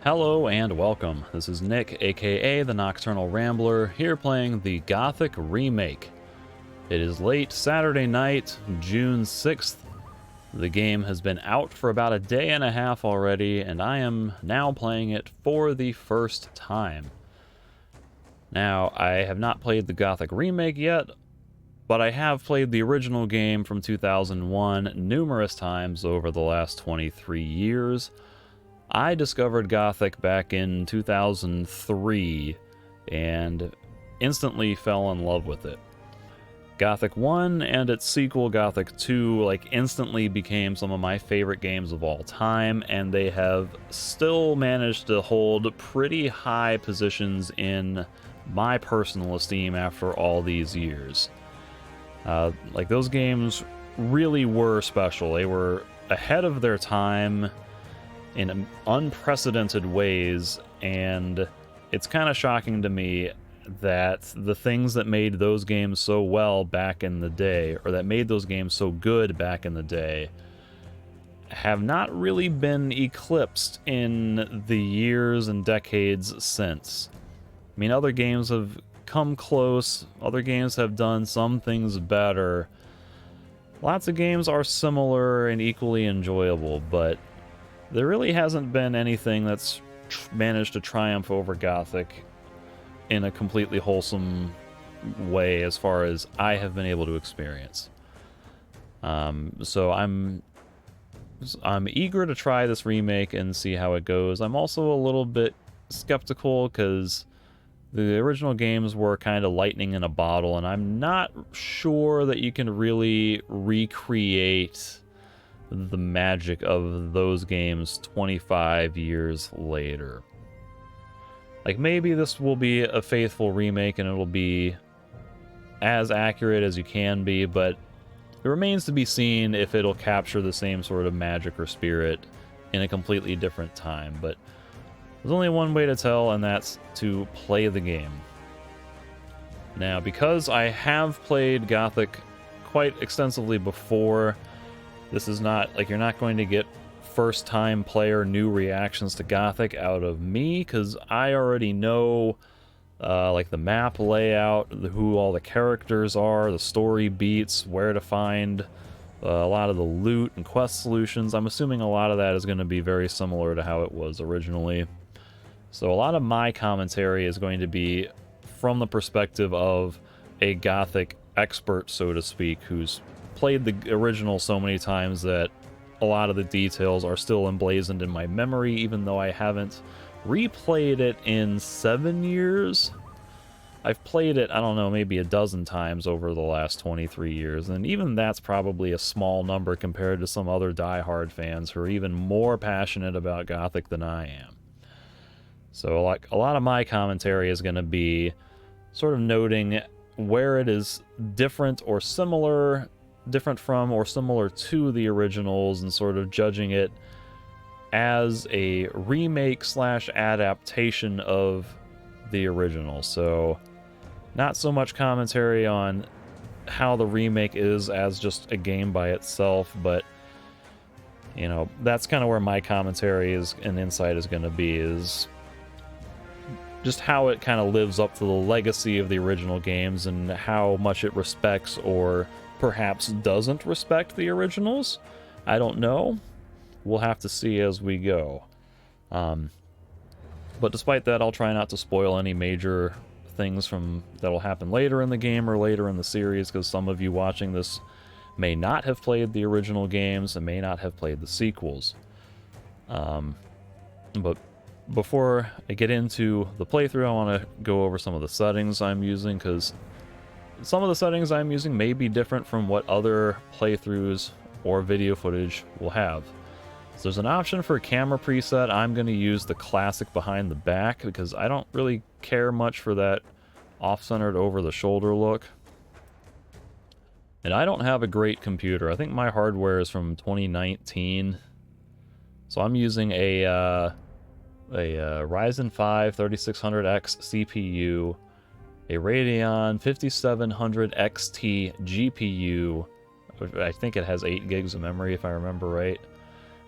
Hello and welcome. This is Nick, aka the Nocturnal Rambler, here playing the Gothic Remake. It is late Saturday night, June 6th. The game has been out for about a day and a half already, and I am now playing it for the first time. Now, I have not played the Gothic Remake yet, but I have played the original game from 2001 numerous times over the last 23 years. I discovered Gothic back in 2003 and instantly fell in love with it. Gothic 1 and its sequel Gothic 2 instantly became some of my favorite games of all time, and they have still managed to hold pretty high positions in my personal esteem after all these years. Those games really were special. They were ahead of their time in unprecedented ways, and it's kind of shocking to me that the things that made those games so well back in the day, or that made those games so good back in the day, have not really been eclipsed in the years and decades since. I mean, other games have come close, other games have done some things better. Lots of games are similar and equally enjoyable, but there really hasn't been anything that's managed to triumph over Gothic in a completely wholesome way as far as I have been able to experience. So I'm eager to try this remake and see how it goes. I'm also a little bit skeptical because the original games were kind of lightning in a bottle, and I'm not sure that you can really recreate the magic of those games 25 years later. Maybe this will be a faithful remake and it'll be as accurate as you can be, but it remains to be seen if it'll capture the same sort of magic or spirit in a completely different time. But there's only one way to tell, and that's to play the game. Now, because I have played Gothic quite extensively before, this is not, you're not going to get first-time player new reactions to Gothic out of me, because I already know, the map layout, who all the characters are, the story beats, where to find a lot of the loot and quest solutions. I'm assuming a lot of that is going to be very similar to how it was originally. So a lot of my commentary is going to be from the perspective of a Gothic expert, so to speak, who's played the original so many times that a lot of the details are still emblazoned in my memory, even though I haven't replayed it in 7 years. I've played it, I don't know, maybe a dozen times over the last 23 years, and even that's probably a small number compared to some other die-hard fans who are even more passionate about Gothic than I am. So a lot of my commentary is going to be sort of noting where it is different or similar, different from or similar to the originals, and sort of judging it as a remake / adaptation of the original. So not so much commentary on how the remake is as just a game by itself, but that's kind of where my commentary is and insight is going to be, is just how it kind of lives up to the legacy of the original games and how much it respects or perhaps doesn't respect the originals. I don't know. We'll have to see as we go. But despite that, I'll try not to spoil any major things that'll happen later in the game or later in the series, because some of you watching this may not have played the original games and may not have played the sequels. But before I get into the playthrough, I want to go over some of the settings I'm using, because some of the settings I'm using may be different from what other playthroughs or video footage will have. So there's an option for a camera preset. I'm going to use the classic behind the back because I don't really care much for that off-centered over-the-shoulder look. And I don't have a great computer. I think my hardware is from 2019. So I'm using a Ryzen 5 3600X CPU, a Radeon 5700 XT GPU. I think it has 8 gigs of memory if I remember right.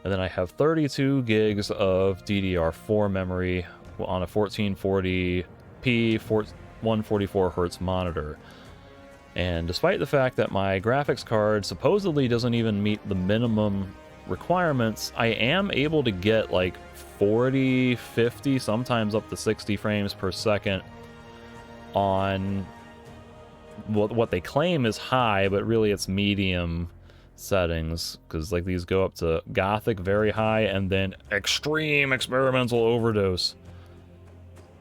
And then I have 32 gigs of DDR4 memory on a 1440p 144 hertz monitor. And despite the fact that my graphics card supposedly doesn't even meet the minimum requirements, I am able to get like 40, 50, sometimes up to 60 frames per second on what they claim is high, but really it's medium settings, because like these go up to Gothic very high and then extreme experimental overdose.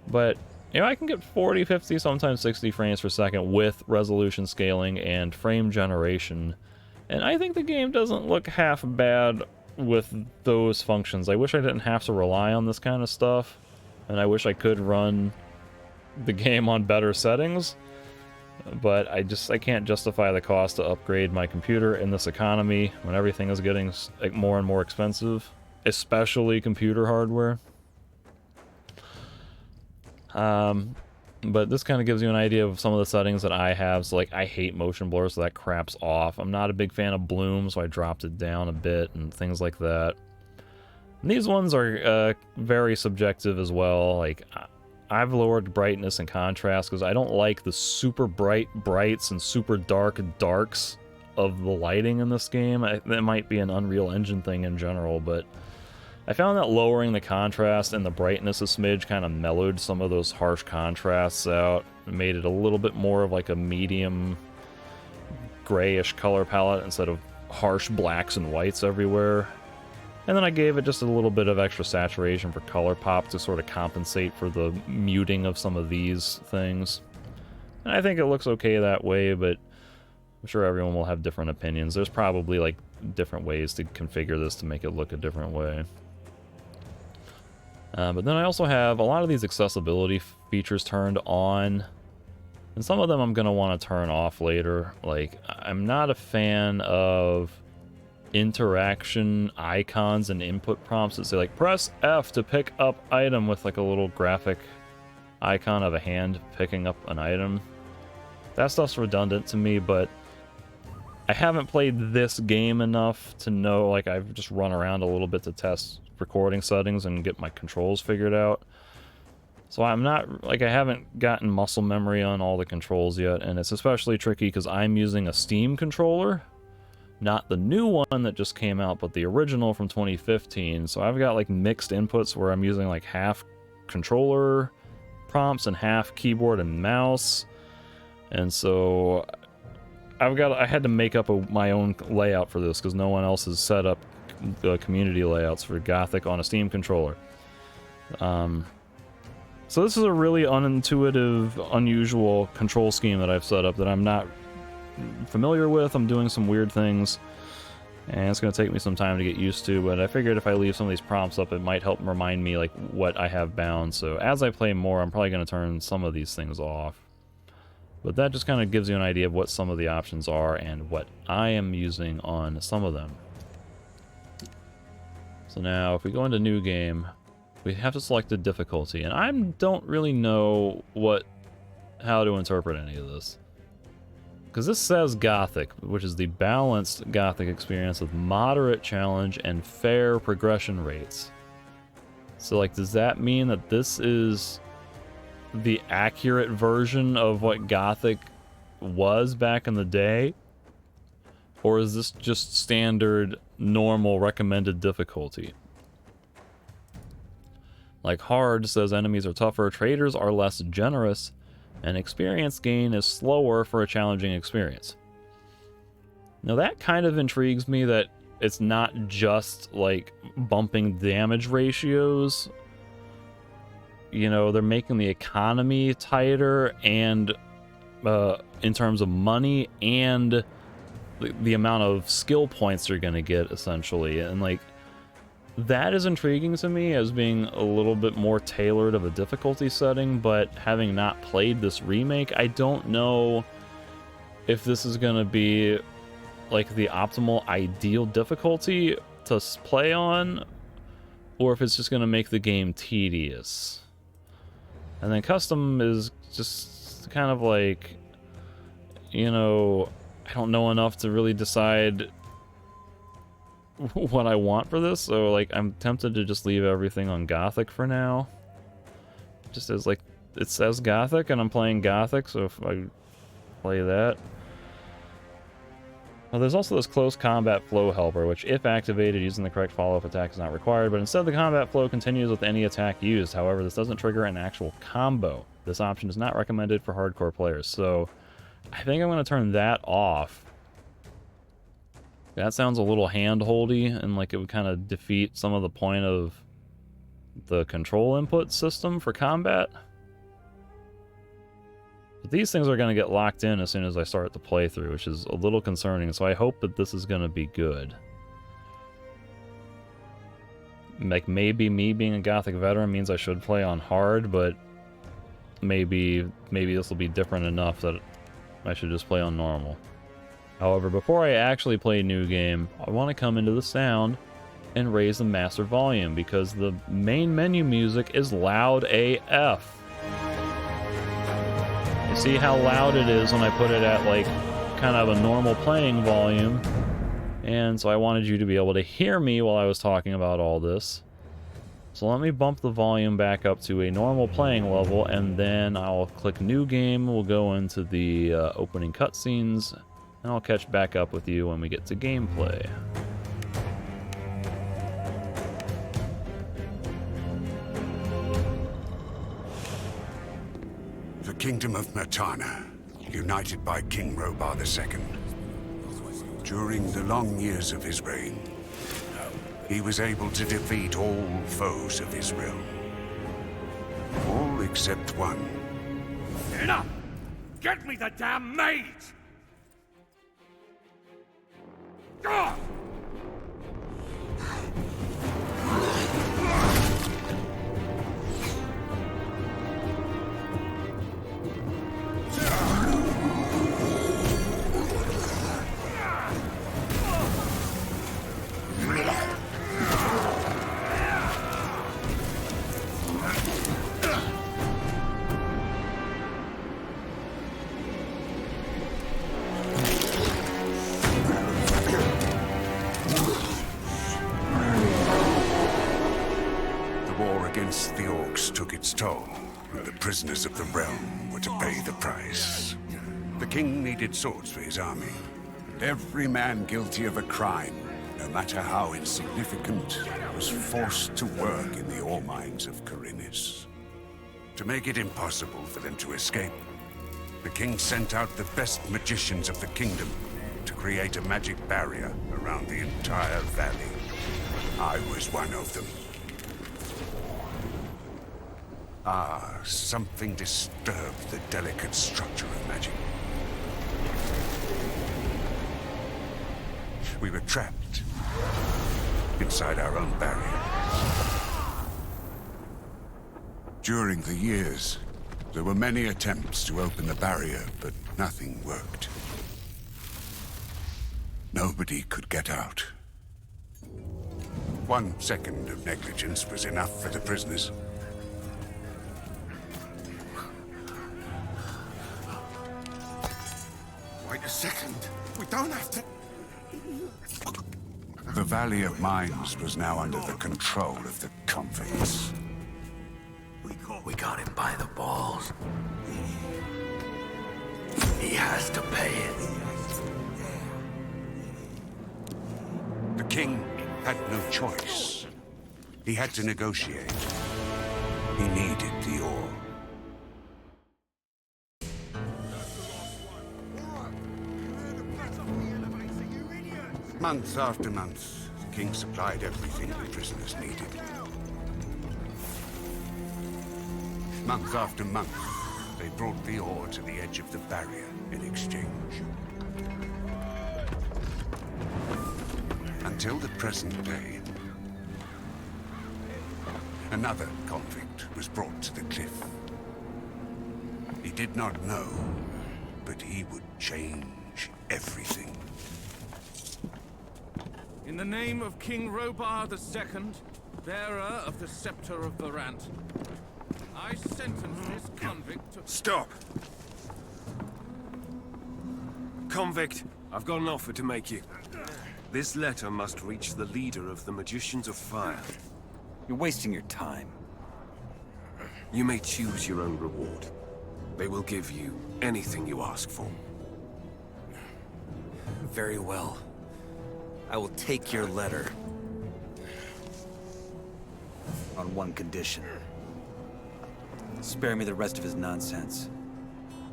But you know, I can get 40, 50, sometimes 60 frames per second with resolution scaling and frame generation, and I think the game doesn't look half bad with those functions. I wish I didn't have to rely on this kind of stuff, and I wish I could run the game on better settings, but I can't justify the cost to upgrade my computer in this economy when everything is getting like more and more expensive, especially computer hardware. But this kind of gives you an idea of some of the settings that I have. So like, I hate motion blur, so that crap's off. I'm not a big fan of bloom, so I dropped it down a bit and things like that. And these ones are very subjective as well. Like, I've lowered brightness and contrast because I don't like the super bright brights and super dark darks of the lighting in this game. That might be an Unreal Engine thing in general, but I found that lowering the contrast and the brightness a smidge kind of mellowed some of those harsh contrasts out and made it a little bit more of like a medium grayish color palette instead of harsh blacks and whites everywhere. And then I gave it just a little bit of extra saturation for color pop to sort of compensate for the muting of some of these things. And I think it looks okay that way, but I'm sure everyone will have different opinions. There's probably like different ways to configure this to make it look a different way. But then I also have a lot of these accessibility features turned on, and some of them I'm going to want to turn off later. Like, I'm not a fan of interaction icons and input prompts that say like press F to pick up item with like a little graphic icon of a hand picking up an item. That stuff's redundant to me, but I haven't played this game enough to know. Like, I've just run around a little bit to test recording settings and get my controls figured out. So I'm not, like, I haven't gotten muscle memory on all the controls yet, and it's especially tricky because I'm using a Steam controller. Not the new one that just came out, but the original from 2015. So I've got like mixed inputs where I'm using like half controller prompts and half keyboard and mouse. And so I had to make up my own layout for this because no one else has set up community layouts for Gothic on a Steam controller. So this is a really unintuitive, unusual control scheme that I've set up that I'm not familiar with. I'm doing some weird things, and it's going to take me some time to get used to, but I figured if I leave some of these prompts up, it might help remind me like what I have bound. So as I play more, I'm probably going to turn some of these things off. But that just kind of gives you an idea of what some of the options are and what I am using on some of them. So now if we go into new game, we have to select the difficulty, and I don't really know how to interpret any of this. Because this says Gothic, which is the balanced Gothic experience with moderate challenge and fair progression rates. So, like, does that mean that this is the accurate version of what Gothic was back in the day? Or is this just standard, normal, recommended difficulty? Like, hard says enemies are tougher, traders are less generous, and experience gain is slower for a challenging experience. Now that kind of intrigues me, that it's not just like bumping damage ratios. You know, they're making the economy tighter, and in terms of money and the amount of skill points you're gonna get, essentially. And like, that is intriguing to me as being a little bit more tailored of a difficulty setting, but having not played this remake, I don't know if this is going to be like the optimal ideal difficulty to play on, or if it's just going to make the game tedious. And then custom is just kind of like, you know, I don't know enough to really decide what I want for this, so like I'm tempted to just leave everything on Gothic for now. Just as like it says Gothic and I'm playing Gothic, so if I play that. Well, there's also this close combat flow helper, which if activated using the correct follow-up attack is not required, but instead the combat flow continues with any attack used. However, this doesn't trigger an actual combo. This option is not recommended for hardcore players, so I think I'm going to turn that off. That sounds a little hand-holdy, and like it would kind of defeat some of the point of the control input system for combat. But these things are going to get locked in as soon as I start the playthrough, which is a little concerning, so I hope that this is going to be good. Like, maybe me being a Gothic veteran means I should play on hard, but maybe this will be different enough that I should just play on normal. However, before I actually play New Game, I want to come into the sound and raise the master volume, because the main menu music is loud AF. You see how loud it is when I put it at like kind of a normal playing volume, and so I wanted you to be able to hear me while I was talking about all this. So let me bump the volume back up to a normal playing level, and then I'll click New Game. We'll go into the opening cutscenes, and I'll catch back up with you when we get to gameplay. The Kingdom of Mertana, united by King Robar II. During the long years of his reign, he was able to defeat all foes of his realm. All except one. Enough! Get me the damn maid! Ah! The orcs took its toll, and the prisoners of the realm were to pay the price. The king needed swords for his army, and every man guilty of a crime, no matter how insignificant, was forced to work in the ore mines of Khorinis. To make it impossible for them to escape, the king sent out the best magicians of the kingdom to create a magic barrier around the entire valley. I was one of them. Something disturbed the delicate structure of magic. We were trapped inside our own barrier. During the years, there were many attempts to open the barrier, but nothing worked. Nobody could get out. 1 second of negligence was enough for the prisoners. Wait a second. We don't have to... The Valley of Mines was now under the control of the convicts. We got him by the balls. He has to pay it. The king had no choice. He had to negotiate. He needed the ore. Month after month, the king supplied everything the prisoners needed. Month after month, they brought the ore to the edge of the barrier in exchange. Until the present day, another convict was brought to the cliff. He did not know, but he would change everything. In the name of King Robar II, bearer of the Scepter of Varant, I sentence this convict to... Stop! Convict, I've got an offer to make you. This letter must reach the leader of the Magicians of Fire. You're wasting your time. You may choose your own reward. They will give you anything you ask for. Very well. I will take your letter. On one condition. Spare me the rest of his nonsense.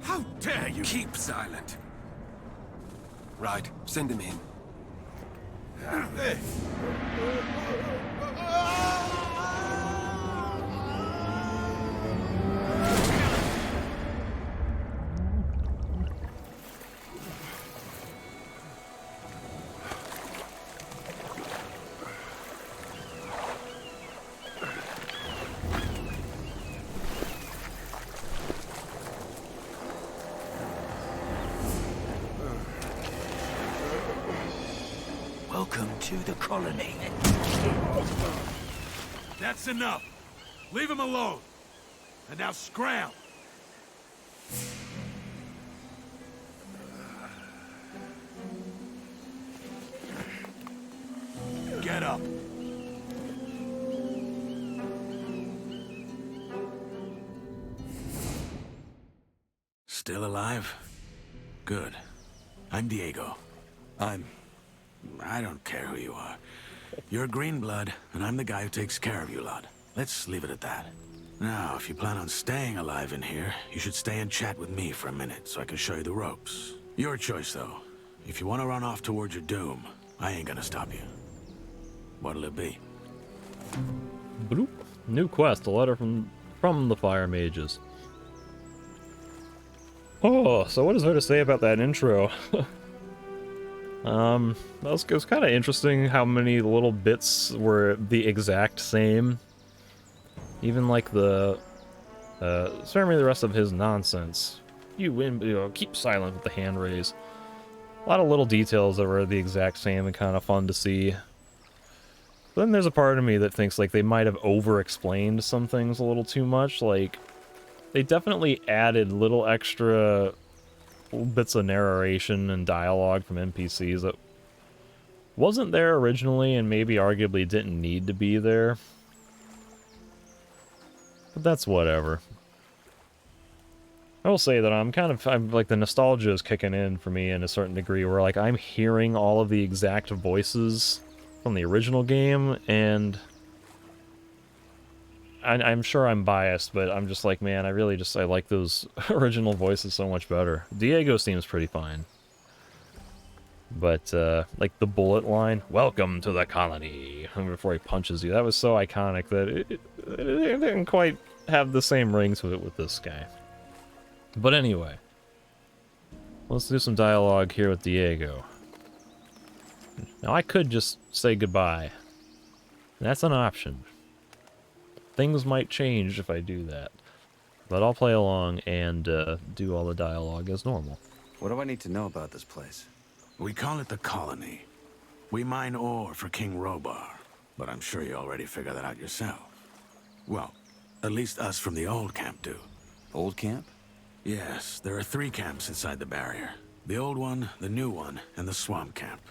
How dare you! Keep silent. Right, send him in. Welcome to the colony. That's enough. Leave him alone. And now scram. Get up. Still alive? Good. I'm Diego. I don't care who you are. You're green blood, and I'm the guy who takes care of you lot. Let's leave it at that. Now, if you plan on staying alive in here, you should stay and chat with me for a minute so I can show you the ropes. Your choice, though. If you want to run off towards your doom, I ain't gonna stop you. What'll it be? Bloop. New quest, a letter from the Fire Mages. Oh, so what is there to say about that intro? It was kind of interesting how many little bits were the exact same. Even like the, spare me the rest of his nonsense. You win, keep silent with the hand raise. A lot of little details that were the exact same and kind of fun to see. But then there's a part of me that thinks like they might have over-explained some things a little too much. Like, they definitely added little extra bits of narration and dialogue from NPCs that wasn't there originally and maybe arguably didn't need to be there. But that's whatever. I will say that I'm like the nostalgia is kicking in for me in a certain degree where like I'm hearing all of the exact voices from the original game, and I'm sure I'm biased, but I'm just like, man, I like those original voices so much better. Diego seems pretty fine. But, like the bullet line, "Welcome to the colony," before he punches you, that was so iconic that it didn't quite have the same ring to it with this guy. But anyway, let's do some dialogue here with Diego. Now, I could just say goodbye. That's an option. Things might change if I do that. But I'll play along and do all the dialogue as normal. What do I need to know about this place? We call it the colony. We mine ore for King Robar, but I'm sure you already figured that out yourself. Well, at least us from the old camp do. Old camp? Yes, there are 3 camps inside the barrier. The old one, the new one, and the swamp camp.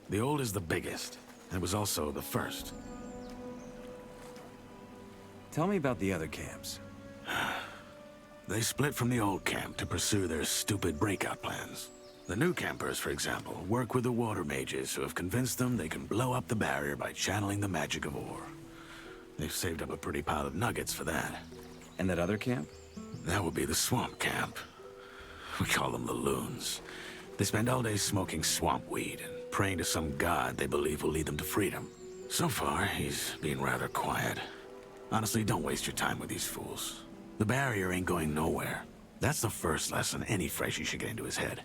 The old is the biggest, and was also the first. Tell me about the other camps. They split from the old camp to pursue their stupid breakout plans. The new campers, for example, work with the water mages who have convinced them they can blow up the barrier by channeling the magic of ore. They've saved up a pretty pile of nuggets for that. And that other camp? That would be the swamp camp. We call them the loons. They spend all day smoking swamp weed and praying to some god they believe will lead them to freedom. So far, he's been rather quiet. Honestly, don't waste your time with these fools. The barrier ain't going nowhere. That's the first lesson any freshie should get into his head.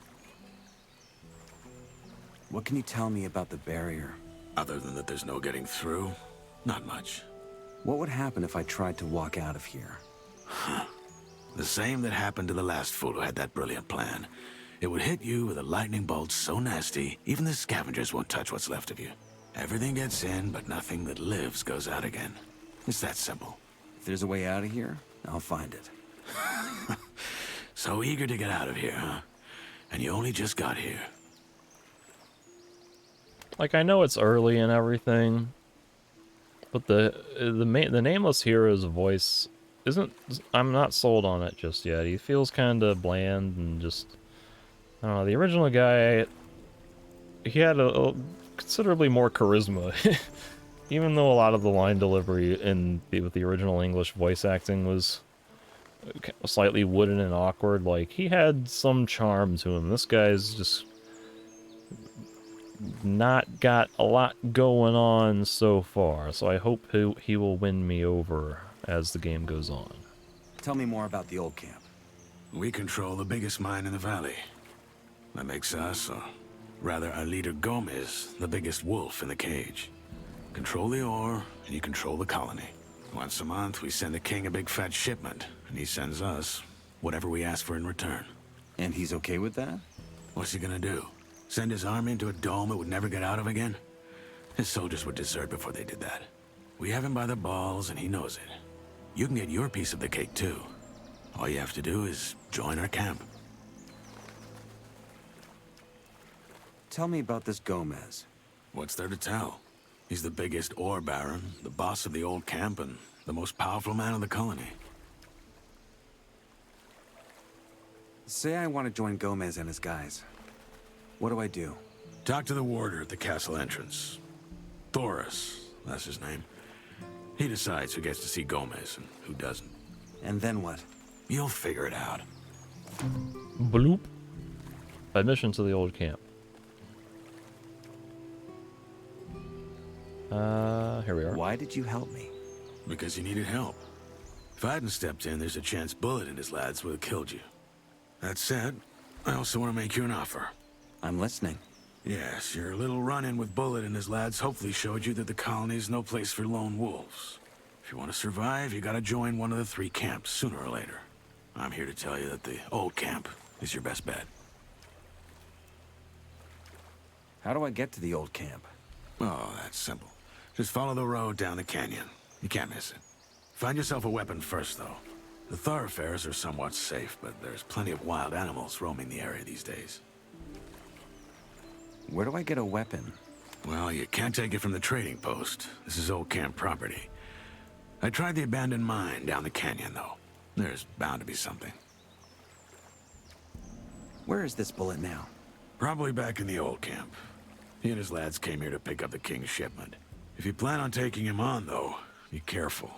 What can you tell me about the barrier? Other than that there's no getting through, not much. What would happen if I tried to walk out of here? The same that happened to the last fool who had that brilliant plan. It would hit you with a lightning bolt so nasty, even the scavengers won't touch what's left of you. Everything gets in, but nothing that lives goes out again. It's that simple. If there's a way out of here, I'll find it. So eager to get out of here, huh? And you only just got here. Like, I know it's early and everything, but the Nameless Hero's voice isn't... I'm not sold on it just yet. He feels kind of bland and just... I don't know, the original guy, he had a considerably more charisma. Even though a lot of the line delivery with the original English voice acting was slightly wooden and awkward, like, he had some charm to him. This guy's just not got a lot going on so far, so I hope he will win me over as the game goes on. Tell me more about the old camp. We control the biggest mine in the valley. That makes us, or rather our leader Gomez, the biggest wolf in the cage. Control the ore, and you control the colony. Once a month, we send the king a big fat shipment, and he sends us whatever we ask for in return. And he's okay with that? What's he gonna do? Send his army into a dome it would never get out of again? His soldiers would desert before they did that. We have him by the balls, and he knows it. You can get your piece of the cake, too. All you have to do is join our camp. Tell me about this Gomez. What's there to tell? He's the biggest ore baron, the boss of the old camp, and the most powerful man in the colony. Say I want to join Gomez and his guys. What do I do? Talk to the warder at the castle entrance. Thoris, that's his name. He decides who gets to see Gomez and who doesn't. And then what? You'll figure it out. Bloop. Admission to the old camp. Here we are. Why did you help me? Because you needed help. If I hadn't stepped in, there's a chance Bullet and his lads would have killed you. That said, I also want to make you an offer. I'm listening. Yes, your little run-in with Bullet and his lads hopefully showed you that the colony is no place for lone wolves. If you want to survive, you gotta join one of the 3 camps sooner or later. I'm here to tell you that the old camp is your best bet. How do I get to the old camp? Oh, that's simple. Just follow the road down the canyon. You can't miss it. Find yourself a weapon first, though. The thoroughfares are somewhat safe, but there's plenty of wild animals roaming the area these days. Where do I get a weapon? Well, you can't take it from the trading post. This is old camp property. I tried the abandoned mine down the canyon, though. There's bound to be something. Where is this Bullet now? Probably back in the old camp. He and his lads came here to pick up the king's shipment. If you plan on taking him on, though, be careful.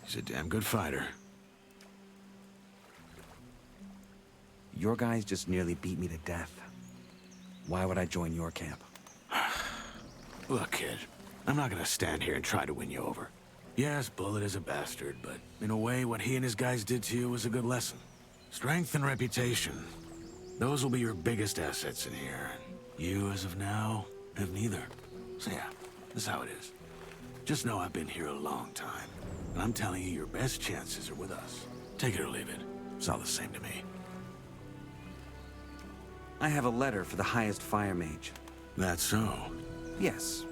He's a damn good fighter. Your guys just nearly beat me to death. Why would I join your camp? Look, kid, I'm not gonna stand here and try to win you over. Yes, Bullet is a bastard, but in a way, what he and his guys did to you was a good lesson. Strength and reputation, those will be your biggest assets in here. And you, as of now, have neither. So yeah, that's how it is. Just know I've been here a long time, and I'm telling you, your best chances are with us. Take it or leave it. It's all the same to me. I have a letter for the highest fire mage. That's so. Yes.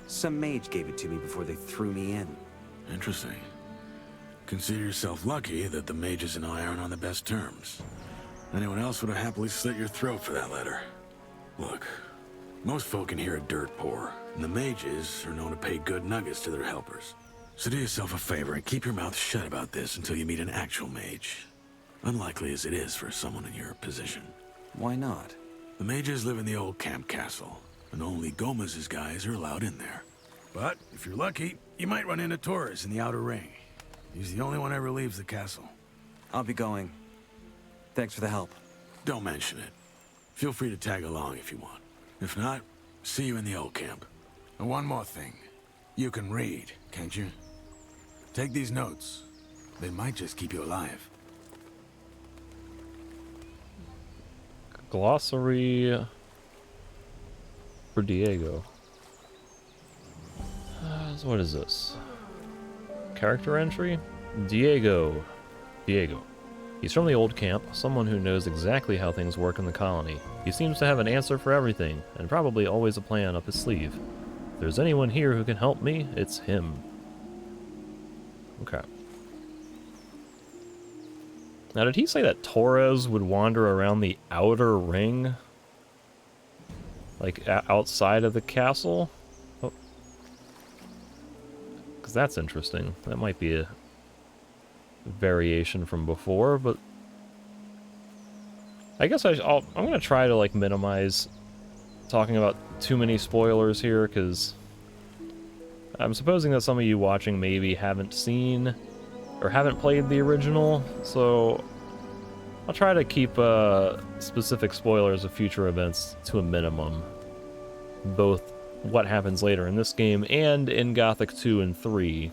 Some mage gave it to me before they threw me in. Interesting. Consider yourself lucky that the mages and I aren't on the best terms. Anyone else would have happily slit your throat for that letter. Look, most folk in here are dirt poor, and the mages are known to pay good nuggets to their helpers. So do yourself a favor and keep your mouth shut about this until you meet an actual mage. Unlikely as it is for someone in your position. Why not? The mages live in the old camp castle, and only Gomez's guys are allowed in there. But if you're lucky, you might run into Torres in the outer ring. He's the only one ever leaves the castle. I'll be going. Thanks for the help. Don't mention it. Feel free to tag along if you want. If not, see you in the old camp. And one more thing. You can read, can't you? Take these notes. They might just keep you alive. Glossary for Diego. So what is this? Character entry? Diego. He's from the old camp, someone who knows exactly how things work in the colony. He seems to have an answer for everything, and probably always a plan up his sleeve. If there's anyone here who can help me, it's him. Okay. Now, did he say that Torres would wander around the outer ring? like outside of the castle. Oh. Because that's interesting. That might be a variation from before, but I guess I'm going to try to like minimize talking about too many spoilers here, because I'm supposing that some of you watching maybe haven't seen or haven't played the original, so I'll try to keep specific spoilers of future events to a minimum, both what happens later in this game and in Gothic 2 and 3.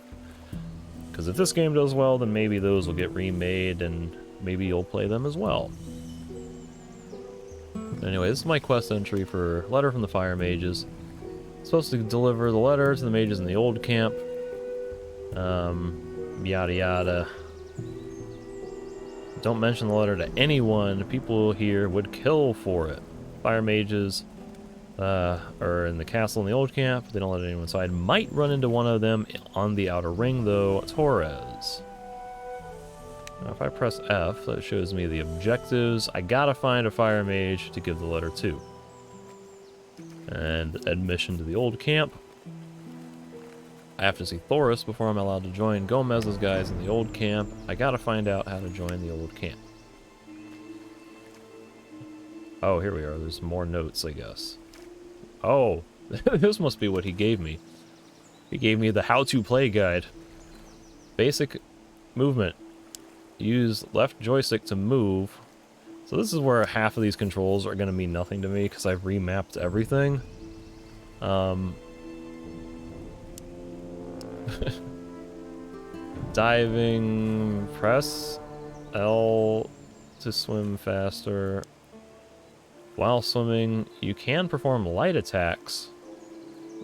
Because if this game does well, then maybe those will get remade, and maybe you'll play them as well. Anyway, this is my quest entry for Letter from the Fire Mages. Supposed to deliver the letter to the mages in the old camp. Yada yada. Don't mention the letter to anyone. People here would kill for it. Fire mages are in the castle in the old camp. They don't let anyone inside. Might run into one of them on the outer ring, though. Torres. Now, if I press F, that shows me the objectives. I gotta find a fire mage to give the letter to. And admission to the old camp. I have to see Thoris before I'm allowed to join Gomez's guys in the old camp. I gotta find out how to join the old camp. Oh, here we are. There's more notes, I guess. Oh, this must be what he gave me. He gave me the how-to-play guide. Basic movement. Use left joystick to move. So this is where half of these controls are going to mean nothing to me, because I've remapped everything. Diving, press L to swim faster. While swimming, you can perform light attacks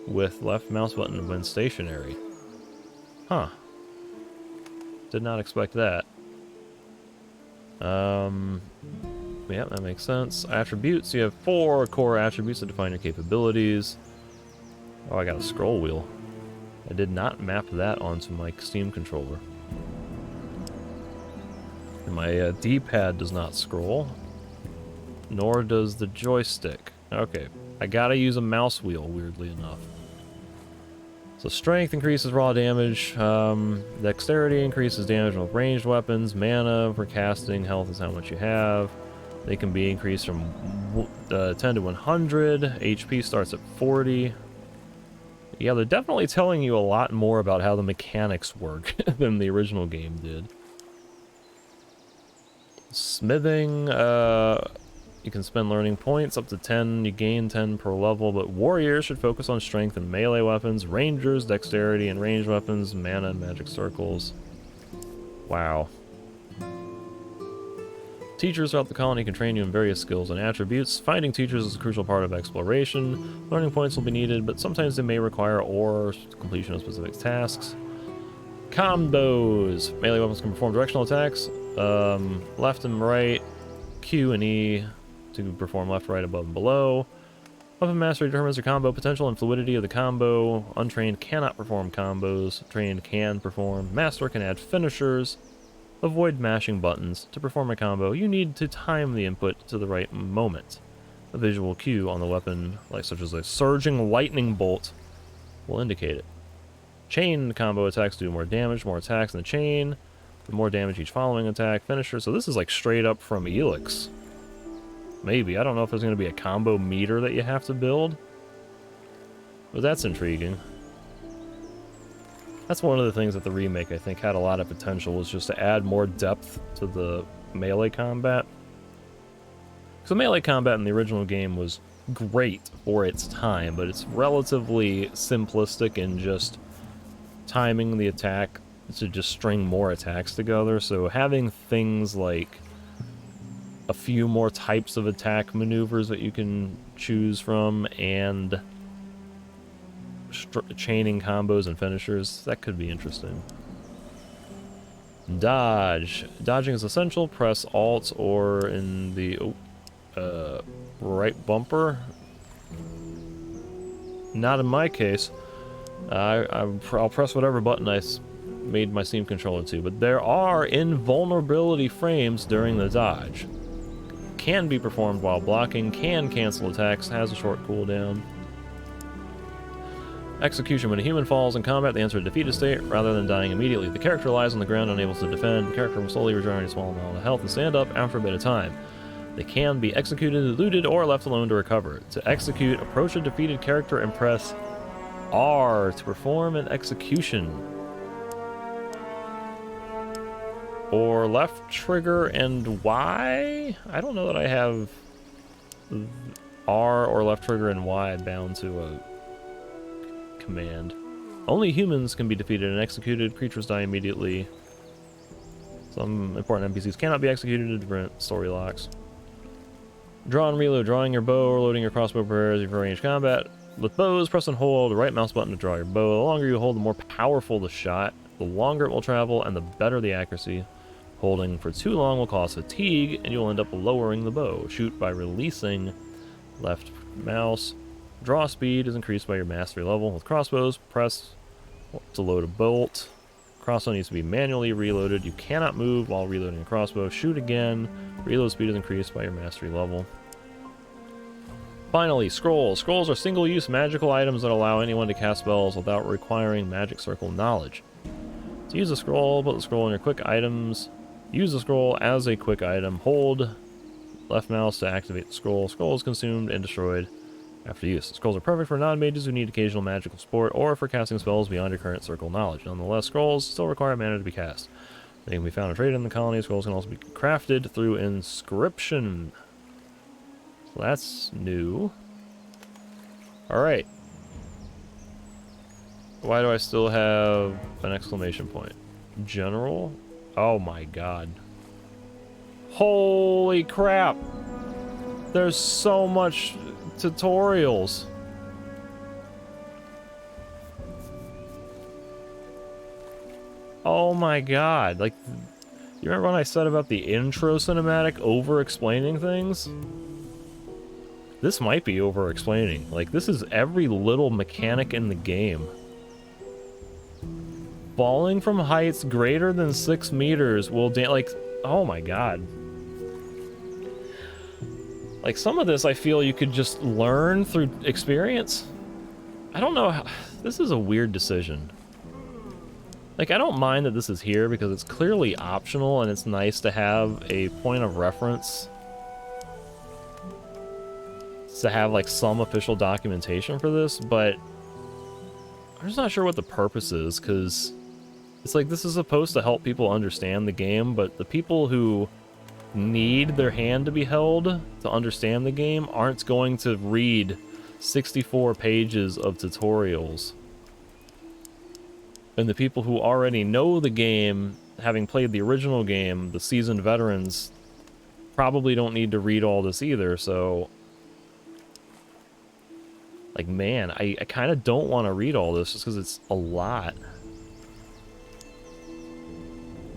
with left mouse button when stationary. Huh. Did not expect that. Yeah, that makes sense. Attributes, you have 4 core attributes that define your capabilities. Oh, I got a scroll wheel. I did not map that onto my Steam controller. And my D-pad does not scroll, nor does the joystick. Okay, I gotta use a mouse wheel, weirdly enough. So strength increases raw damage, dexterity increases damage with ranged weapons, mana for casting, health is how much you have. They can be increased from 10 to 100, HP starts at 40. Yeah, they're definitely telling you a lot more about how the mechanics work than the original game did. Smithing, you can spend learning points up to 10, you gain 10 per level, but warriors should focus on strength and melee weapons, rangers, dexterity and ranged weapons, mana and magic circles. Wow. Teachers throughout the colony can train you in various skills and attributes. Finding teachers is a crucial part of exploration. Learning points will be needed, but sometimes they may require or completion of specific tasks. Combos! Melee weapons can perform directional attacks. Left and right, Q and E to perform left, right, above, and below. Weapon mastery determines the combo potential and fluidity of the combo. Untrained cannot perform combos. Trained can perform. Master can add finishers. Avoid mashing buttons. To perform a combo, you need to time the input to the right moment. A visual cue on the weapon, like such as a surging lightning bolt, will indicate it. Chain combo attacks do more damage, more attacks in the chain. The more damage each following attack. Finisher. So this is like straight up from Elix. Maybe. I don't know if there's going to be a combo meter that you have to build. But that's intriguing. That's one of the things that the remake, I think, had a lot of potential, was just to add more depth to the melee combat. Because the melee combat in the original game was great for its time, but it's relatively simplistic in just timing the attack to just string more attacks together. So having things like a few more types of attack maneuvers that you can choose from, and chaining combos and finishers, that could be interesting. Dodge. Dodging is essential. Press Alt or in the right bumper. Not in my case. I'll press whatever button I made my Steam controller to, but there are invulnerability frames during the dodge. can be performed while blocking, can cancel attacks, has a short cooldown. Execution. When a human falls in combat, they enter a defeated state rather than dying immediately. The character lies on the ground, unable to defend. The character will slowly regenerate a small amount of health and stand up after a bit of time. They can be executed, looted, or left alone to recover. To execute, approach a defeated character and press R to perform an execution. Or left trigger and Y? I don't know that I have R or left trigger and Y bound to a command. Only humans can be defeated and executed. Creatures die immediately. Some important NPCs cannot be executed to prevent story locks. Draw and reload. Drawing your bow or loading your crossbow prepares you for ranged combat. With bows, press and hold the right mouse button to draw your bow. The longer you hold, the more powerful the shot. The longer it will travel and the better the accuracy. Holding for too long will cause fatigue and you'll end up lowering the bow. Shoot by releasing left mouse. Draw speed is increased by your mastery level. With crossbows, press to load a bolt. Crossbow needs to be manually reloaded. You cannot move while reloading a crossbow. Shoot again. Reload speed is increased by your mastery level. Finally, scrolls. Scrolls are single-use magical items that allow anyone to cast spells without requiring magic circle knowledge. To use a scroll, put the scroll in your quick items. Use the scroll as a quick item. Hold left mouse to activate the scroll. Scroll is consumed and destroyed after use. Scrolls are perfect for non-mages who need occasional magical support or for casting spells beyond your current circle knowledge. Nonetheless, scrolls still require mana to be cast. They can be found and traded in the colony. Scrolls can also be crafted through inscription. So that's new. Alright. Why do I still have an exclamation point? General? Oh my god. Holy crap! There's so much tutorials. Oh my god. Like, you remember when I said about the intro cinematic over-explaining things? This might be over-explaining. Like, this is every little mechanic in the game. Falling from heights greater than 6 meters will like, oh my god. Like, some of this I feel you could just learn through experience. I don't know how... This is a weird decision. Like, I don't mind that this is here because it's clearly optional and it's nice to have a point of reference. To have, like, some official documentation for this, but I'm just not sure what the purpose is, because it's like this is supposed to help people understand the game, but the people who need their hand to be held to understand the game aren't going to read 64 pages of tutorials. And the people who already know the game, having played the original game, the seasoned veterans, probably don't need to read all this either, so... Like, man, I kind of don't want to read all this just because it's a lot.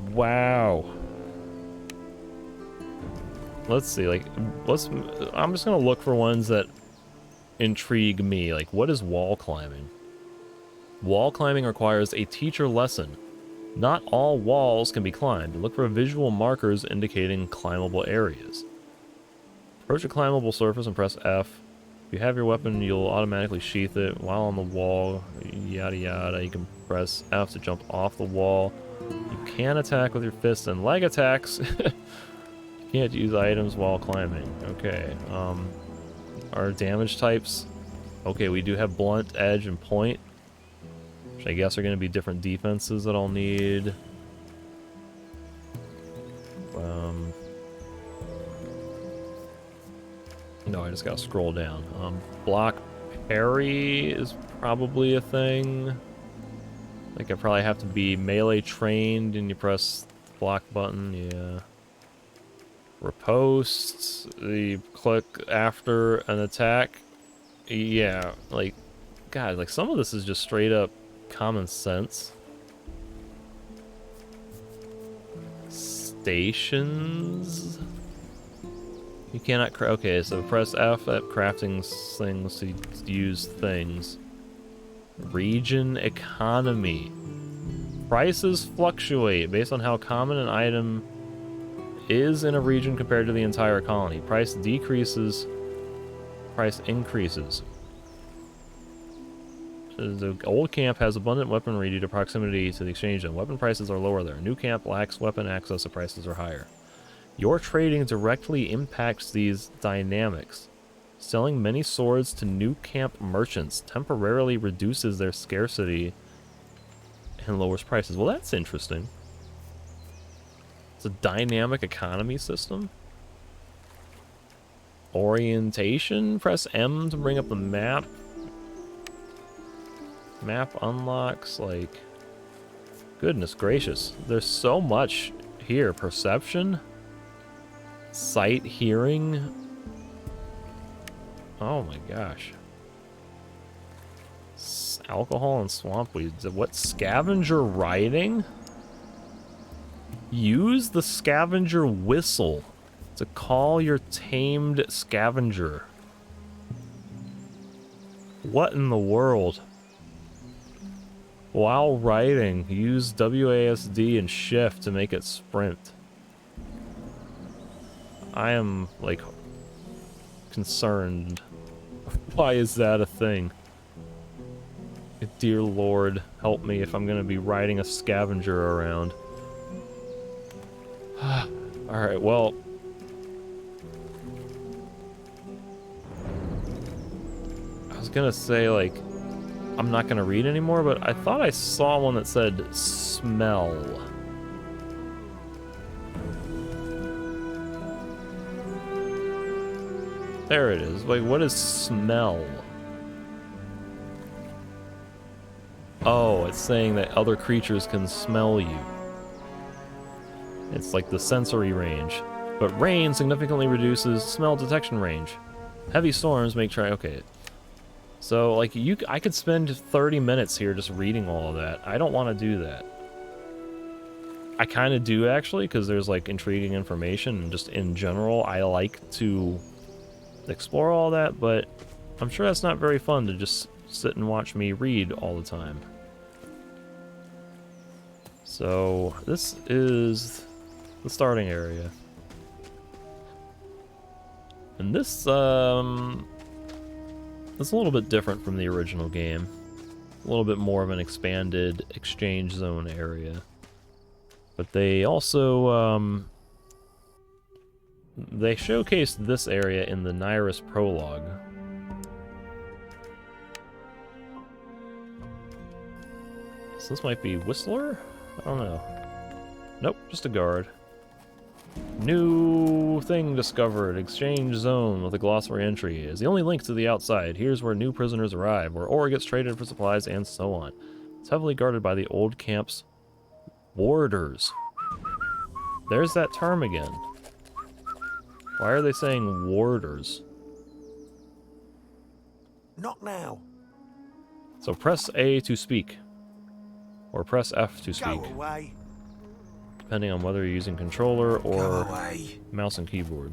Wow. Let's see, like, I'm just going to look for ones that intrigue me. Like, what is wall climbing? Wall climbing requires a teacher lesson. Not all walls can be climbed. Look for visual markers indicating climbable areas. Approach a climbable surface and press F. If you have your weapon, you'll automatically sheath it while on the wall, yada yada. You can press F to jump off the wall. You can attack with your fists and leg attacks. You can't use items while climbing. Okay, our damage types. Okay, we do have blunt, edge, and point, which I guess are going to be different defenses that I'll need. No, I just gotta scroll down. Block parry is probably a thing. Like, I probably have to be melee trained and you press the block button, yeah. Riposte, you click after an attack. Yeah, like, God, like, some of this is just straight up common sense. Stations? You cannot okay, so press F at crafting things to use things. Region economy. Prices fluctuate based on how common an item is in a region compared to the entire colony. Price decreases, price increases. The old camp has abundant weaponry due to proximity to the exchange zone. Weapon prices are lower there. New camp lacks weapon access, so prices are higher. Your trading directly impacts these dynamics. Selling many swords to new camp merchants temporarily reduces their scarcity and lowers prices. Well, that's interesting. It's a dynamic economy system. Orientation, press M to bring up the map. Map unlocks, like, goodness gracious. There's so much here. Perception, sight, hearing. Oh my gosh. Alcohol and swamp weeds. What? Scavenger riding? Use the scavenger whistle to call your tamed scavenger. What in the world? While riding, use WASD and shift to make it sprint. I am, like, concerned. Why is that a thing? Dear Lord, help me if I'm gonna be riding a scavenger around. Alright, well. I was gonna say, like, I'm not gonna read anymore, but I thought I saw one that said smell. There it is. Wait, what is smell? Oh, it's saying that other creatures can smell you. It's like the sensory range. But rain significantly reduces smell detection range. Heavy storms make okay. So, like, I could spend 30 minutes here just reading all of that. I don't want to do that. I kind of do, actually, because there's, like, intriguing information, and just in general, I like to explore all that, but I'm sure that's not very fun to just sit and watch me read all the time. So, this is the starting area. And this, it's a little bit different from the original game. A little bit more of an expanded exchange zone area. But they also, they showcased this area in the Nyrus prologue. So this might be Whistler? I don't know. Nope, just a guard. New thing discovered. Exchange zone with a glossary entry is the only link to the outside. Here's where new prisoners arrive, where ore gets traded for supplies, and so on. It's heavily guarded by the old camp's warders. There's that term again. Why are they saying warders? Not now. So press A to speak. Or press F to speak. Go away. Depending on whether you're using controller or Go away. mouse and keyboard.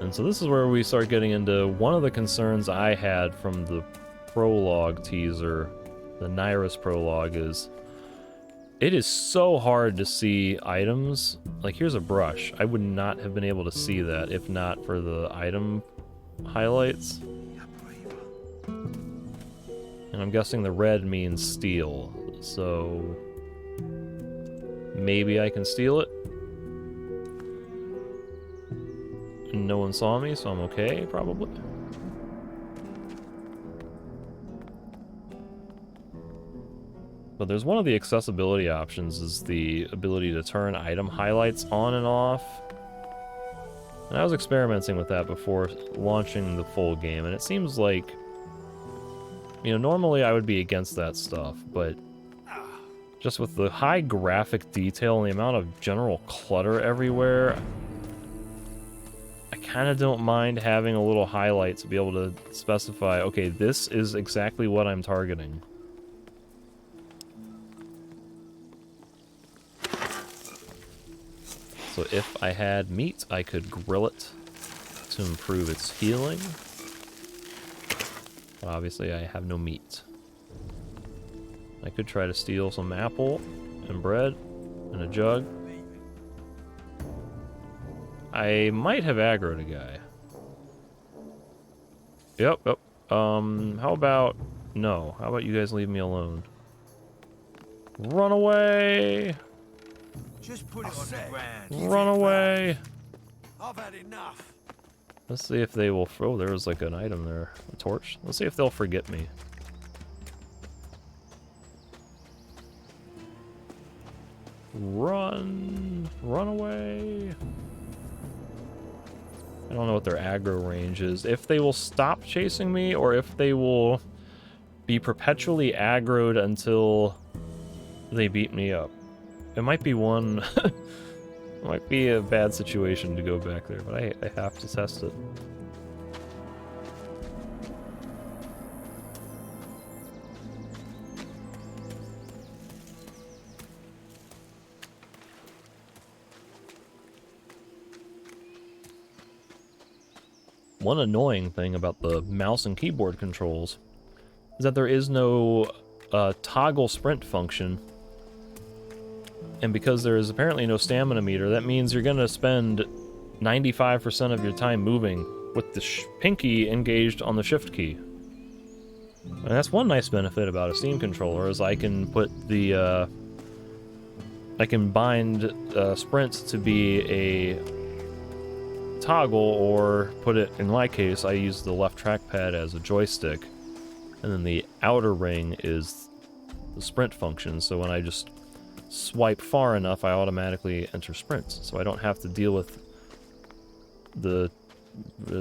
And so this is where we start getting into one of the concerns I had from the prologue teaser, the Nyrus prologue, is it is so hard to see items. Like, here's a brush. I would not have been able to see that if not for the item highlights. And I'm guessing the red means steal, so maybe I can steal it. And no one saw me, so I'm okay, probably. But there's one of the accessibility options is the ability to turn item highlights on and off. And I was experimenting with that before launching the full game, and it seems like, you know, normally I would be against that stuff, but just with the high graphic detail and the amount of general clutter everywhere, I kind of don't mind having a little highlight to be able to specify, okay, this is exactly what I'm targeting. So if I had meat, I could grill it to improve its healing. But obviously I have no meat. I could try to steal some apple and bread and a jug. I might have aggroed a guy. Yep. How about... No. How about you guys leave me alone? Run away! Just put it on the ground. Run away! I've had enough. Let's see if they will... Oh, there was like an item there. A torch. Let's see if they'll forget me. Run! Run away! I don't know what their aggro range is. If they will stop chasing me, or if they will be perpetually aggroed until they beat me up. It might be one... It might be a bad situation to go back there, but I have to test it. One annoying thing about the mouse and keyboard controls is that there is no toggle sprint function. And because there is apparently no stamina meter, that means you're going to spend 95% of your time moving with the pinky engaged on the shift key. And that's one nice benefit about a Steam controller, is I can put the... I can bind sprint to be a toggle, or put it, in my case, I use the left trackpad as a joystick. And then the outer ring is the sprint function, so when I just swipe far enough, I automatically enter sprints, so I don't have to deal with the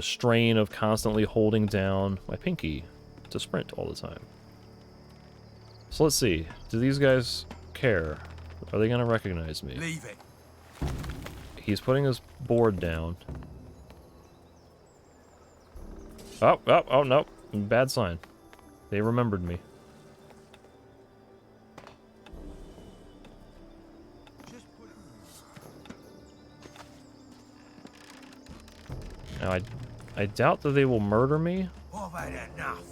strain of constantly holding down my pinky to sprint all the time. So let's see, do these guys care? Are they gonna recognize me? Leave it. He's putting his board down. Oh, no, bad sign. They remembered me. Now, I doubt that they will murder me, I've had enough.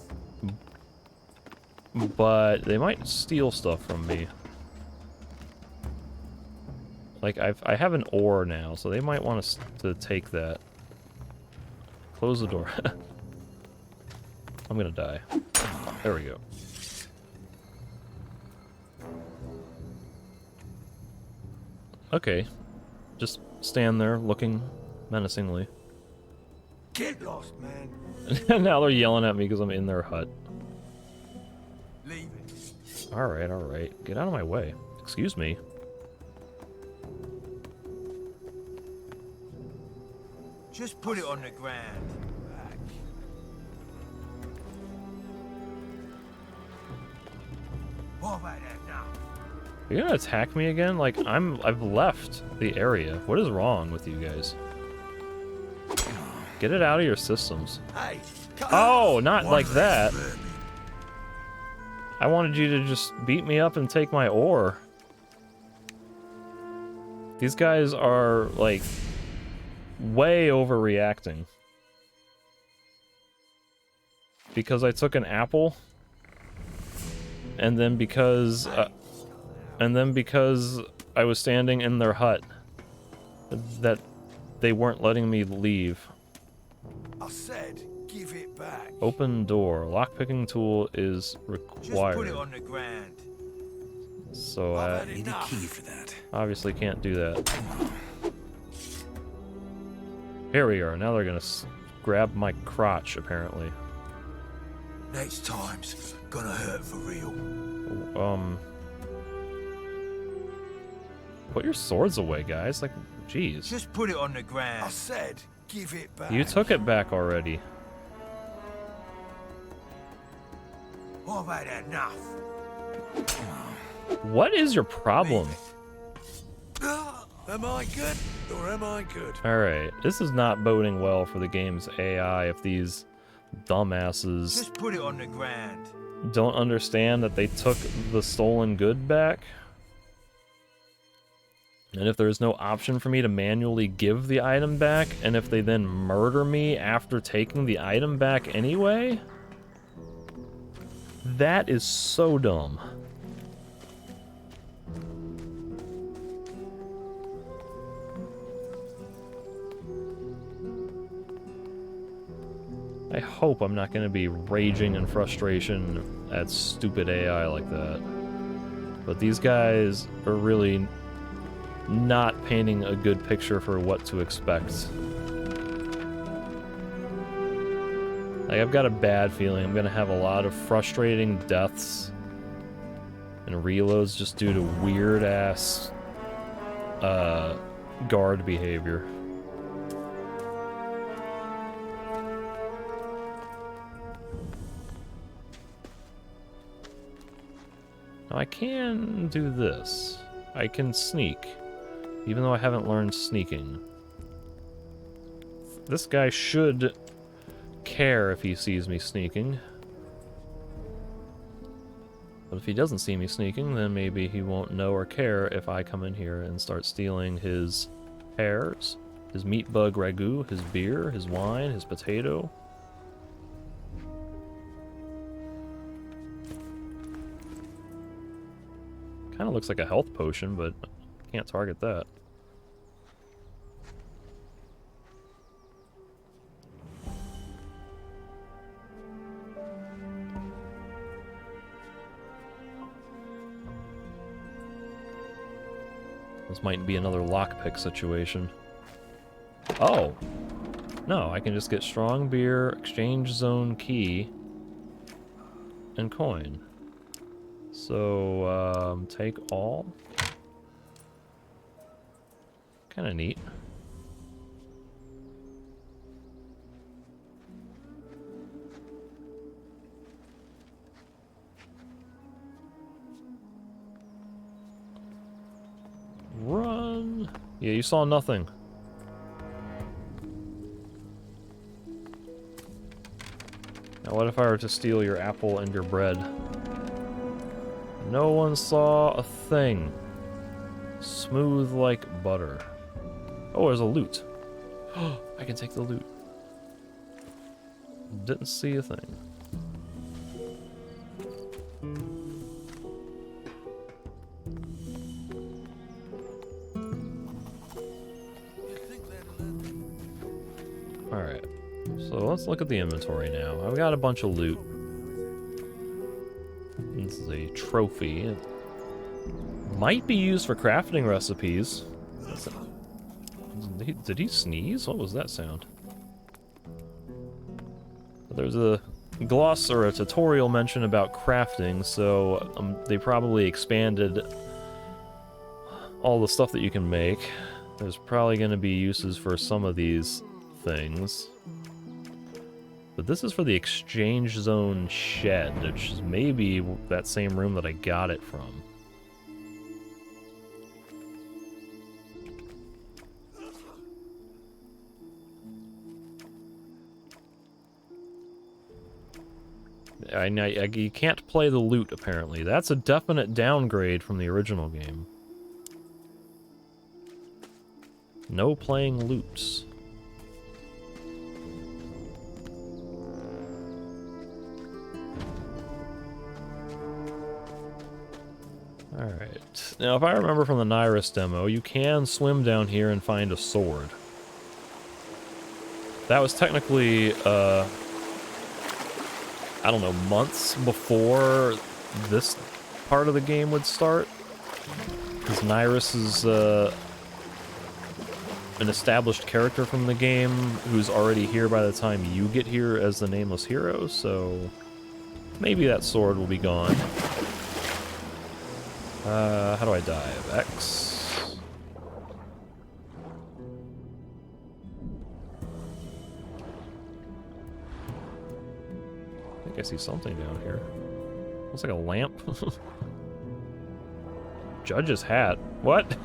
but they might steal stuff from me. Like, I have an ore now, so they might want us to take that. Close the door. I'm gonna die. There we go. Okay. Just stand there, looking menacingly. Get lost, man. Now they're yelling at me because I'm in their hut. Leave it. Alright. Get out of my way. Excuse me. Just put it on the ground. Back. I've had enough. You're gonna attack me again? Like, I've left the area. What is wrong with you guys? Get it out of your systems. Hey, Oh, not like that. I wanted you to just beat me up and take my ore. These guys are, like, way overreacting. Because I took an apple, and then because I was standing in their hut, that they weren't letting me leave. I said, give it back. Open door. Lockpicking tool is required. Just put it on the ground. So I've I had Need a enough. key for that. obviously can't do that. Here we are. Now they're gonna grab my crotch, apparently. Next time's gonna hurt for real. Put your swords away, guys. Like, jeez. Just put it on the ground. I said, give it back. You took it back already. I've had enough. What is your problem? Am I good or am I good? Alright, this is not boding well for the game's AI if these dumbasses Just put it on the ground. don't understand that they took the stolen good back. And if there's no option for me to manually give the item back, and if they then murder me after taking the item back anyway? That is so dumb. I hope I'm not going to be raging in frustration at stupid AI like that. But these guys are really not painting a good picture for what to expect. Like, I've got a bad feeling I'm going to have a lot of frustrating deaths and reloads just due to weird-ass guard behavior. Now I can do this. I can sneak, even though I haven't learned sneaking. This guy should care if he sees me sneaking. But if he doesn't see me sneaking, then maybe he won't know or care if I come in here and start stealing his pears, his meat bug ragu, his beer, his wine, his potato. Kind of looks like a health potion, but can't target that. This might be another lockpick situation. Oh! No, I can just get strong beer, exchange zone key, and coin. So, take all. Kinda neat. Run! Yeah, you saw nothing. Now what if I were to steal your apple and your bread? No one saw a thing. Smooth like butter. Oh, there's a loot. I can take the loot. Didn't see a thing. Alright. So let's look at the inventory now. I've got a bunch of loot. This is a trophy. It might be used for crafting recipes. Did he sneeze? What was that sound? There's a gloss or a tutorial mention about crafting, so they probably expanded all the stuff that you can make. There's probably going to be uses for some of these things. But this is for the exchange zone shed, which is maybe that same room that I got it from. You can't play the loot, apparently. That's a definite downgrade from the original game. No playing loots. Alright. Now, if I remember from the Nyrus demo, you can swim down here and find a sword. That was technically, I don't know, months before this part of the game would start. Because Nyrus is an established character from the game who's already here by the time you get here as the nameless hero, so maybe that sword will be gone. How do I dive? X. I think I see something down here. Looks like a lamp. Judge's hat. What?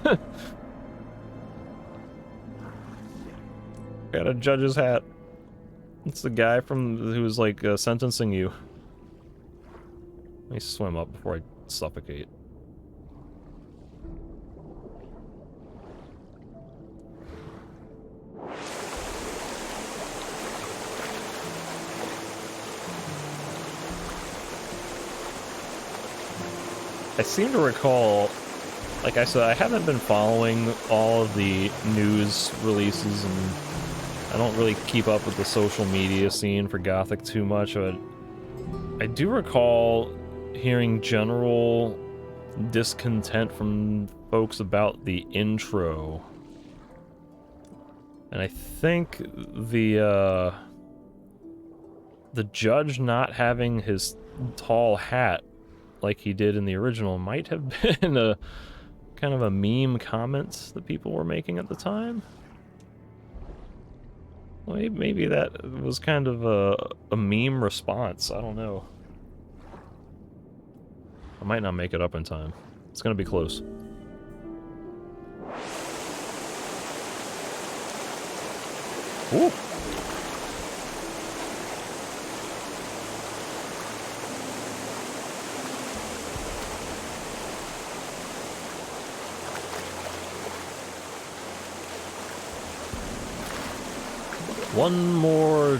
Got a judge's hat. It's the guy from who was like sentencing you. Let me swim up before I suffocate. I seem to recall, like I said, I haven't been following all of the news releases and I don't really keep up with the social media scene for Gothic too much, but I do recall hearing general discontent from folks about the intro. And I think the judge not having his tall hat like he did in the original might have been a kind of a meme comment that people were making at the time. Well, maybe that was kind of a meme response. I don't know. I might not make it up in time. It's gonna be close. Ooh. One more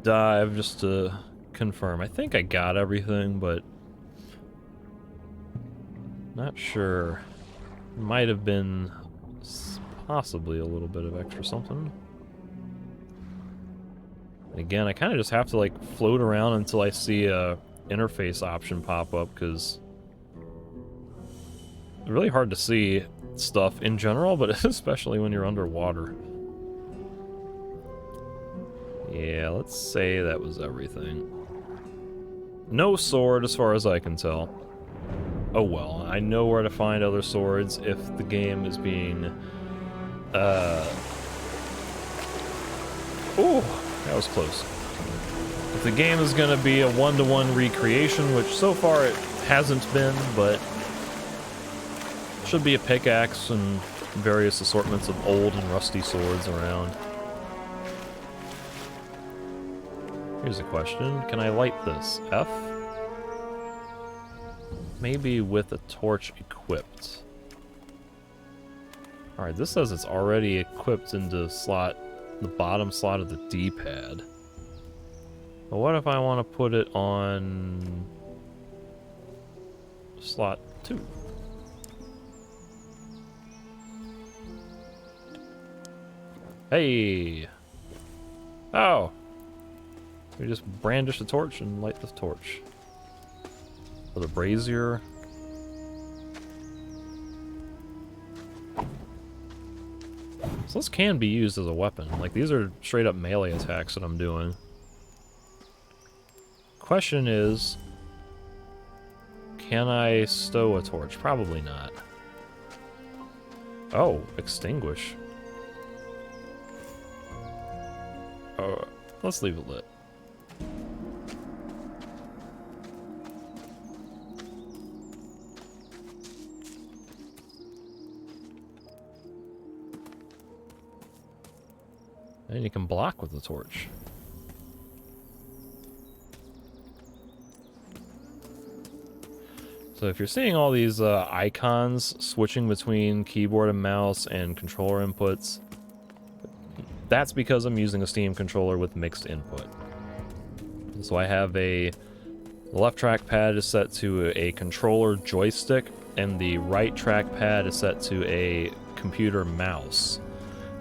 dive just to confirm. I think I got everything, but not sure. Might have been possibly a little bit of extra something. And again, I kind of just have to like float around until I see a interface option pop up, because it's really hard to see stuff in general, but especially when you're underwater. Yeah, let's say that was everything. No sword as far as I can tell. Oh well, I know where to find other swords if the game is being... Ooh, that was close. If the game is gonna be a one-to-one recreation, which so far it hasn't been, but... should be a pickaxe and various assortments of old and rusty swords around. Here's a question. Can I light this? F? Maybe with a torch equipped. Alright, this says it's already equipped into slot, the bottom slot of the D-pad. But what if I want to put it on slot 2? Hey! Oh! We just brandish the torch and light the torch. For the brazier. So this can be used as a weapon. Like, these are straight up melee attacks that I'm doing. Question is, can I stow a torch? Probably not. Oh, extinguish. Oh, let's leave it lit. And you can block with the torch. So if you're seeing all these icons switching between keyboard and mouse and controller inputs, that's because I'm using a Steam controller with mixed input. So I have the left trackpad is set to a controller joystick, and the right trackpad is set to a computer mouse.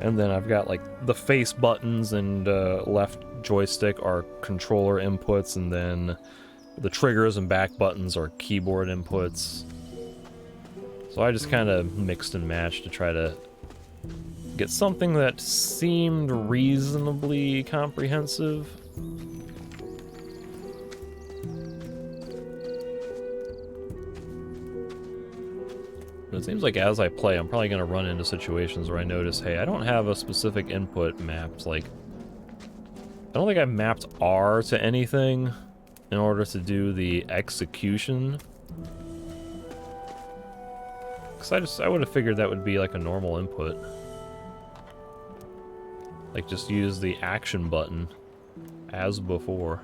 And then I've got like the face buttons and left joystick are controller inputs, and then the triggers and back buttons are keyboard inputs. So I just kind of mixed and matched to try to get something that seemed reasonably comprehensive. But it seems like as I play, I'm probably going to run into situations where I notice, hey, I don't have a specific input mapped. Like, I don't think I've mapped R to anything in order to do the execution. Because I would have figured that would be like a normal input. Like, just use the action button as before.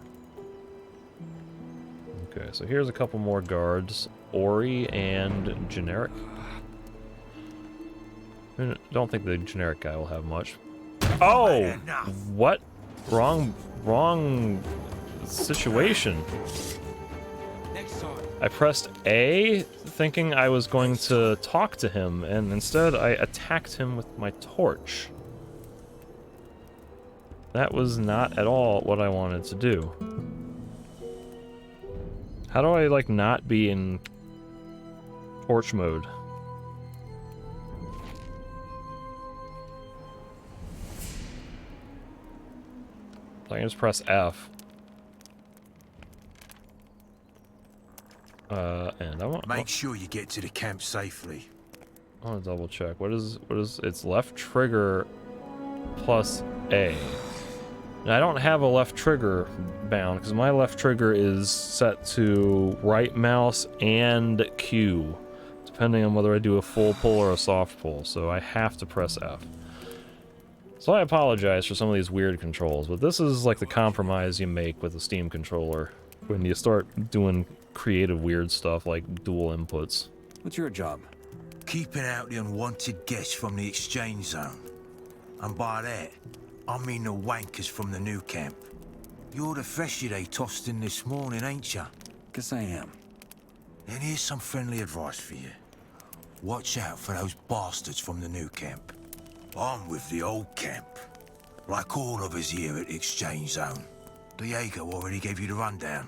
Okay, so here's a couple more guards. Ori and generic. I don't think the generic guy will have much. Oh! What? Wrong situation. I pressed A thinking I was going to talk to him, and instead I attacked him with my torch. That was not at all what I wanted to do. How do I, like, not be in torch mode? I can just press F. And I want... Make sure you get to the camp safely. I want to double check. What is, it's left trigger plus A. Now, I don't have a left trigger bound, because my left trigger is set to right mouse and Q, depending on whether I do a full pull or a soft pull, so I have to press F. So I apologize for some of these weird controls, but this is like the compromise you make with a Steam controller when you start doing creative weird stuff like dual inputs. What's your job? Keeping out the unwanted guests from the exchange zone. And by that, I mean the wankers from the new camp. You're the freshie they tossed in this morning, ain't ya? Guess I am. And here's some friendly advice for you. Watch out for those bastards from the new camp. I'm with the old camp. Like all of us here at the exchange zone. Diego already gave you the rundown.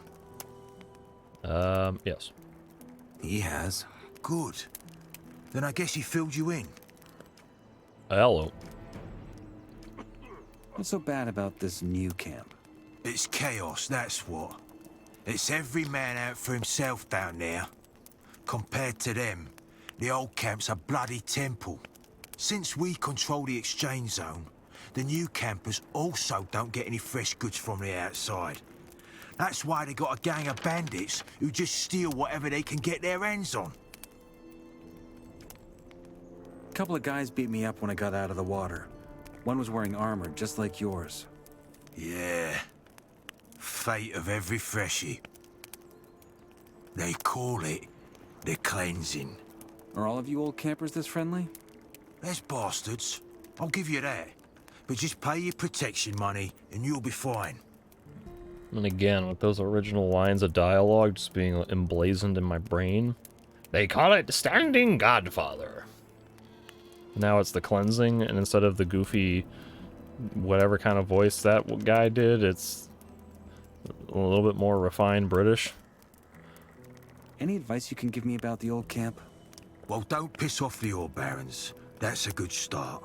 Yes. He has. Good. Then I guess he filled you in. Hello. What's so bad about this new camp? It's chaos, that's what. It's every man out for himself down there. Compared to them, the old camp's a bloody temple. Since we control the exchange zone, the new campers also don't get any fresh goods from the outside. That's why they got a gang of bandits who just steal whatever they can get their hands on. A couple of guys beat me up when I got out of the water. One was wearing armor, just like yours. Yeah. Fate of every freshie. They call it the cleansing. Are all of you old campers this friendly? There's bastards, I'll give you that. But just pay your protection money and you'll be fine. And again, with those original lines of dialogue just being emblazoned in my brain. They call it Standing Godfather. Now it's the cleansing, and instead of the goofy, whatever kind of voice that guy did, it's a little bit more refined British. Any advice you can give me about the old camp? Well, don't piss off the old barons. That's a good start.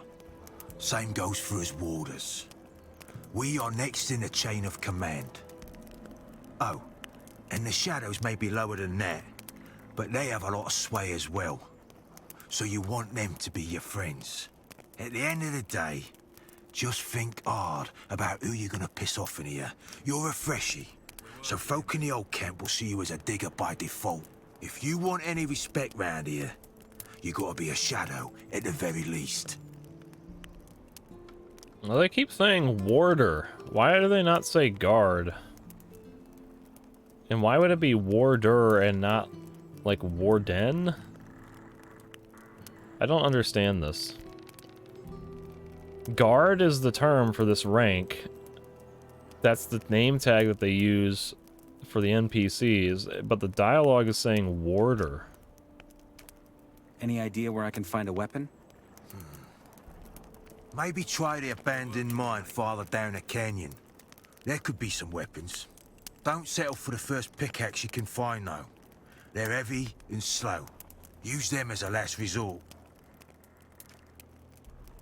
Same goes for us warders. We are next in the chain of command. Oh, and the shadows may be lower than that, but they have a lot of sway as well. So you want them to be your friends. At the end of the day, just think hard about who you're gonna piss off in here. You're a freshie, so folk in the old camp will see you as a digger by default. If you want any respect round here, you gotta be a shadow at the very least. Well, they keep saying warder. Why do they not say guard? And why would it be warder and not, like, warden? I don't understand this. Guard is the term for this rank. That's the name tag that they use for the NPCs, but the dialogue is saying warder. Any idea where I can find a weapon? Maybe try the abandoned mine farther down the canyon. There could be some weapons. Don't settle for the first pickaxe you can find, though. They're heavy and slow. Use them as a last resort.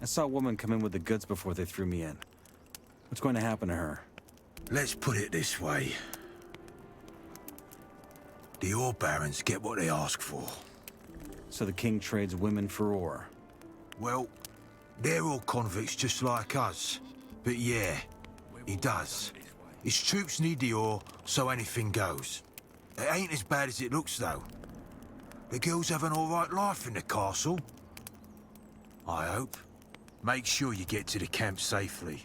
I saw a woman come in with the goods before they threw me in. What's going to happen to her? Let's put it this way. The ore barons get what they ask for. So the king trades women for ore. Well, they're all convicts just like us. But yeah, he does. His troops need the ore, so anything goes. It ain't as bad as it looks, though. The girls have an alright life in the castle. I hope. Make sure you get to the camp safely.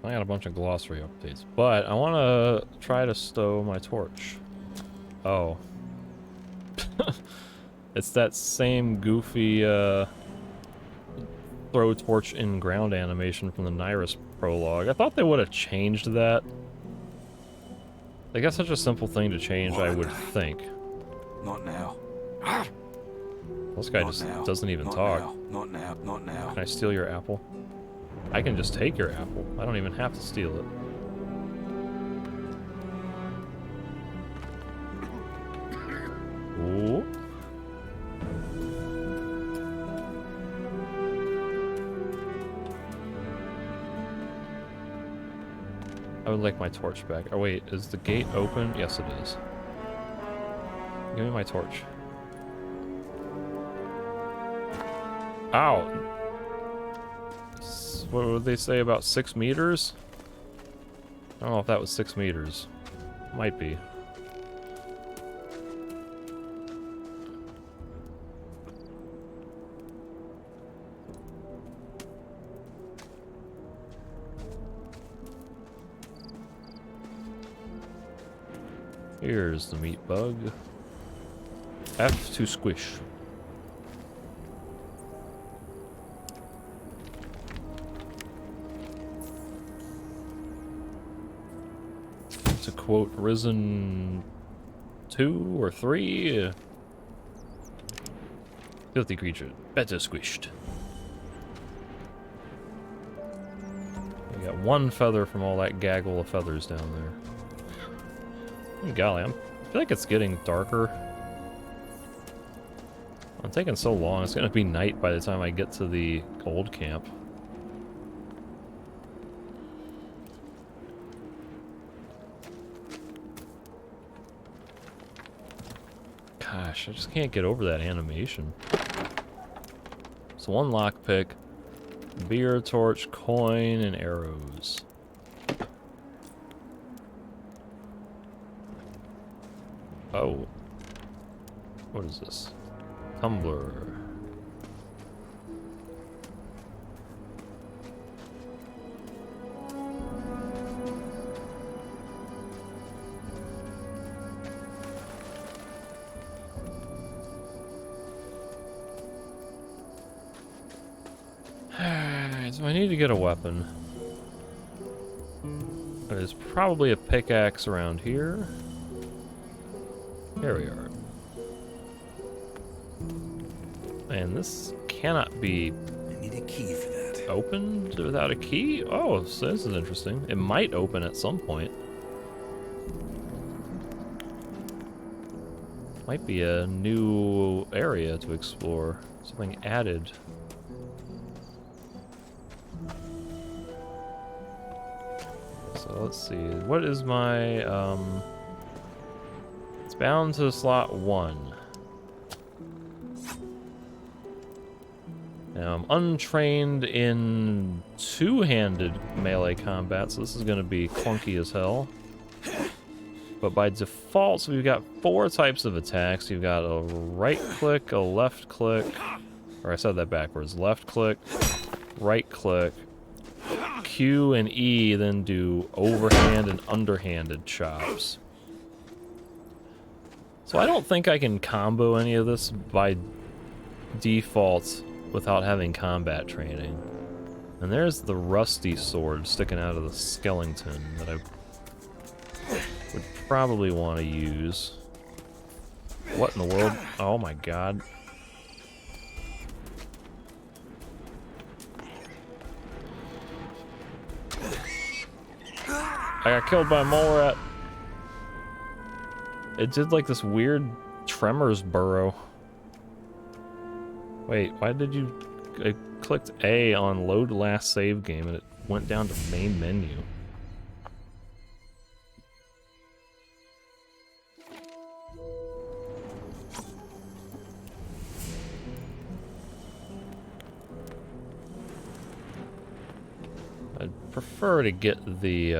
I got a bunch of glossary updates, but I want to try to stow my torch. Oh. It's that same goofy throw torch in ground animation from the Nyrus prologue. I thought they would have changed that. Like, that's such a simple thing to change, I would think. Not now. This guy Not just now. doesn't even Not talk. now. Not now. Not now. Can I steal your apple? I can just take your apple. I don't even have to steal it. Ooh. I would like my torch back. Oh wait, is the gate open? Yes, it is. Give me my torch. Ow! What would they say about 6 meters? I don't know if that was 6 meters. Might be. Here's the meat bug. F to squish. To quote Risen 2 or 3, filthy creature, better squished. We got 1 feather from all that gaggle of feathers down there. Oh, golly, I feel like it's getting darker. I'm taking so long, it's gonna be night by the time I get to the old camp. Gosh, I just can't get over that animation. So 1 lockpick, beer torch, coin, and arrows. Oh. What is this? Tumbler. So I need to get a weapon. There's probably a pickaxe around here. Here we are. And this cannot be I need a key for that. opened without a key? Oh, so this is interesting. It might open at some point. Might be a new area to explore. Something added. So let's see. What is my, it's bound to slot 1. Now, I'm untrained in 2-handed melee combat, so this is going to be clunky as hell. But by default, so we've got 4 types of attacks. You've got a right click, a left click, or I said that backwards. Left click, right click, Q and E, then do overhand and underhanded chops. So I don't think I can combo any of this by default without having combat training. And there's the rusty sword sticking out of the skeleton that I would probably want to use. What in the world? Oh my god. I got killed by a mole rat. It did like this weird tremors burrow. Wait, why did you... I clicked A on load last save game and it went down to main menu. I'd prefer to get the,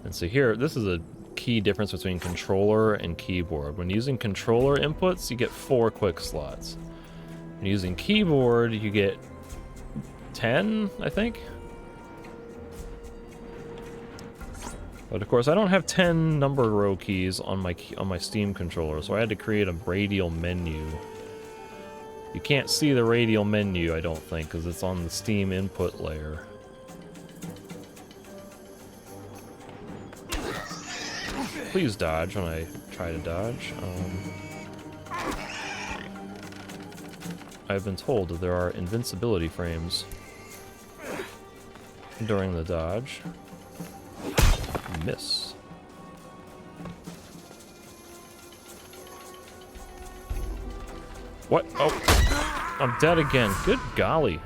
and so here, this is a key difference between controller and keyboard. When using controller inputs, you get 4 quick slots. When using keyboard, you get 10, I think. But of course, I don't have 10 number row keys on my Steam controller, so I had to create a radial menu. You can't see the radial menu, I don't think, because it's on the Steam input layer. Please dodge when I try to dodge. I've been told that there are invincibility frames. during the dodge. Miss. What? Oh, I'm dead again. Good golly.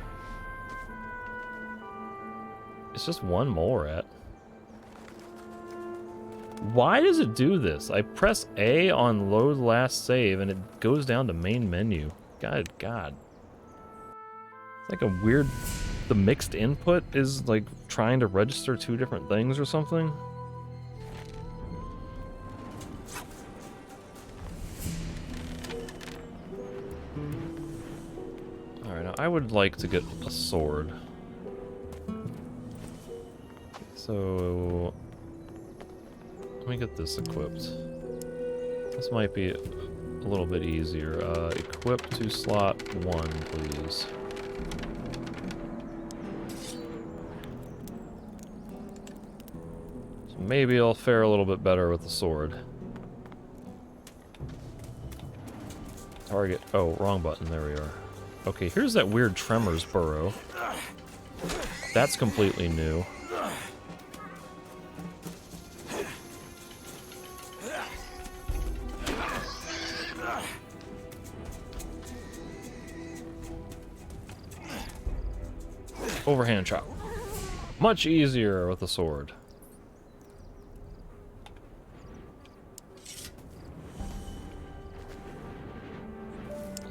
It's just one mole rat. Why does it do this? I press A on load last save and it goes down to main menu. God. It's like a weird... The mixed input is like trying to register two different things or something. Alright, now I would like to get a sword. So... Let me get this equipped. This might be a little bit easier. Equip to slot 1, please. So maybe I'll fare a little bit better with the sword. Target. Oh, wrong button. There we are. Okay, here's that weird Tremors burrow. That's completely new. Overhand chop. Much easier with a sword.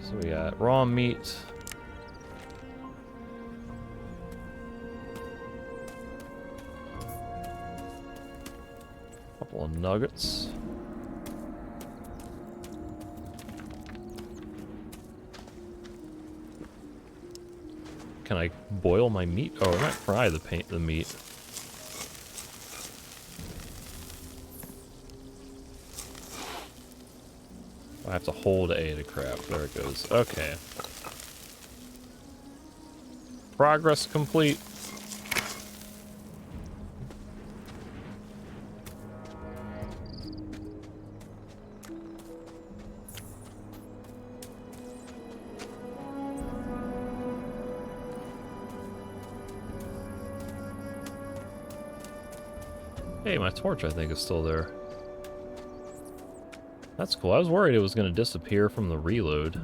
So we got raw meat. Couple of nuggets. Can I boil my meat? Oh, not fry the meat. I have to hold A to craft. There it goes. Okay. Progress complete. Hey, my torch, I think, is still there. That's cool. I was worried it was going to disappear from the reload.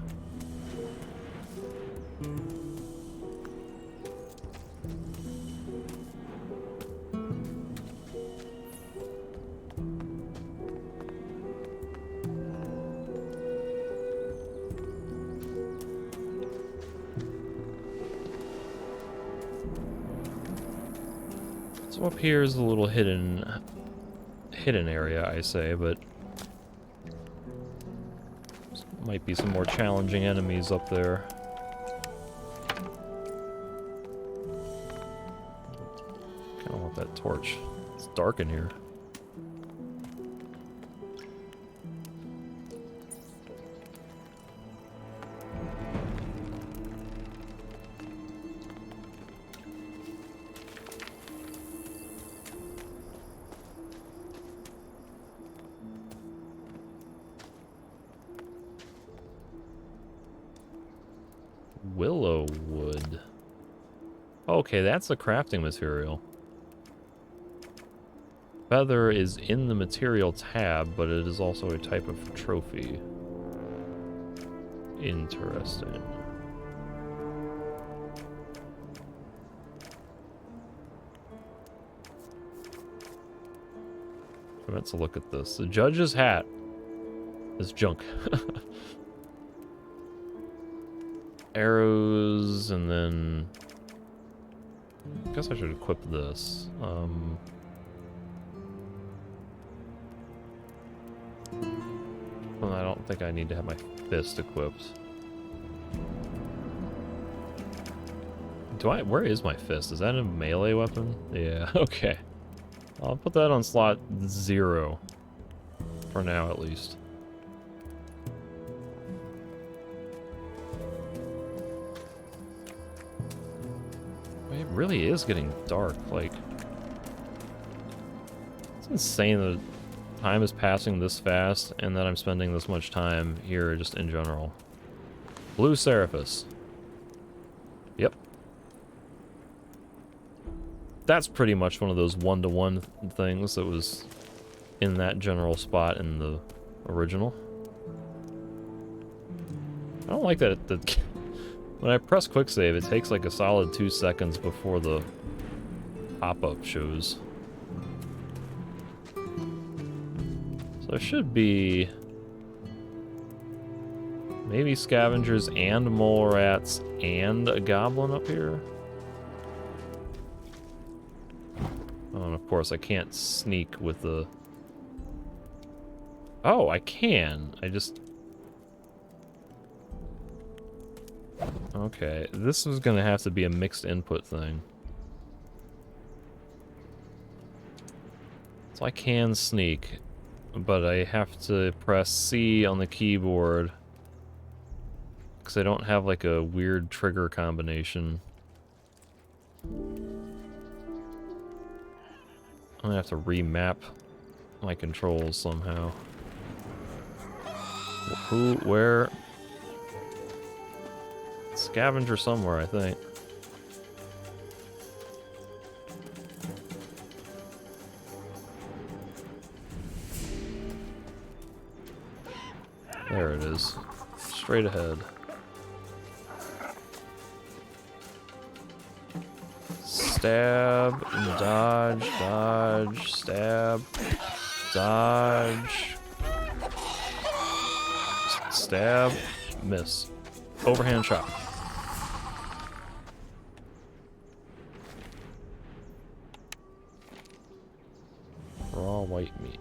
So up here is a little hidden area, I say, but might be some more challenging enemies up there. Kind of want that torch. It's dark in here. Willow wood. Okay, that's a crafting material. Feather is in the material tab, but it is also a type of trophy. Interesting. Let's look at this. The judge's hat is junk. Arrows, and then I guess I should equip this. Well, I don't think I need to have my fist equipped. Do I? Where is my fist? Is that a melee weapon? Yeah, okay. I'll put that on slot 0. For now, at least. It really is getting dark, like... It's insane that time is passing this fast, and that I'm spending this much time here just in general. Blue Seraphis. Yep. that's pretty much one of those one-to-one things that was in that general spot in the original. I don't like that when I press quick save, it takes like a solid 2 seconds before the pop-up shows. So there should be maybe scavengers and mole rats and a goblin up here. Oh, and of course I can't sneak with the... Oh, I can. I just... Okay, this is gonna have to be a mixed input thing. So I can sneak, but I have to press C on the keyboard because I don't have like a weird trigger combination. I'm gonna have to remap my controls somehow. Who, where? Scavenger somewhere, I think. There it is. Straight ahead. Stab, dodge, dodge, stab, dodge, stab, miss. Overhand chop. Raw white meat.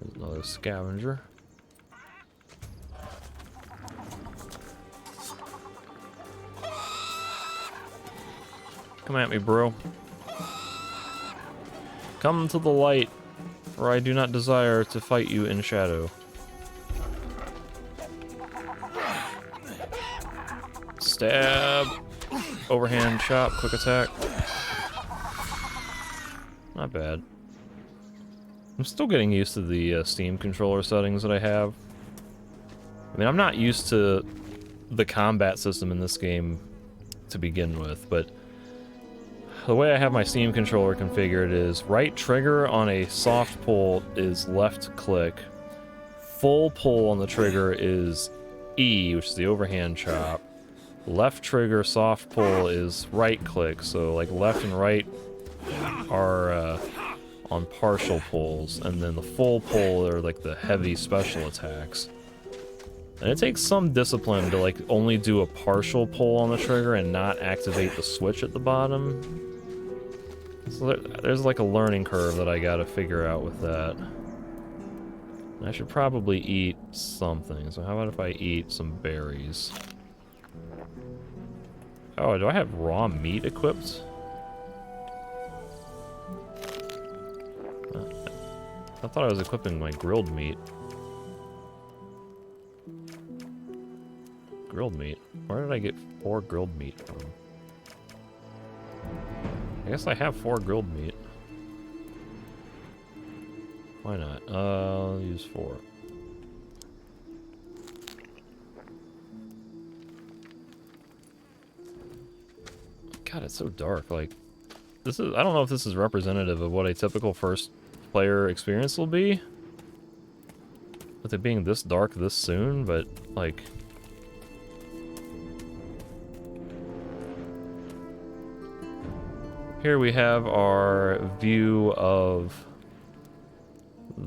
There's another scavenger. Come at me, bro. Come to the light, for I do not desire to fight you in shadow. Stab. Overhand chop, quick attack. Not bad. I'm still getting used to the Steam controller settings that I have. I mean, I'm not used to the combat system in this game to begin with, but the way I have my Steam controller configured is right trigger on a soft pull is left click, full pull on the trigger is E, which is the overhand chop, left trigger soft pull is right click, so like left and right are on partial pulls, and then the full pull are like the heavy special attacks. And it takes some discipline to like only do a partial pull on the trigger and not activate the switch at the bottom. So there's like a learning curve that I gotta figure out with that. And I should probably eat something, so how about if I eat some berries? Oh, do I have raw meat equipped? I thought I was equipping my grilled meat. Grilled meat? Where did I get 4 grilled meat from? I guess I have 4 grilled meat. Why not? I'll use 4. God, it's so dark. Like, this is, I don't know if this is representative of what a typical first player experience will be, with it being this dark this soon, but like here we have our view of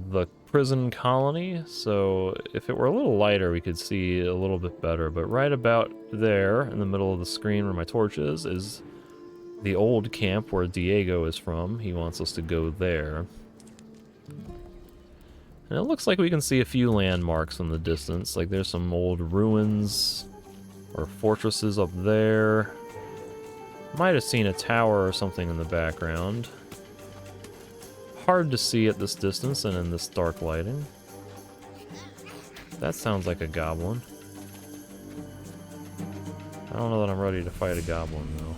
the prison colony. So if it were a little lighter we could see a little bit better, but right about there in the middle of the screen where my torch is the old camp where Diego is from. He wants us to go there. And it looks like we can see a few landmarks in the distance. Like there's some old ruins or fortresses up there. Might have seen a tower or something in the background. Hard to see at this distance and in this dark lighting. That sounds like a goblin. I don't know that I'm ready to fight a goblin, though.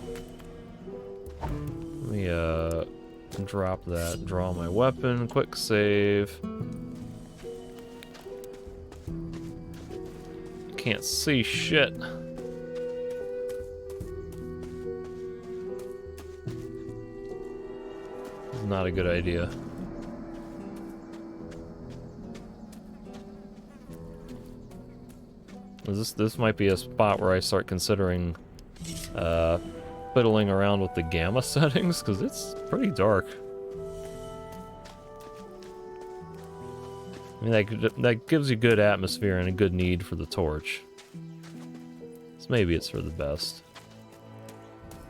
Let me, drop that. Draw my weapon. Quick save. Can't see shit. Not a good idea. This might be a spot where I start considering fiddling around with the gamma settings, because it's pretty dark. I mean, that gives you good atmosphere and a good need for the torch. So maybe it's for the best.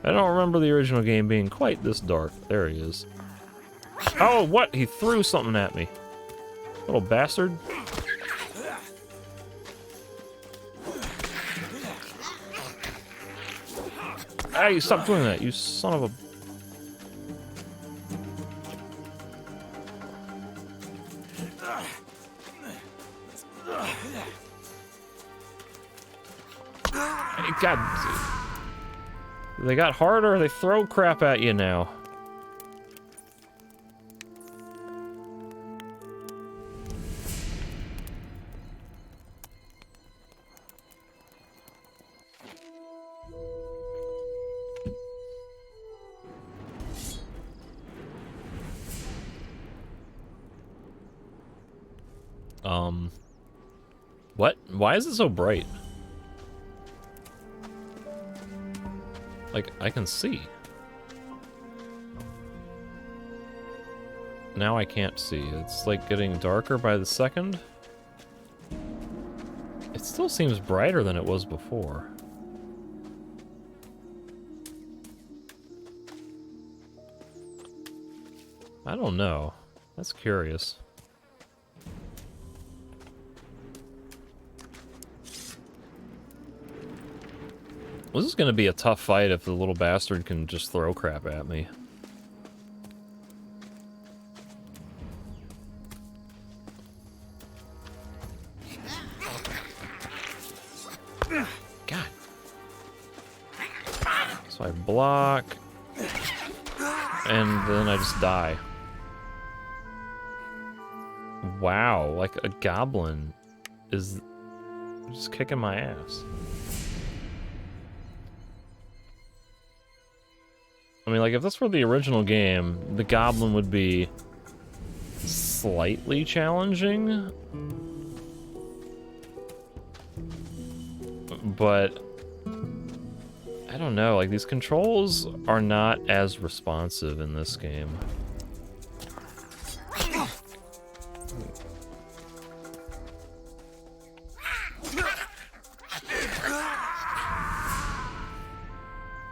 I don't remember the original game being quite this dark. There he is. Oh, what? He threw something at me. Little bastard. Hey, stop doing that, you son of a... Hey, God. They got harder, they throw crap at you now. What? Why is it so bright? Like, I can see. Now I can't see. It's like getting darker by the second. It still seems brighter than it was before. I don't know. That's curious. This is gonna be a tough fight if the little bastard can just throw crap at me. God. So I block, and then I just die. Wow, like a goblin is just kicking my ass. I mean, like, if this were the original game, the goblin would be slightly challenging. But I don't know, like, these controls are not as responsive in this game.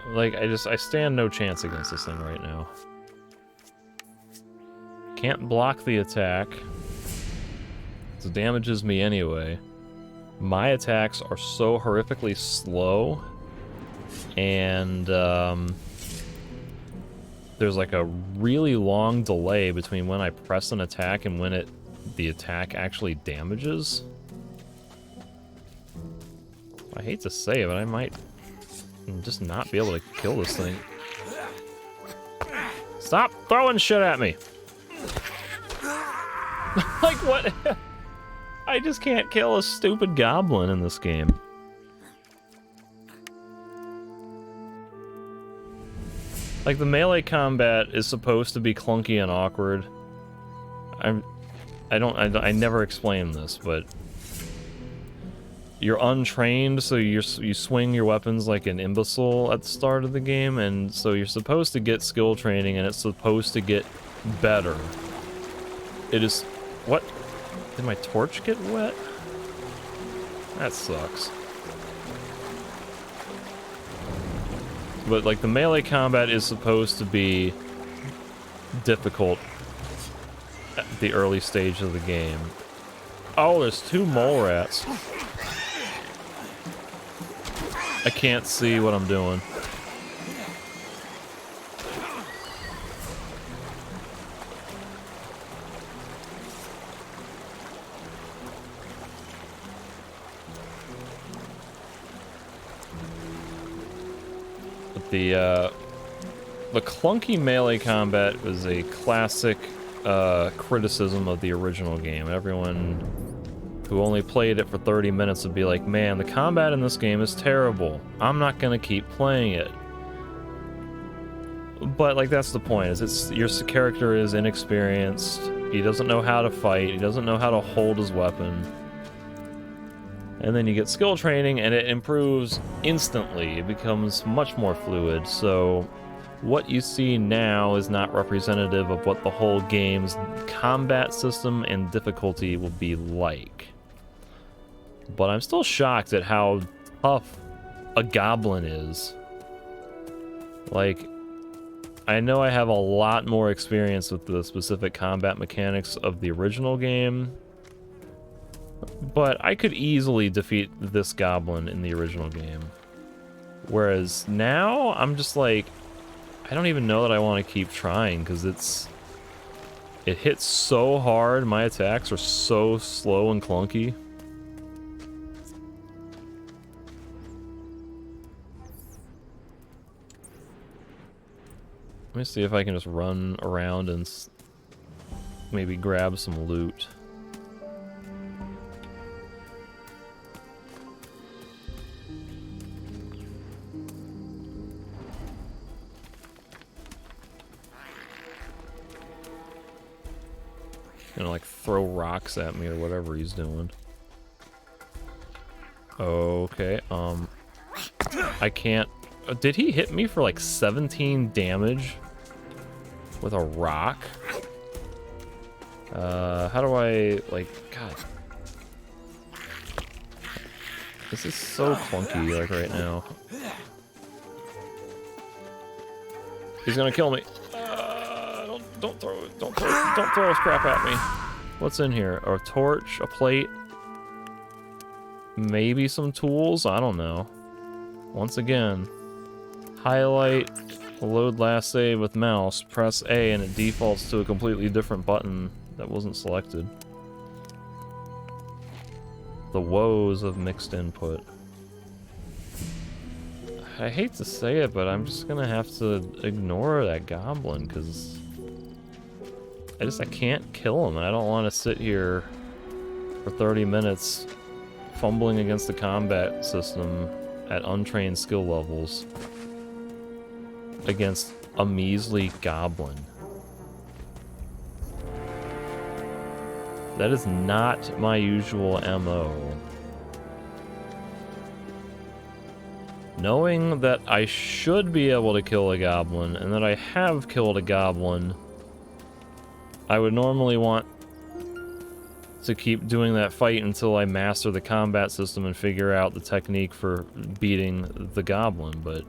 Like, I stand no chance against this thing right now. Can't block the attack. It damages me anyway. My attacks are so horrifically slow. And, there's like a really long delay between when I press an attack and when the attack actually damages. I hate to say it, but I might just not be able to kill this thing. Stop throwing shit at me! Like, what? I just can't kill a stupid goblin in this game. Like, the melee combat is supposed to be clunky and awkward. I never explain this, but you're untrained, so you swing your weapons like an imbecile at the start of the game, and so you're supposed to get skill training, and it's supposed to get better. It is... What? Did my torch get wet? That sucks. But, like, the melee combat is supposed to be difficult at the early stage of the game. Oh, there's two mole rats. I can't see what I'm doing. The clunky melee combat was a classic criticism of the original game. Everyone who only played it for 30 minutes would be like, man, the combat in this game is terrible. I'm not gonna keep playing it. But, like, that's the point, is your character is inexperienced, he doesn't know how to fight, he doesn't know how to hold his weapon. And then you get skill training, and it improves instantly. It becomes much more fluid, so what you see now is not representative of what the whole game's combat system and difficulty will be like. But I'm still shocked at how tough a goblin is. Like, I know I have a lot more experience with the specific combat mechanics of the original game, but I could easily defeat this goblin in the original game. Whereas now, I'm just like, I don't even know that I want to keep trying, because it hits so hard, my attacks are so slow and clunky. Let me see if I can just run around and maybe grab some loot. Gonna like throw rocks at me or whatever he's doing. Okay, I can't. Did he hit me for like 17 damage with a rock? How do I, like, God. This is so clunky, like, right now. He's gonna kill me. Don't throw his crap at me. What's in here? A torch, a plate, maybe some tools? I don't know. Once again, highlight, load last save with mouse, press A, and it defaults to a completely different button that wasn't selected. The woes of mixed input. I hate to say it, but I'm just gonna have to ignore that goblin, because I can't kill him. I don't want to sit here for 30 minutes fumbling against the combat system at untrained skill levels against a measly goblin. That is not my usual MO. Knowing that I should be able to kill a goblin, and that I have killed a goblin, I would normally want to keep doing that fight until I master the combat system and figure out the technique for beating the goblin, but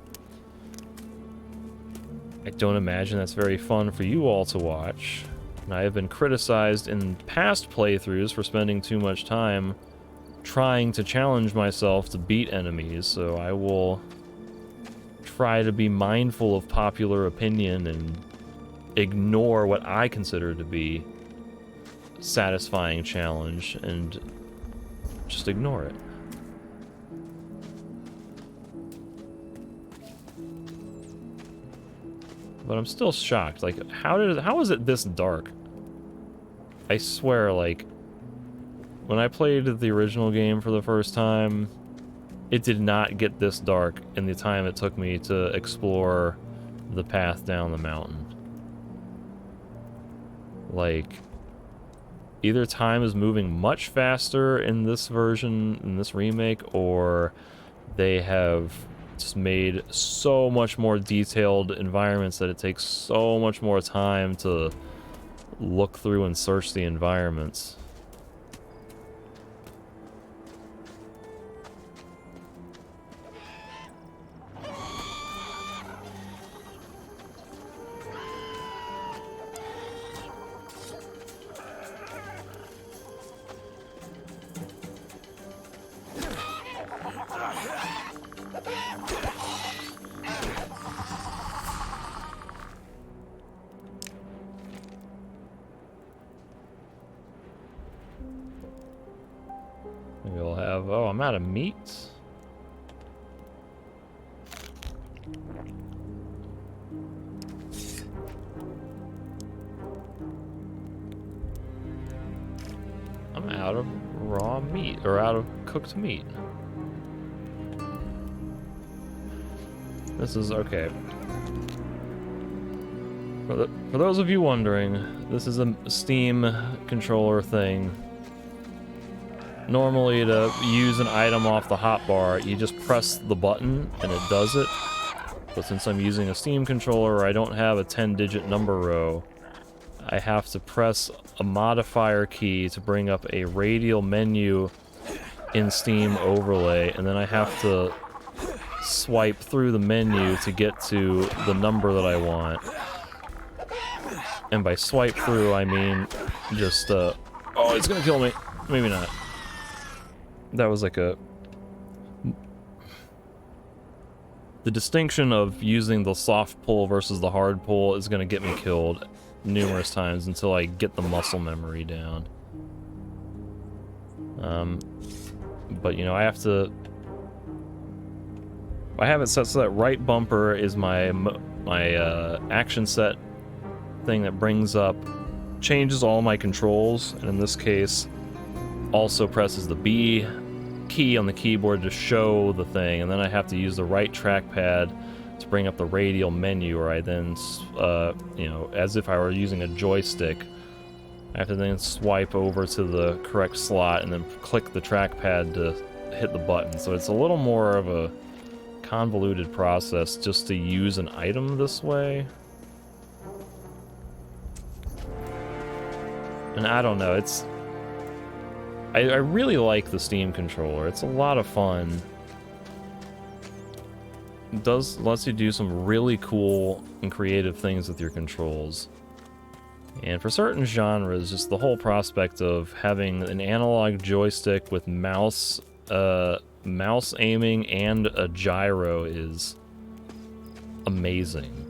I don't imagine that's very fun for you all to watch. And I have been criticized in past playthroughs for spending too much time trying to challenge myself to beat enemies, so I will try to be mindful of popular opinion and ignore what I consider to be satisfying challenge and just ignore it. But I'm still shocked. Like, how is it this dark? I swear, like, when I played the original game for the first time, it did not get this dark in the time it took me to explore the path down the mountain. Like, either time is moving much faster in this version, in this remake, or they have just made so much more detailed environments that it takes so much more time to look through and search the environments. Maybe we'll have... Oh, I'm out of meat. out of raw meat, or out of cooked meat. This is okay. For those of you wondering, this is a Steam controller thing. Normally, to use an item off the hotbar, you just press the button and it does it. But since I'm using a Steam controller, I don't have a 10-digit number row. I have to press a modifier key to bring up a radial menu in Steam Overlay, and then I have to swipe through the menu to get to the number that I want. And by swipe through, I mean just, oh, it's gonna kill me. Maybe not. That was like a... The distinction of using the soft pull versus the hard pull is gonna get me killed numerous times until I get the muscle memory down. But you know, I have to... I have it set so that right bumper is my action set thing that brings up, changes all my controls, and in this case also presses the B key on the keyboard to show the thing, and then I have to use the right trackpad to bring up the radial menu, where I then, you know, as if I were using a joystick, I have to then swipe over to the correct slot and then click the trackpad to hit the button. So it's a little more of a convoluted process just to use an item this way. And I don't know, it's... I really like the Steam controller. It's a lot of fun. It lets you do some really cool and creative things with your controls. And for certain genres, just the whole prospect of having an analog joystick with mouse aiming and a gyro is amazing.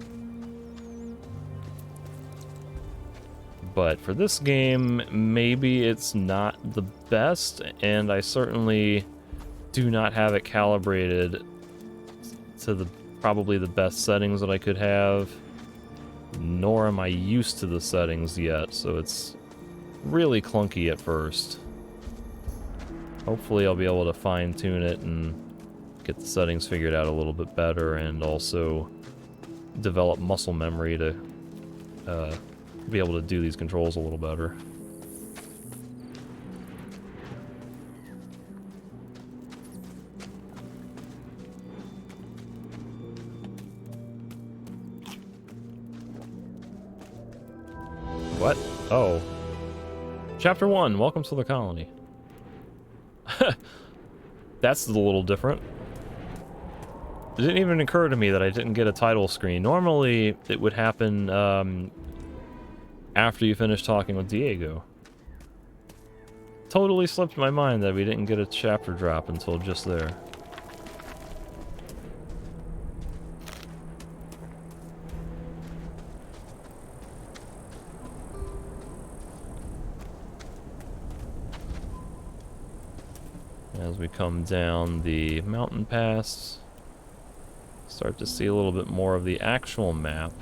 But for this game, maybe it's not the best, and I certainly do not have it calibrated to probably the best settings that I could have, nor am I used to the settings yet, so it's really clunky at first. Hopefully I'll be able to fine-tune it and get the settings figured out a little bit better, and also develop muscle memory to be able to do these controls a little better. What? Oh. Chapter 1, Welcome to the Colony. That's a little different. It didn't even occur to me that I didn't get a title screen. Normally, it would happen after you finish talking with Diego. Totally slipped my mind that we didn't get a chapter drop until just there. As we come down the mountain pass, start to see a little bit more of the actual map.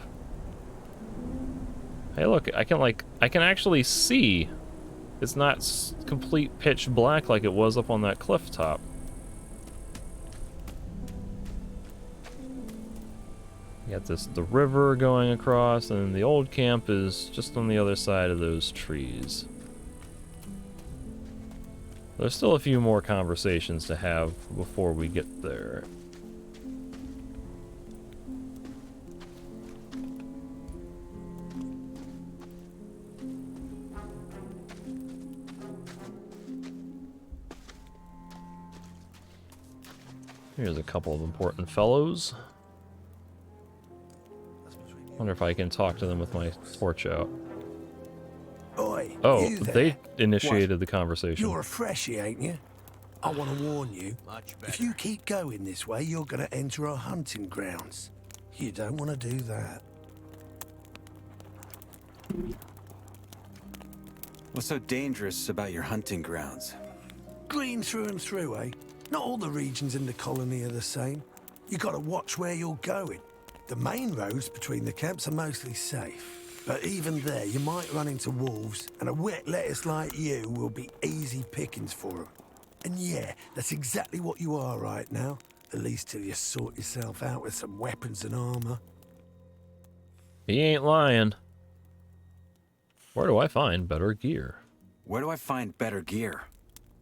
Hey, look, I can actually see. It's not complete pitch black like it was up on that cliff top. You got the river going across, and the old camp is just on the other side of those trees. There's still a few more conversations to have before we get there. Here's a couple of important fellows. Wonder if I can talk to them with my torch out. Oi, oh, you there. They initiated the conversation. You're a freshie, ain't you? I want to warn you. If you keep going this way, you're going to enter our hunting grounds. You don't want to do that. What's so dangerous about your hunting grounds? Green through and through, eh? Not all the regions in the colony are the same. You got to watch where you're going. The main roads between the camps are mostly safe. But even there, you might run into wolves, and a wet lettuce like you will be easy pickings for them. And yeah, that's exactly what you are right now. At least till you sort yourself out with some weapons and armor. He ain't lying. Where do I find better gear? Where do I find better gear?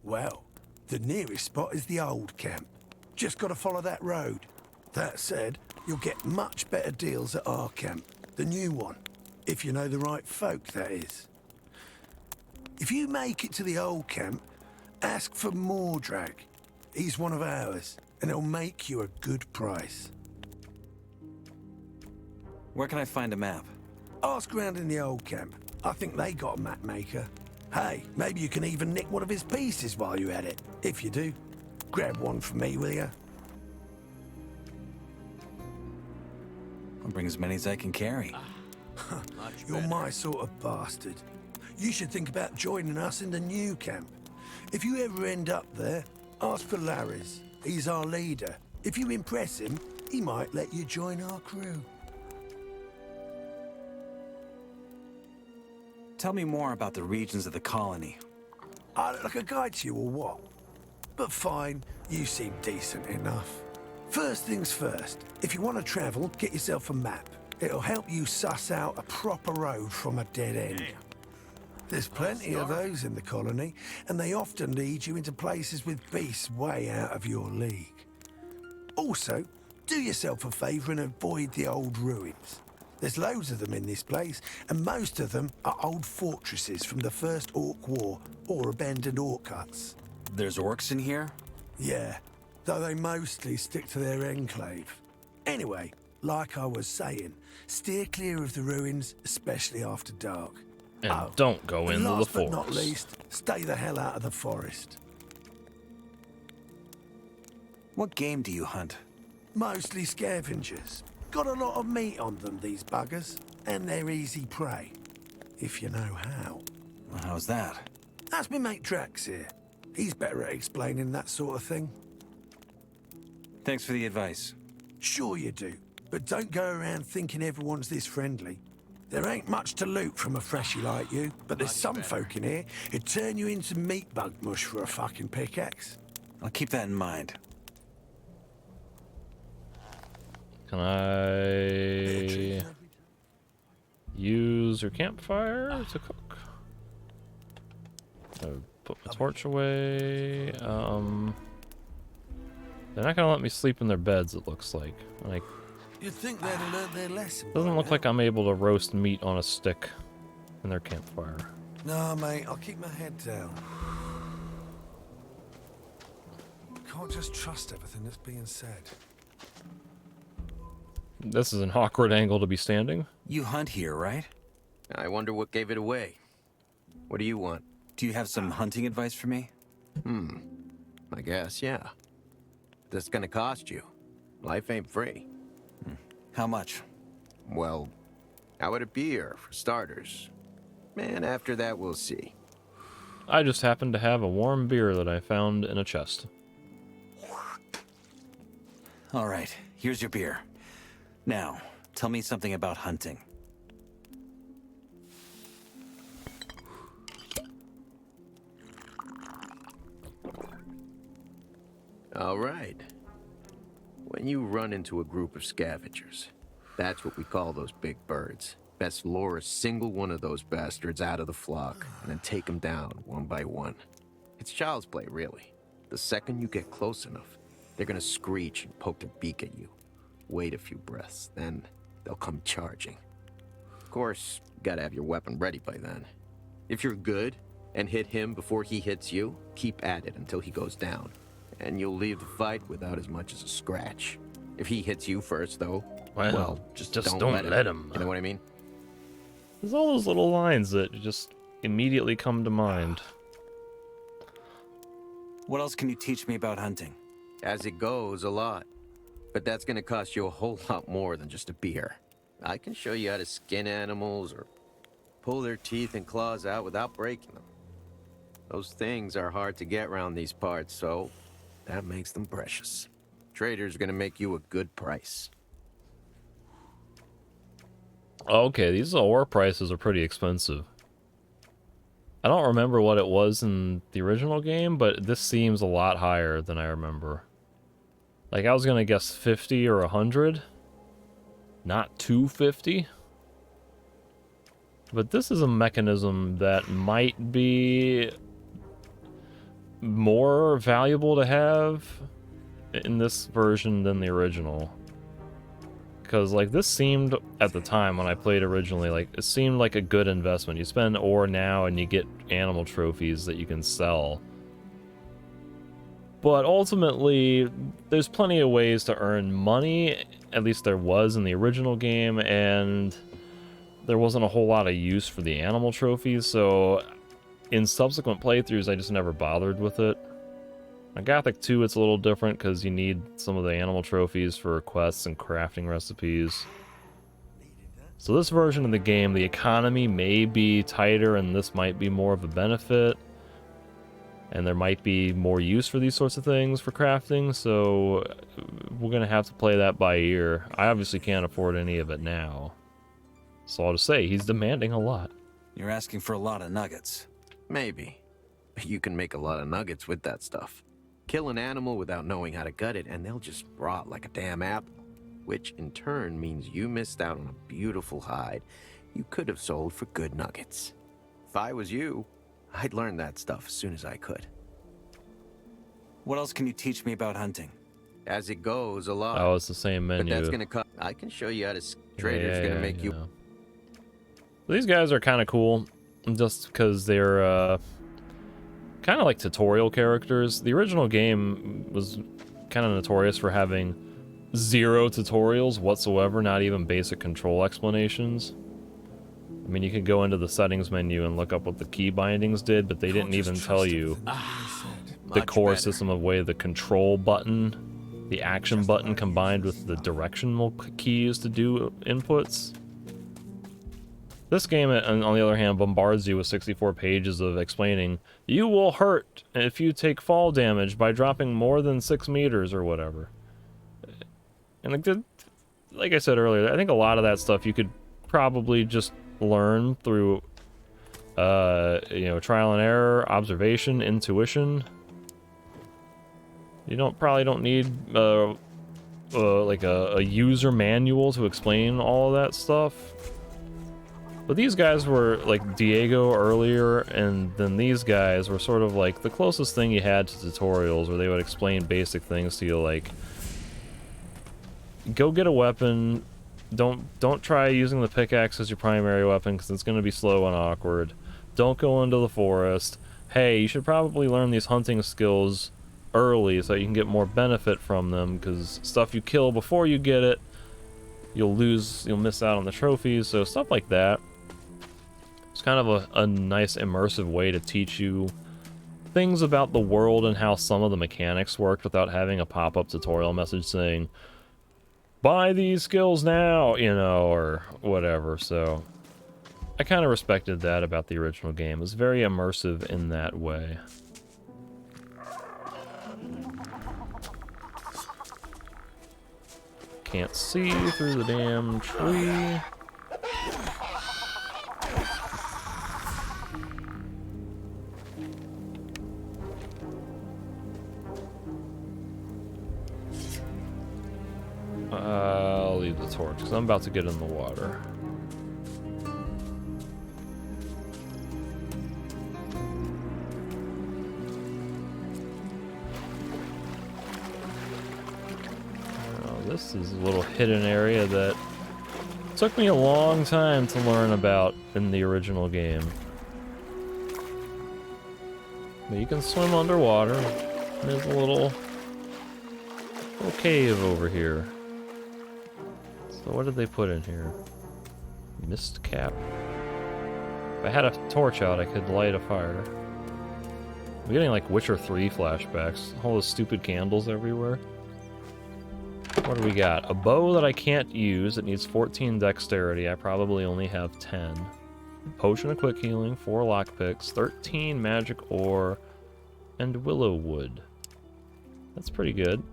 Well, the nearest spot is the old camp. Just gotta follow that road. That said, you'll get much better deals at our camp, the new one. If you know the right folk, that is. If you make it to the old camp, ask for Mordrag. He's one of ours, and he'll make you a good price. Where can I find a map? Ask around in the old camp. I think they got a map maker. Hey, maybe you can even nick one of his pieces while you're at it. If you do, grab one for me, will ya? I'll bring as many as I can carry. You're my sort of bastard. You should think about joining us in the new camp. If you ever end up there, ask for Larry's. He's our leader. If you impress him, he might let you join our crew. Tell me more about the regions of the colony. I look like a guide to you or what? But fine, you seem decent enough. First things first, if you want to travel, get yourself a map. It'll help you suss out a proper road from a dead end. There's plenty of those in the colony, and they often lead you into places with beasts way out of your league. Also, do yourself a favour and avoid the old ruins. There's loads of them in this place, and most of them are old fortresses from the First Orc War or abandoned orc huts. There's orcs in here? Yeah, though they mostly stick to their enclave. Anyway, like I was saying, steer clear of the ruins, especially after dark. And don't go into the last forest. but not least, stay the hell out of the forest. What game do you hunt? Mostly scavengers. Got a lot of meat on them, these buggers, and they're easy prey, if you know how. Well, how's that? That's me mate Drax here. He's better at explaining that sort of thing. Thanks for the advice. Sure you do, but don't go around thinking everyone's this friendly. There ain't much to loot from a freshie like you, but there's some folk in here who'd turn you into meat bug mush for a fucking pickaxe. I'll keep that in mind. Can I use your campfire to cook? Put my torch away. They're not gonna let me sleep in their beds, it looks like. You'd think they'd have learned their lesson. Doesn't look like I'm able to roast meat on a stick in their campfire. No, mate, I'll keep my head down. Can't just trust everything that's being said. This is an awkward angle to be standing. You hunt here, right? I wonder what gave it away. What do you want? Do you have some hunting advice for me? I guess, yeah. This is gonna cost you. Life ain't free. How much? Well, how would it be here, for starters? And after that, we'll see. I just happen to have a warm beer that I found in a chest. All right, here's your beer. Now, tell me something about hunting. All right. When you run into a group of scavengers, that's what we call those big birds. Best lure a single one of those bastards out of the flock, and then take them down one by one. It's child's play, really. The second you get close enough, they're gonna screech and poke their beak at you. Wait a few breaths, then they'll come charging. Of course, you gotta have your weapon ready by then. If you're good and hit him before he hits you, keep at it until he goes down, and you'll leave the fight without as much as a scratch. If he hits you first, though, well, just don't let him. You know what I mean? There's all those little lines that just immediately come to mind. What else can you teach me about hunting? As it goes, a lot. But that's gonna cost you a whole lot more than just a beer. I can show you how to skin animals or pull their teeth and claws out without breaking them. Those things are hard to get around these parts, so that makes them precious. Traders are gonna make you a good price. Okay, these ore prices are pretty expensive. I don't remember what it was in the original game, but this seems a lot higher than I remember. Like, I was gonna guess 50 or 100. Not 250. But this is a mechanism that might be more valuable to have in this version than the original. Because, like, this seemed, at the time when I played originally, like, it seemed like a good investment. You spend ore now and you get animal trophies that you can sell. But ultimately, there's plenty of ways to earn money, at least there was in the original game, and there wasn't a whole lot of use for the animal trophies, so in subsequent playthroughs, I just never bothered with it. On Gothic 2, it's a little different because you need some of the animal trophies for quests and crafting recipes. So this version of the game, the economy may be tighter and this might be more of a benefit. And there might be more use for these sorts of things for crafting, so we're going to have to play that by ear. I obviously can't afford any of it now. So I'll just say, he's demanding a lot. You're asking for a lot of nuggets. Maybe. You can make a lot of nuggets with that stuff. Kill an animal without knowing how to gut it, and they'll just rot like a damn apple. Which in turn means you missed out on a beautiful hide you could have sold for good nuggets. If I was you, I'd learn that stuff as soon as I could. What else can you teach me about hunting? As it goes, a lot. Oh, it's the same menu. But that's gonna cut. I can show you how to. Trader's gonna make you. Know. These guys are kind of cool, just because they're kind of like tutorial characters. The original game was kind of notorious for having 0 tutorials whatsoever, not even basic control explanations. I mean, you could go into the settings menu and look up what the key bindings did, but they didn't even tell you the core system of way the control button, the action button combined with the directional keys to do inputs. This game, on the other hand, bombards you with 64 pages of explaining, you will hurt if you take fall damage by dropping more than 6 meters or whatever. And like I said earlier, I think a lot of that stuff you could probably just learn through, you know, trial and error, observation, intuition. You probably don't need like a user manual to explain all of that stuff. But these guys were like Diego earlier, and then these guys were sort of like the closest thing you had to tutorials where they would explain basic things to you, like go get a weapon, don't try using the pickaxe as your primary weapon because it's going to be slow and awkward. Don't go into the forest. Hey, you should probably learn these hunting skills early so you can get more benefit from them, because stuff you kill before you get it, you'll miss out on the trophies, so stuff like that. It's kind of a nice immersive way to teach you things about the world and how some of the mechanics worked without having a pop-up tutorial message saying, buy these skills now, you know, or whatever. So I kind of respected that about the original game. It was very immersive in that way. Can't see through the damn tree. I'll leave the torch because I'm about to get in the water. This is a little hidden area that took me a long time to learn about in the original game. But you can swim underwater. There's a little cave over here. So what did they put in here? Mist cap. If I had a torch out, I could light a fire. I'm getting like Witcher 3 flashbacks. All those stupid candles everywhere. What do we got? A bow that I can't use. It needs 14 dexterity. I probably only have 10. Potion of quick healing, 4 lockpicks, 13 magic ore, and willow wood. That's pretty good.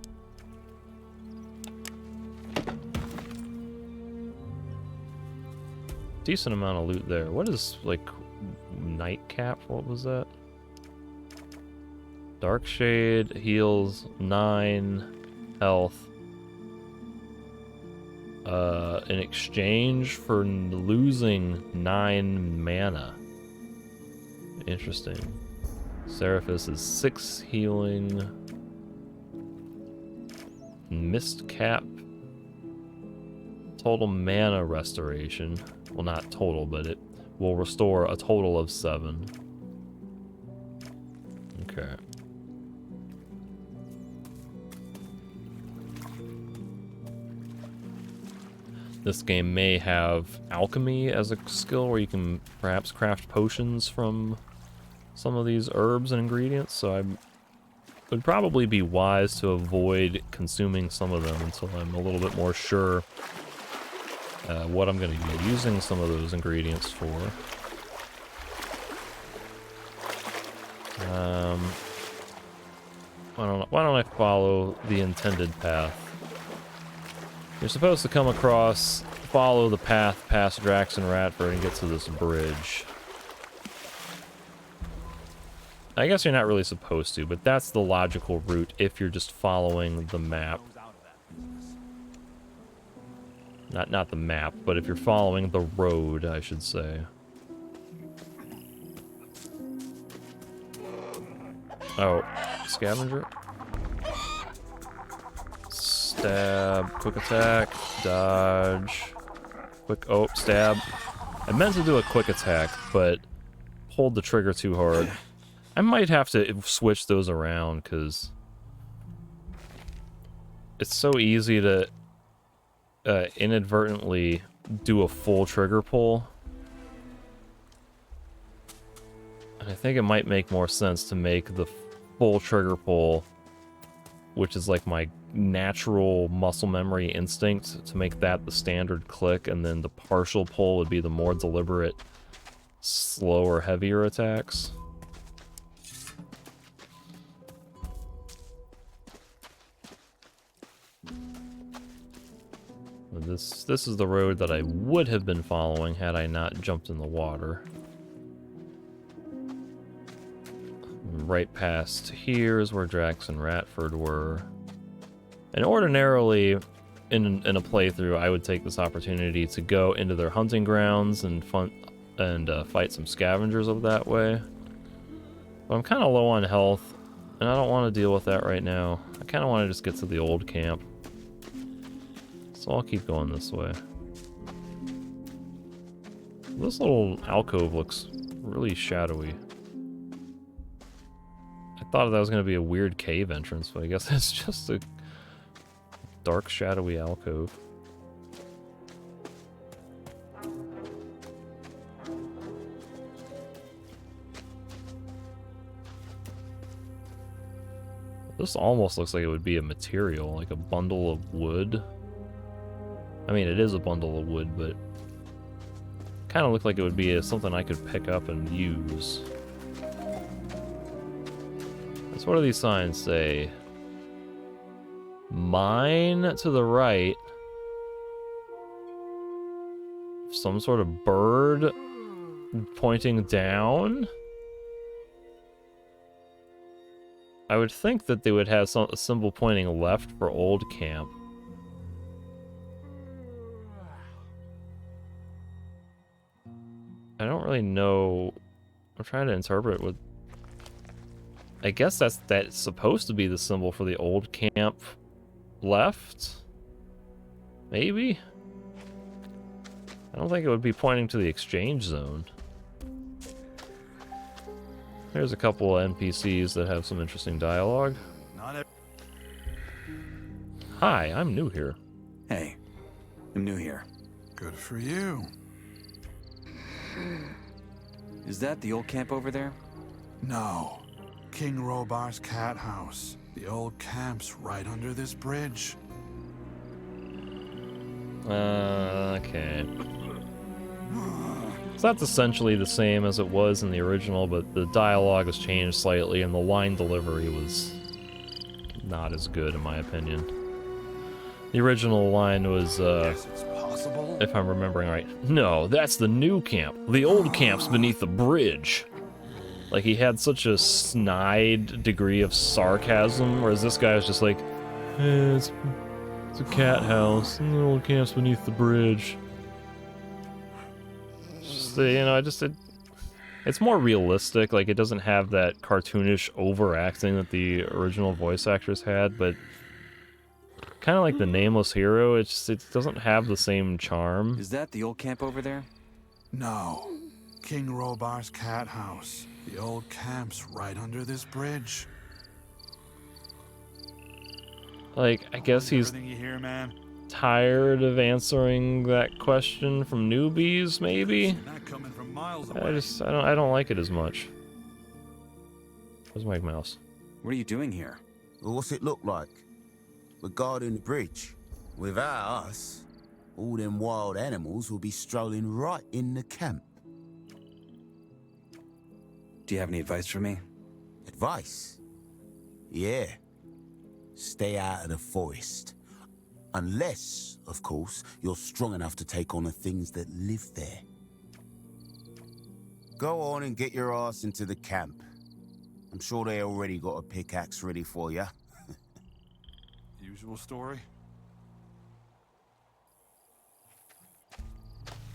decent amount of loot there. What is, like, nightcap? What was that? Dark Shade heals 9 health. In exchange for losing 9 mana. Interesting. Seraphis is 6 healing. Mist Cap. Total mana restoration. Well, not total, but it will restore a total of 7. Okay. This game may have alchemy as a skill where you can perhaps craft potions from some of these herbs and ingredients, so I would probably be wise to avoid consuming some of them until I'm a little bit more sure what I'm going to be using some of those ingredients for. Why don't I follow the intended path? You're supposed to come across, follow the path past Drax and Ratford and get to this bridge. I guess you're not really supposed to, but that's the logical route if you're just following the map. Not the map, but if you're following the road, I should say. Oh, scavenger? Stab, quick attack, dodge, quick, oh, stab. I meant to do a quick attack, but pulled the trigger too hard. I might have to switch those around, because it's so easy to inadvertently do a full trigger pull. And I think it might make more sense to make the full trigger pull, which is like my natural muscle memory instinct, to make that the standard click, and then the partial pull would be the more deliberate, slower, heavier attacks. This is the road that I would have been following had I not jumped in the water. Right past here is where Drax and Ratford were. And ordinarily, in a playthrough, I would take this opportunity to go into their hunting grounds and fight some scavengers up that way. But I'm kind of low on health, and I don't want to deal with that right now. I kind of want to just get to the old camp. So I'll keep going this way. This little alcove looks really shadowy. I thought that was going to be a weird cave entrance, but I guess it's just a dark, shadowy alcove. This almost looks like it would be a material, like a bundle of wood. I mean, it is a bundle of wood, but kind of looked like it would be something I could pick up and use. So what do these signs say? Mine to the right. Some sort of bird pointing down. I would think that they would have a symbol pointing left for old camp. I don't really know. I'm trying to interpret what. I guess that's supposed to be the symbol for the old camp left? Maybe? I don't think it would be pointing to the exchange zone. There's a couple of NPCs that have some interesting dialogue. Hi, I'm new here. Hey, I'm new here. Good for you. Is that the old camp over there? No. King Robar's cat house. The old camp's right under this bridge. Okay. So that's essentially the same as it was in the original, but the dialogue has changed slightly, and the line delivery was not as good, in my opinion. The original line was, if I'm remembering right. No, that's the new camp. The old camp's beneath the bridge. Like, he had such a snide degree of sarcasm, whereas this guy was just like, it's a cat house, and the old camp's beneath the bridge. Just, it's more realistic. Like, it doesn't have that cartoonish overacting that the original voice actors had, but kind of like the Nameless Hero, it doesn't have the same charm. Is that the old camp over there? No. King Robar's cat house. The old camp's right under this bridge. Like, I guess he's Everything you hear, man? tired of answering that question from newbies, maybe? That coming from miles away. I don't like it as much. Where's my mouse? What are you doing here? Well, what's it look like? We're guarding the bridge. Without us, all them wild animals will be strolling right in the camp. Do you have any advice for me? Advice? Yeah. Stay out of the forest. Unless, of course, you're strong enough to take on the things that live there. Go on and get your ass into the camp. I'm sure they already got a pickaxe ready for you. Usual story?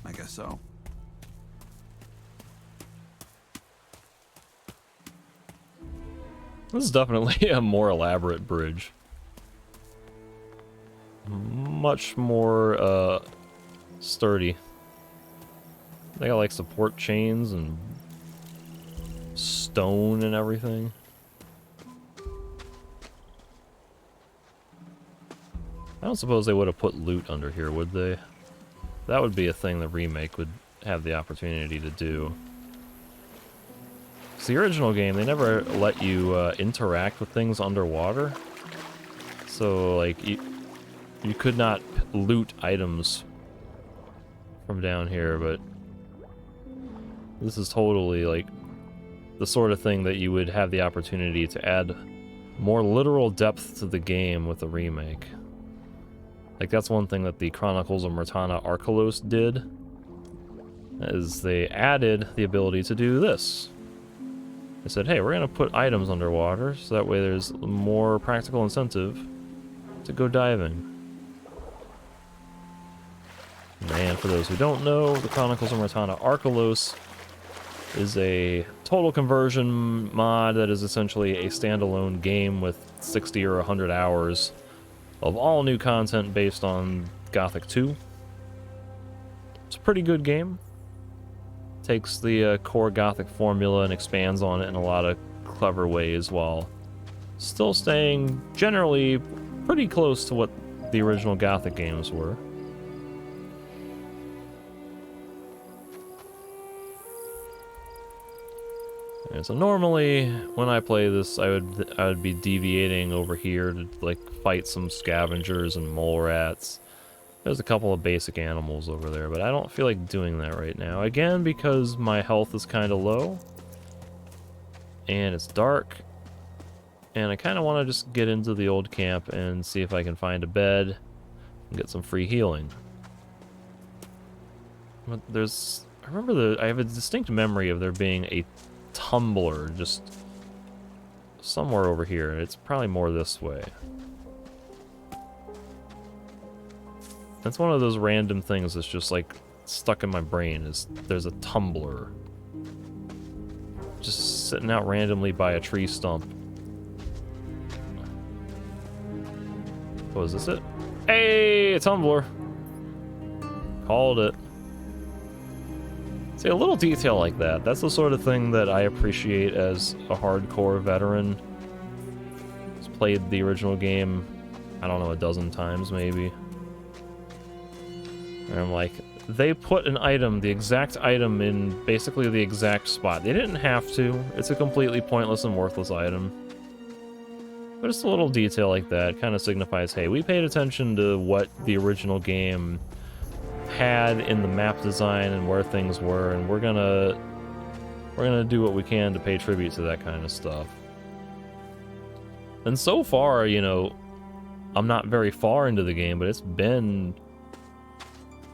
I guess so. This is definitely a more elaborate bridge. Much more, sturdy. They got, like, support chains and stone and everything. I don't suppose they would have put loot under here, would they? That would be a thing the remake would have the opportunity to do. 'Cause the original game, they never let you interact with things underwater. So, like, you could not loot items from down here, but this is totally, like, the sort of thing that you would have the opportunity to add more literal depth to the game with the remake. Like, that's one thing that the Chronicles of Myrtana Arkelos did, is they added the ability to do this. They said, hey, we're going to put items underwater, so that way there's more practical incentive to go diving. And for those who don't know, the Chronicles of Myrtana Arkelos is a total conversion mod that is essentially a standalone game with 60 or 100 hours of all new content based on Gothic 2. It's a pretty good game. Takes the core Gothic formula and expands on it in a lot of clever ways while still staying generally pretty close to what the original Gothic games were. And so normally when I play this, I would be deviating over here to, like, fight some scavengers and mole rats. There's a couple of basic animals over there, but I don't feel like doing that right now. Again, because my health is kind of low, and it's dark, and I kind of want to just get into the old camp and see if I can find a bed and get some free healing. But I have a distinct memory of there being a tumbler just somewhere over here. It's probably more this way. That's one of those random things that's just, like, stuck in my brain, is there's a tumbler just sitting out randomly by a tree stump. Oh, is this it? Hey, a tumbler! Called it. See, a little detail like that, that's the sort of thing that I appreciate as a hardcore veteran. Who's played the original game, I don't know, a dozen times maybe. And I'm like, they put an item, the exact item, in basically the exact spot. They didn't have to. It's a completely pointless and worthless item. But just a little detail like that kind of signifies, hey, we paid attention to what the original game had in the map design and where things were, and we're gonna do what we can to pay tribute to that kind of stuff. And so far, you know, I'm not very far into the game, but it's been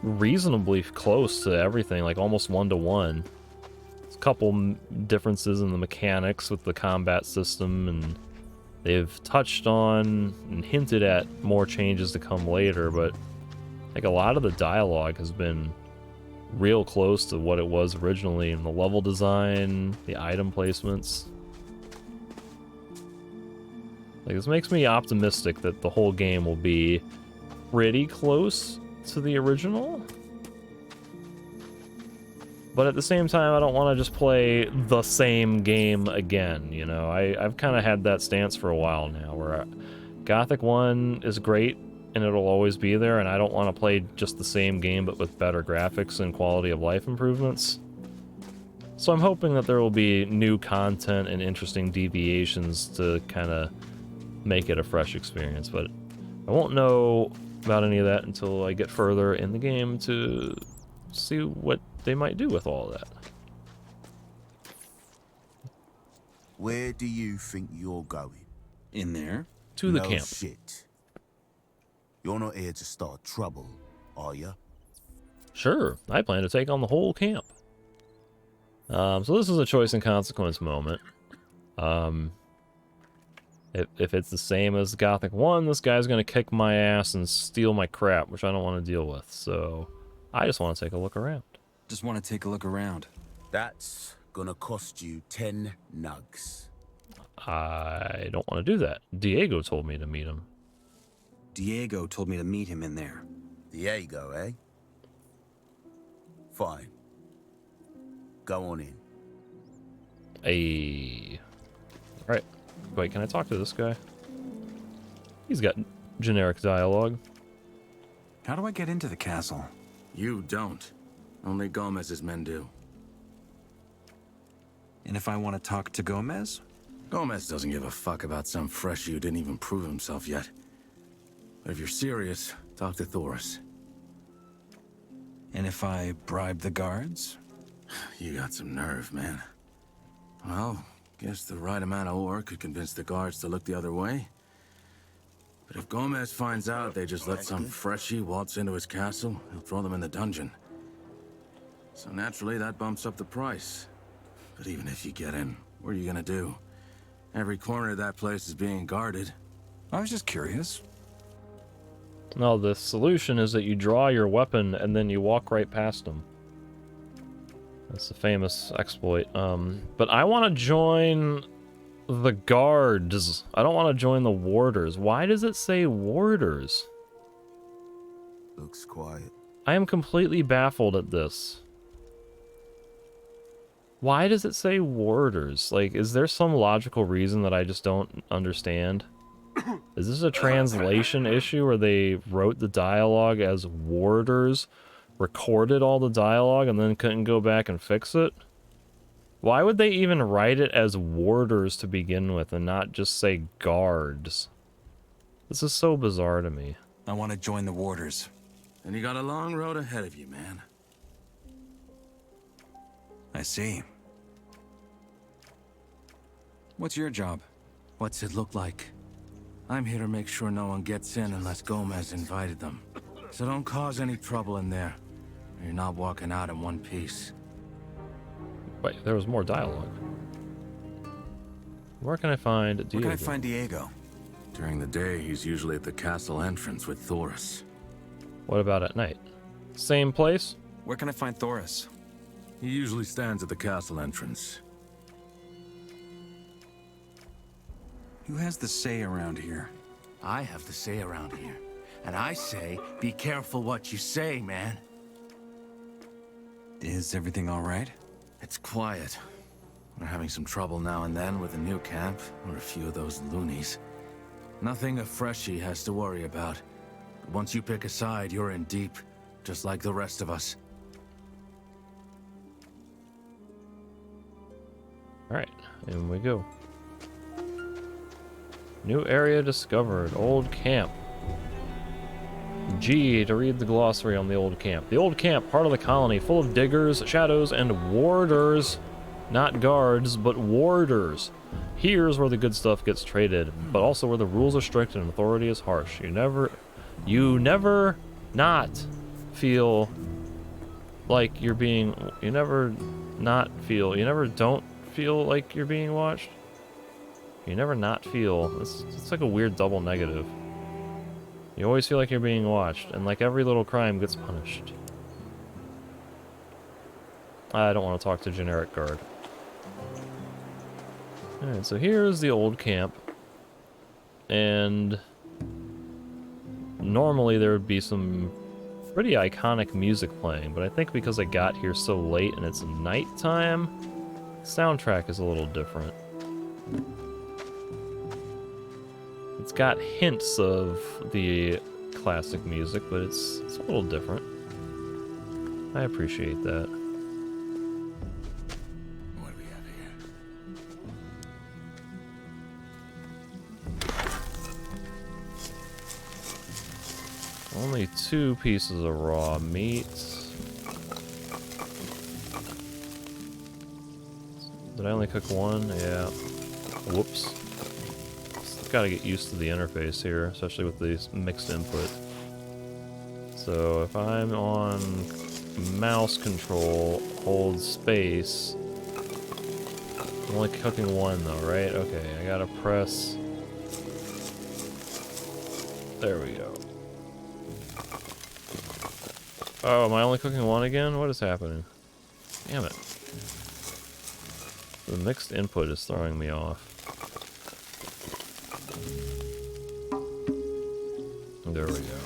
reasonably close to everything, like almost 1-to-1. There's a couple differences in the mechanics with the combat system, and they've touched on and hinted at more changes to come later, but like a lot of the dialogue has been real close to what it was originally in the level design, the item placements. Like, this makes me optimistic that the whole game will be pretty close to the original. But at the same time, I don't want to just play the same game again, you know? I've kind of had that stance for a while now, where Gothic 1 is great, and it'll always be there, and I don't want to play just the same game, but with better graphics and quality of life improvements. So I'm hoping that there will be new content and interesting deviations to kind of make it a fresh experience, but I won't know about any of that until I get further in the game to see what they might do with all of that. Where do you think you're going? In there? To the No camp. shit. You're not here to start trouble, are you? Sure, I plan to take on the whole camp. So this is a choice and consequence moment. If it's the same as Gothic 1, this guy's gonna kick my ass and steal my crap, which I don't want to deal with. So I just want to take a look around. Just want to take a look around. That's gonna cost you 10 nugs. I don't want to do that. Diego told me to meet him. Diego told me to meet him in there. Diego, eh? Fine. Go on in. Hey. Alright. Wait, can I talk to this guy? He's got generic dialogue. How do I get into the castle? You don't. Only Gomez's men do. And if I want to talk to Gomez? Gomez doesn't give a fuck about some freshie who didn't even prove himself yet. But if you're serious, talk to Thoris. And if I bribe the guards? You got some nerve, man. Well, guess the right amount of ore could convince the guards to look the other way. But if Gomez finds out they just let some freshie waltz into his castle, he'll throw them in the dungeon. So naturally, that bumps up the price. But even if you get in, what are you gonna do? Every corner of that place is being guarded. I was just curious. No, the solution is that you draw your weapon and then you walk right past them. That's a famous exploit. But I want to join the guards. I don't want to join the warders. Why does it say warders? Looks quiet. I am completely baffled at this. Why does it say warders? Like, is there some logical reason that I just don't understand? Is this a translation issue where they wrote the dialogue as warders, recorded all the dialogue, and then couldn't go back and fix it? Why would they even write it as warders to begin with and not just say guards? This is so bizarre to me. I want to join the warders. And you got a long road ahead of you, man. I see. What's your job? What's it look like? I'm here to make sure no one gets in unless Gomez invited them. So don't cause any trouble in there. Or you're not walking out in one piece. Wait, there was more dialogue. Where can I find Diego? Where can I find Diego? During the day, he's usually at the castle entrance with Thoris. What about at night? Same place? Where can I find Thoris? He usually stands at the castle entrance. Who has the say around here? I have the say around here. And I say, be careful what you say, man. Is everything all right? It's quiet. We're having some trouble now and then with a new camp, or a few of those loonies. Nothing a freshie has to worry about. But once you pick a side, you're in deep, just like the rest of us. Alright, in we go. New area discovered. Old camp. G to read the glossary on the old camp. The old camp, part of the colony, full of diggers, shadows, and warders. Not guards, but warders. Here's where the good stuff gets traded, but also where the rules are strict and authority is harsh. You never not feel like you're being... You never not feel... You never don't feel like you're being watched? You never not feel... It's like a weird double negative. You always feel like you're being watched, and like every little crime gets punished. I don't want to talk to generic guard. Alright, so here's the old camp. And normally there would be some pretty iconic music playing, but I think because I got here so late and it's nighttime, the soundtrack is a little different. It's got hints of the classic music, but it's a little different. I appreciate that. What do we have here? Only 2 pieces of raw meat. Did I only cook 1? Yeah. Whoops. Gotta get used to the interface here, especially with these mixed input. So if I'm on mouse control, hold space. I'm only cooking 1 though, right? Okay, I gotta press. There we go. Oh, am I only cooking 1 again? What is happening? Damn it. The mixed input is throwing me off. There we go.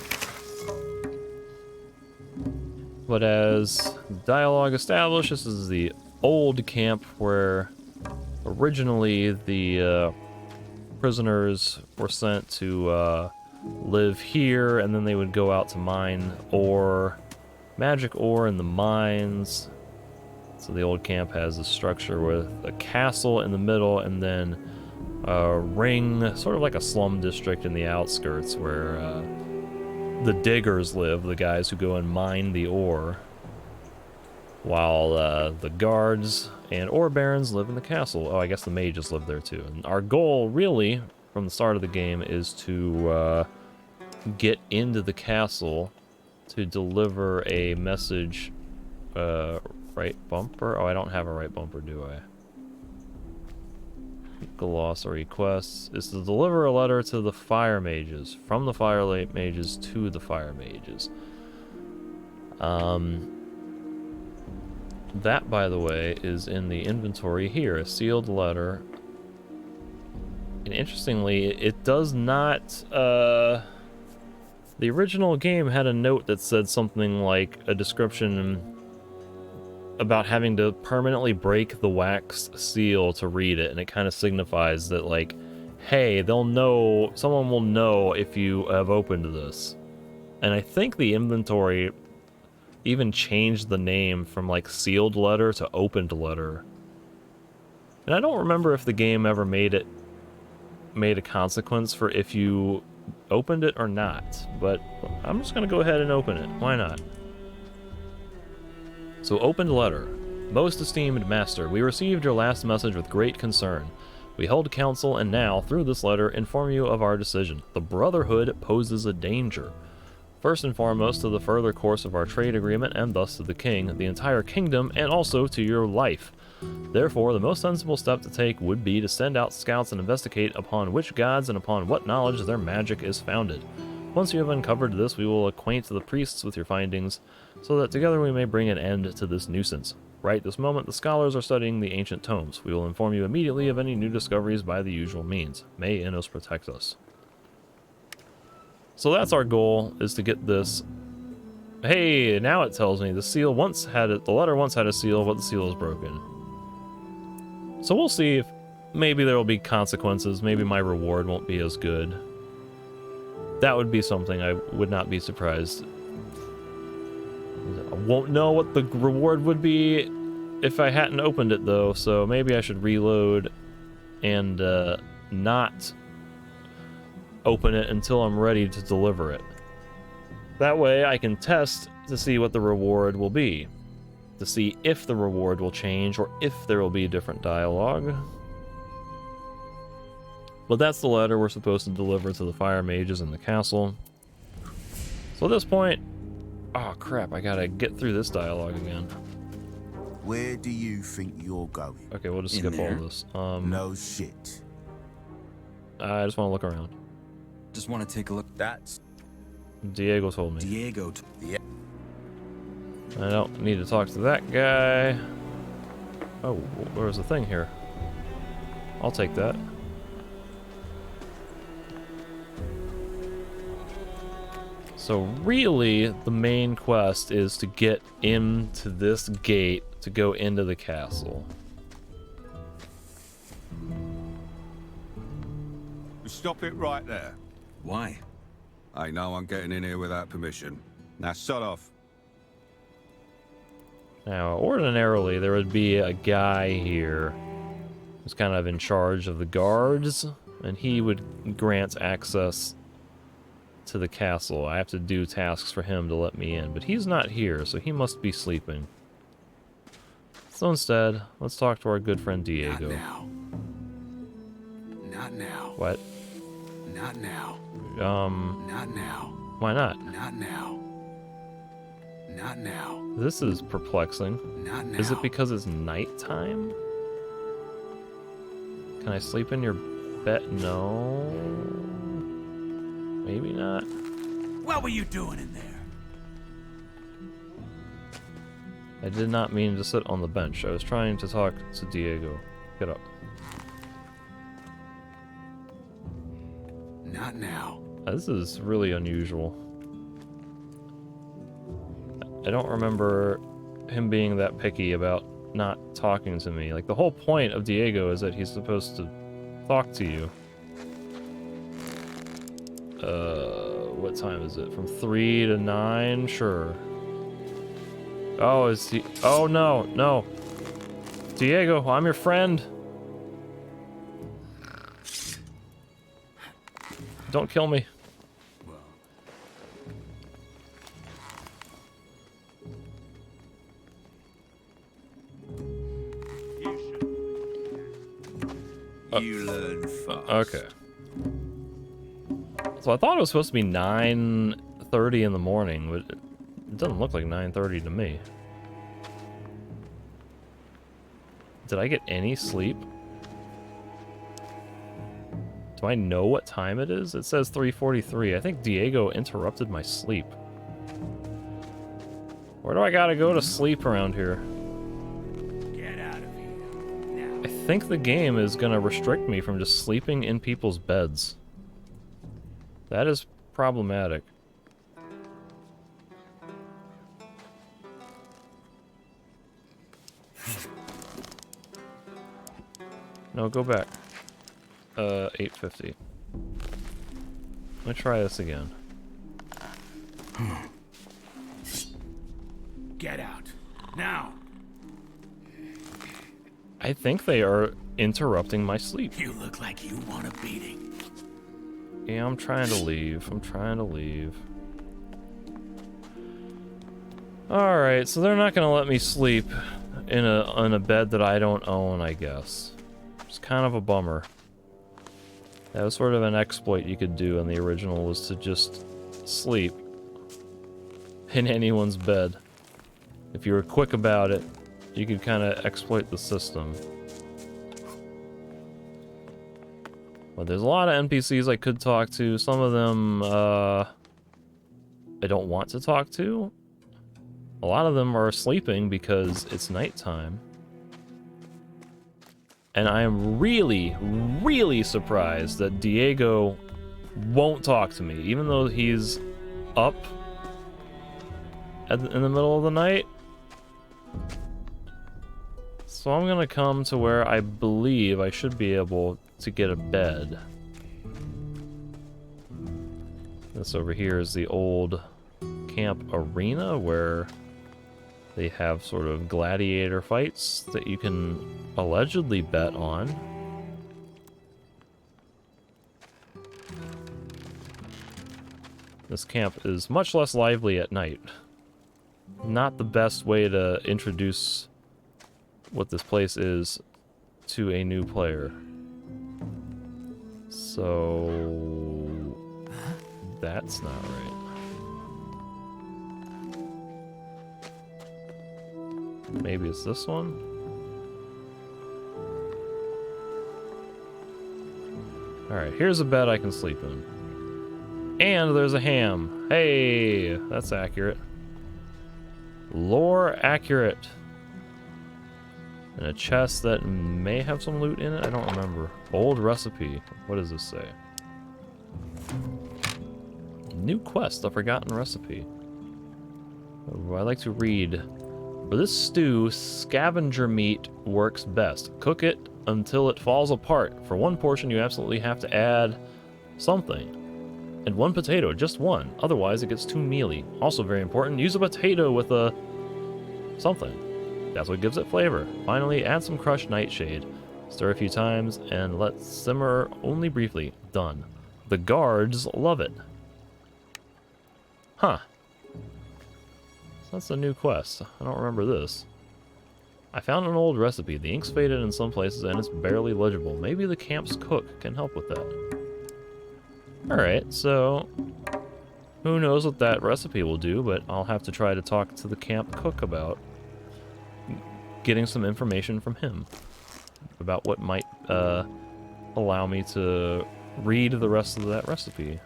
But as dialogue established, this is the old camp where originally the prisoners were sent to live here, and then they would go out to mine ore, magic ore in the mines. So the old camp has a structure with a castle in the middle, and then a ring, sort of like a slum district in the outskirts where the diggers live, the guys who go and mine the ore, while the guards and ore barons live in the castle. Oh, I guess the mages live there too. And our goal, really, from the start of the game, is to get into the castle to deliver a message. Right bumper? Oh, I don't have a right bumper, do I? Glossary quests is to deliver a letter to the fire mages, from the fire mages to the fire mages. That, by the way, is in the inventory here, a sealed letter. And interestingly, it does not, the original game had a note that said something like a description about having to permanently break the wax seal to read it, and it kind of signifies that, like, hey, they'll know, someone will know if you have opened this. And I think the inventory even changed the name from, like, sealed letter to opened letter. And I don't remember if the game ever made a consequence for if you opened it or not, but I'm just gonna go ahead and open it. Why not? So, opened letter. Most esteemed master, we received your last message with great concern. We held council and now, through this letter, inform you of our decision. The Brotherhood poses a danger. First and foremost, to the further course of our trade agreement, and thus to the king, the entire kingdom, and also to your life. Therefore, the most sensible step to take would be to send out scouts and investigate upon which gods and upon what knowledge their magic is founded. Once you have uncovered this, we will acquaint the priests with your findings, so that together we may bring an end to this nuisance. Right this moment, the scholars are studying the ancient tomes. We will inform you immediately of any new discoveries by the usual means. May Innos protect us. So that's our goal, is to get this. Hey, now it tells me the seal once had it. The letter once had a seal, but the seal is broken. So we'll see if maybe there will be consequences. Maybe my reward won't be as good. That would be something I would not be surprised. I won't know what the reward would be if I hadn't opened it, though, so maybe I should reload and not open it until I'm ready to deliver it. That way I can test to see what the reward will be, to see if the reward will change or if there will be different dialogue. But that's the letter we're supposed to deliver to the fire mages in the castle. So at this point, Oh crap, I gotta get through this dialogue again. Where do you think you're going? Okay, we'll just skip all this. No shit. I just want to look around. Just want to take a look. That's Diego told me. Diego. Yeah. I don't need to talk to that guy. Oh, there's a thing here. I'll take that. So really, the main quest is to get into this gate to go into the castle. Stop it right there. Why? Ain't no one getting in here without permission. Now shut off. Now, ordinarily, there would be a guy here who's kind of in charge of the guards, and he would grant access to the castle. I have to do tasks for him to let me in, but he's not here, so he must be sleeping. So instead, let's talk to our good friend Diego. Not now. Not now. What? Not now. Not now. Why not? Not now. Not now. This is perplexing. Not now. Is it because it's nighttime? Can I sleep in your bed? No. Maybe not. What were you doing in there? I did not mean to sit on the bench. I was trying to talk to Diego. Get up. Not now. This is really unusual. I don't remember him being that picky about not talking to me. Like, the whole point of Diego is that he's supposed to talk to you. What time is it? From 3 to 9? Sure. Oh, is he... Oh, no, no. Diego, I'm your friend. Don't kill me. You learn fast. Okay. So I thought it was supposed to be 9:30 in the morning, but it doesn't look like 9:30 to me. Did I get any sleep? Do I know what time it is? It says 3:43. I think Diego interrupted my sleep. Where do I gotta go to sleep around here? Get out of here. Now. I think the game is gonna restrict me from just sleeping in people's beds. That is problematic. No, go back. 8:50. Let me try this again. Get out. Now. I think they are interrupting my sleep. You look like you want a beating. Yeah, I'm trying to leave. I'm trying to leave. Alright, so they're not gonna let me sleep in a bed that I don't own, I guess. It's kind of a bummer. That was sort of an exploit you could do in the original, was to just sleep in anyone's bed. If you were quick about it, you could kind of exploit the system. But there's a lot of NPCs I could talk to. Some of them, I don't want to talk to. A lot of them are sleeping because it's nighttime. And I am really, really surprised that Diego won't talk to me, even though he's up in the middle of the night. So I'm gonna come to where I believe I should be able to get a bed. This over here is the old camp arena where they have sort of gladiator fights that you can allegedly bet on. This camp is much less lively at night. Not the best way to introduce what this place is to a new player. So that's not right. Maybe it's this one? Alright, here's a bed I can sleep in. And there's a ham. Hey, that's accurate. Lore accurate. And a chest that may have some loot in it? I don't remember. Old recipe. What does this say? New quest, a forgotten recipe. Oh, I like to read. For this stew, scavenger meat works best. Cook it until it falls apart. For one portion, you absolutely have to add something. And one potato, just one. Otherwise, it gets too mealy. Also very important, use a potato with a something. That's what gives it flavor. Finally, add some crushed nightshade. Stir a few times and let simmer only briefly. Done. The guards love it. Huh. So that's a new quest. I don't remember this. I found an old recipe. The ink's faded in some places and it's barely legible. Maybe the camp's cook can help with that. Alright, so who knows what that recipe will do, but I'll have to try to talk to the camp cook about getting some information from him about what might allow me to read the rest of that recipe.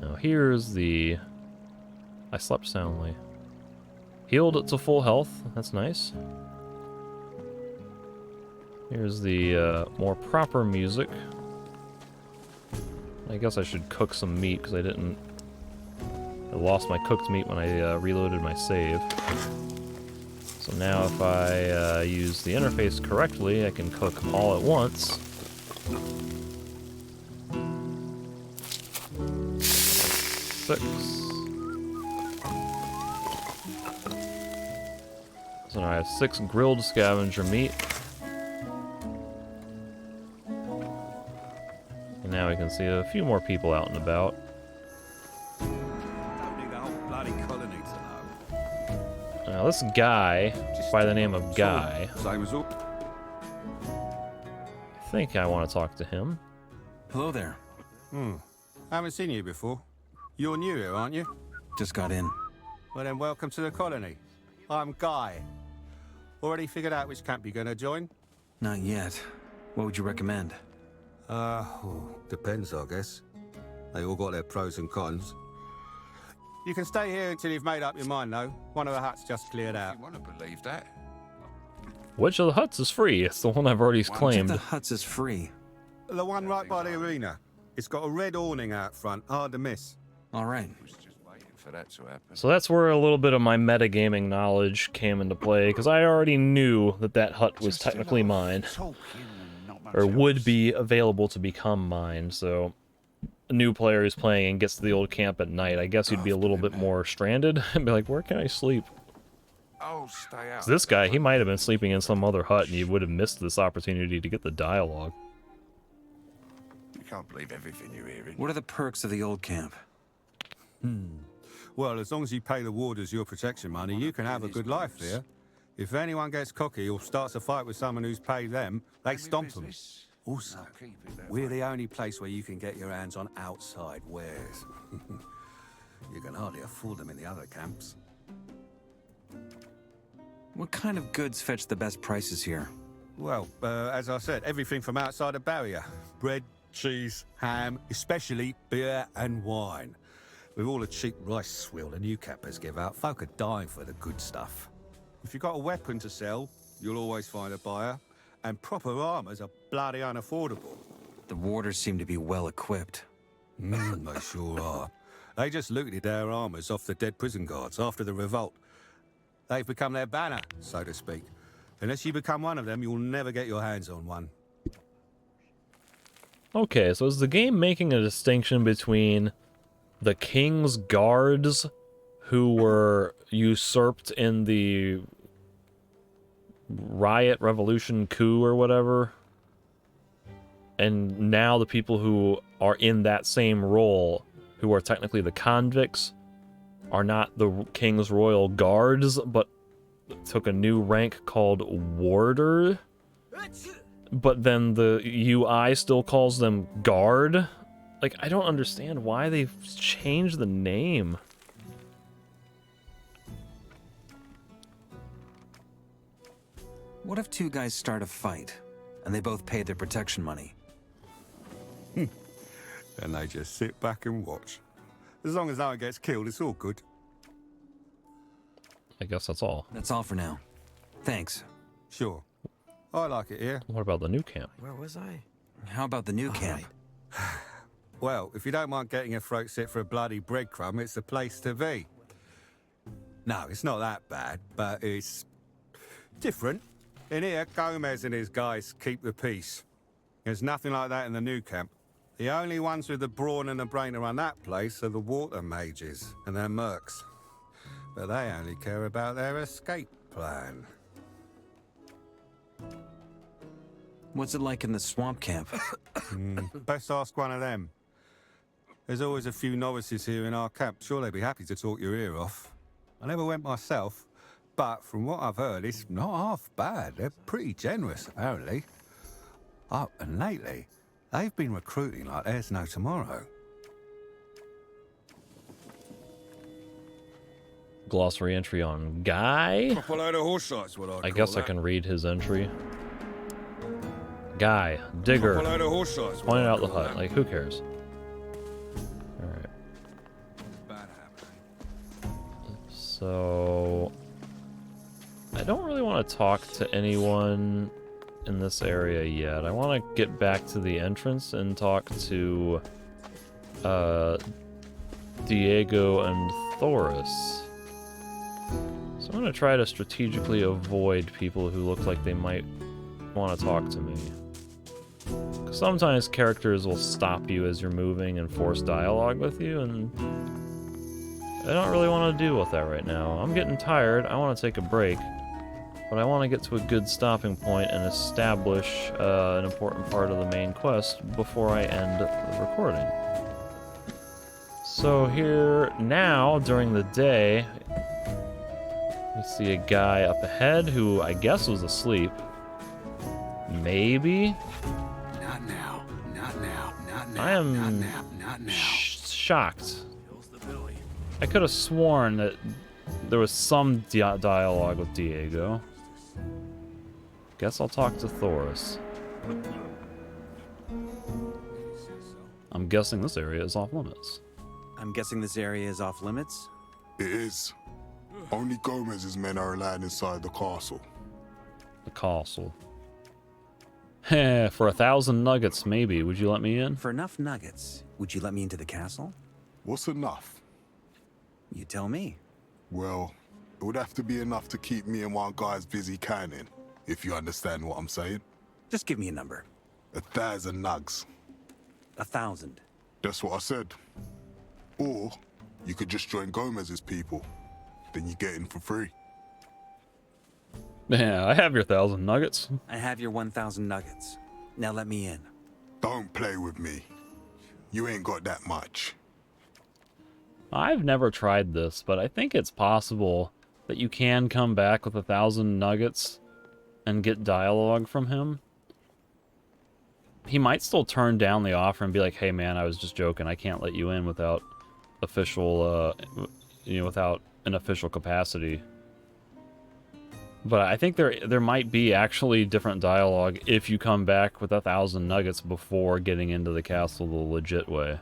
Now here's the... I slept soundly. Healed to full health, that's nice. Here's the more proper music. I guess I should cook some meat because I lost my cooked meat when I reloaded my save. So now if I use the interface correctly, I can cook all at once. Six. So now I have 6 grilled scavenger meat. And now we can see a few more people out and about. Now this guy, by the name of Guy, I think I want to talk to him. Hello there. Haven't seen you before. You're new here, aren't you? Just got in. Well then, welcome to the colony. I'm Guy. Already figured out which camp you're gonna join? Not yet. What would you recommend? Depends, I guess. They all got their pros and cons. You can stay here until you've made up your mind, though. One of the huts just cleared out. You want to believe that? Which of the huts is free? It's the one I've already claimed. Which of the huts is free? The one right by the arena. It's got a red awning out front, hard to miss. All right. For that to happen. So that's where a little bit of my metagaming knowledge came into play, because I already knew that that hut was technically mine, or would be available to become mine, so a new player who's playing and gets to the old camp at night, I guess you'd be a little bit more stranded, and be like, where can I sleep? Oh, stay out. This guy, he might have been sleeping in some other hut, and he would have missed this opportunity to get the dialogue. You can't believe everything you're hearing. What are the perks of the old camp? Well, as long as you pay the warders your protection money, you can have a good life here. If anyone gets cocky or starts a fight with someone who's paid them, they stomp them. Also, we're the only place where you can get your hands on outside wares. You can hardly afford them in the other camps. What kind of goods fetch the best prices here? Well, as I said, everything from outside a barrier. Bread, cheese, ham, especially beer and wine. With all the cheap rice swill the new cappers give out, folk are dying for the good stuff. If you've got a weapon to sell, you'll always find a buyer. And proper armors are bloody unaffordable. The warders seem to be well equipped. They sure are. They just looted their armors off the dead prison guards after the revolt. They've become their banner, so to speak. Unless you become one of them, you'll never get your hands on one. Okay, so is the game making a distinction between the king's guards who were usurped in the riot, revolution, coup, or whatever, and now the people who are in that same role, who are technically the convicts, are not the king's royal guards, but took a new rank called warder? but then the UI still calls them guard. Like, I don't understand why they've changed the name. What if two guys start a fight, and they both paid their protection money? And they just sit back and watch. As long as no one gets killed, it's all good. I guess that's all. That's all for now. Thanks. Sure. I like it here. What about the new camp? Where was I? How about the new camp? Well, if you don't mind getting your throat slit for a bloody breadcrumb, it's the place to be. No, it's not that bad, but it's different. In here, Gomez and his guys keep the peace. There's nothing like that in the new camp. The only ones with the brawn and the brain to run that place are the water mages and their mercs. But they only care about their escape plan. What's it like in the swamp camp? Best ask one of them. There's always a few novices here in our camp. Sure, they'd be happy to talk your ear off. I never went myself, but from what I've heard, it's not half bad. They're pretty generous, apparently. Oh, and lately, they've been recruiting like there's no tomorrow. Glossary entry on Guy. Proper load of horse shit, what I guess I can read his entry. Guy, digger, Proper load of horse shit, pointed out the hut. Like, who cares? Alright. So... I don't really want to talk to anyone in this area yet. I want to get back to the entrance and talk to Diego and Thoris. So I'm going to try to strategically avoid people who look like they might want to talk to me. 'Cause sometimes characters will stop you as you're moving and force dialogue with you, and I don't really want to deal with that right now. I'm getting tired. I want to take a break. But I want to get to a good stopping point and establish an important part of the main quest before I end the recording. So here now, during the day, we see a guy up ahead who I guess was asleep. Maybe? Not now. Not now. Not now. I am not now. Not now. shocked. I could have sworn that there was some dialogue with Diego. Guess I'll talk to Thoris. I'm guessing this area is off limits. I'm guessing this area is off limits? It is. Only Gomez's men are allowed inside the castle. The castle. Heh, for 1,000 nuggets, maybe. Would you let me in? For enough nuggets, would you let me into the castle? What's enough? You tell me. Well, it would have to be enough to keep me and my guys busy canning, if you understand what I'm saying. Just give me a number. 1,000 nugs. 1,000. That's what I said. Or you could just join Gomez's people. Then you get in for free. Yeah, I have your 1,000 nuggets. I have your 1,000 nuggets. Now let me in. Don't play with me. You ain't got that much. I've never tried this, but I think it's possible that you can come back with 1,000 nuggets and get dialogue from him. He might still turn down the offer and be like, hey man, I was just joking. I can't let you in without official, without an official capacity. But I think there might be actually different dialogue if you come back with 1,000 nuggets before getting into the castle the legit way.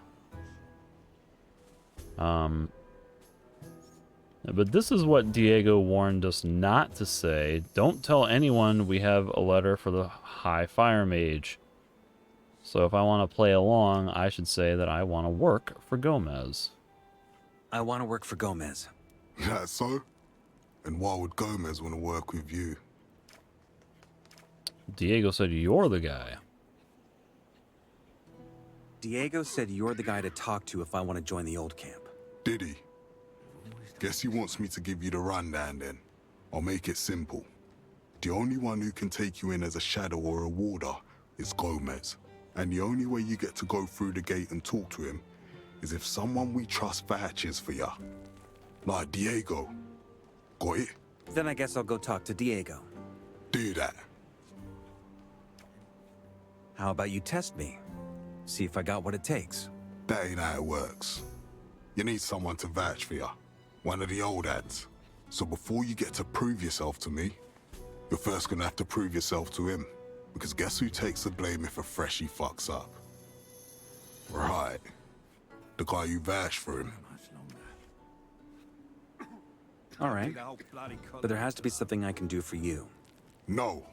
But this is what Diego warned us not to say. Don't tell anyone we have a letter for the High Fire Mage. So if I want to play along, I should say that I want to work for Gomez. I want to work for Gomez. That's so? And why would Gomez want to work with you? Diego said you're the guy. Diego said you're the guy to talk to if I want to join the old camp. Did he? Guess he wants me to give you the rundown then. I'll make it simple. The only one who can take you in as a shadow or a warder is Gomez. And the only way you get to go through the gate and talk to him is if someone we trust vouches for ya. Like Diego. Got it? Then I guess I'll go talk to Diego. Do that. How about you test me? See if I got what it takes. That ain't how it works. You need someone to vouch for you. One of the old ads. So before you get to prove yourself to me, you're first gonna have to prove yourself to him. Because guess who takes the blame if a freshie fucks up? Right. The guy you vouched for him. All right. But there has to be something I can do for you. No.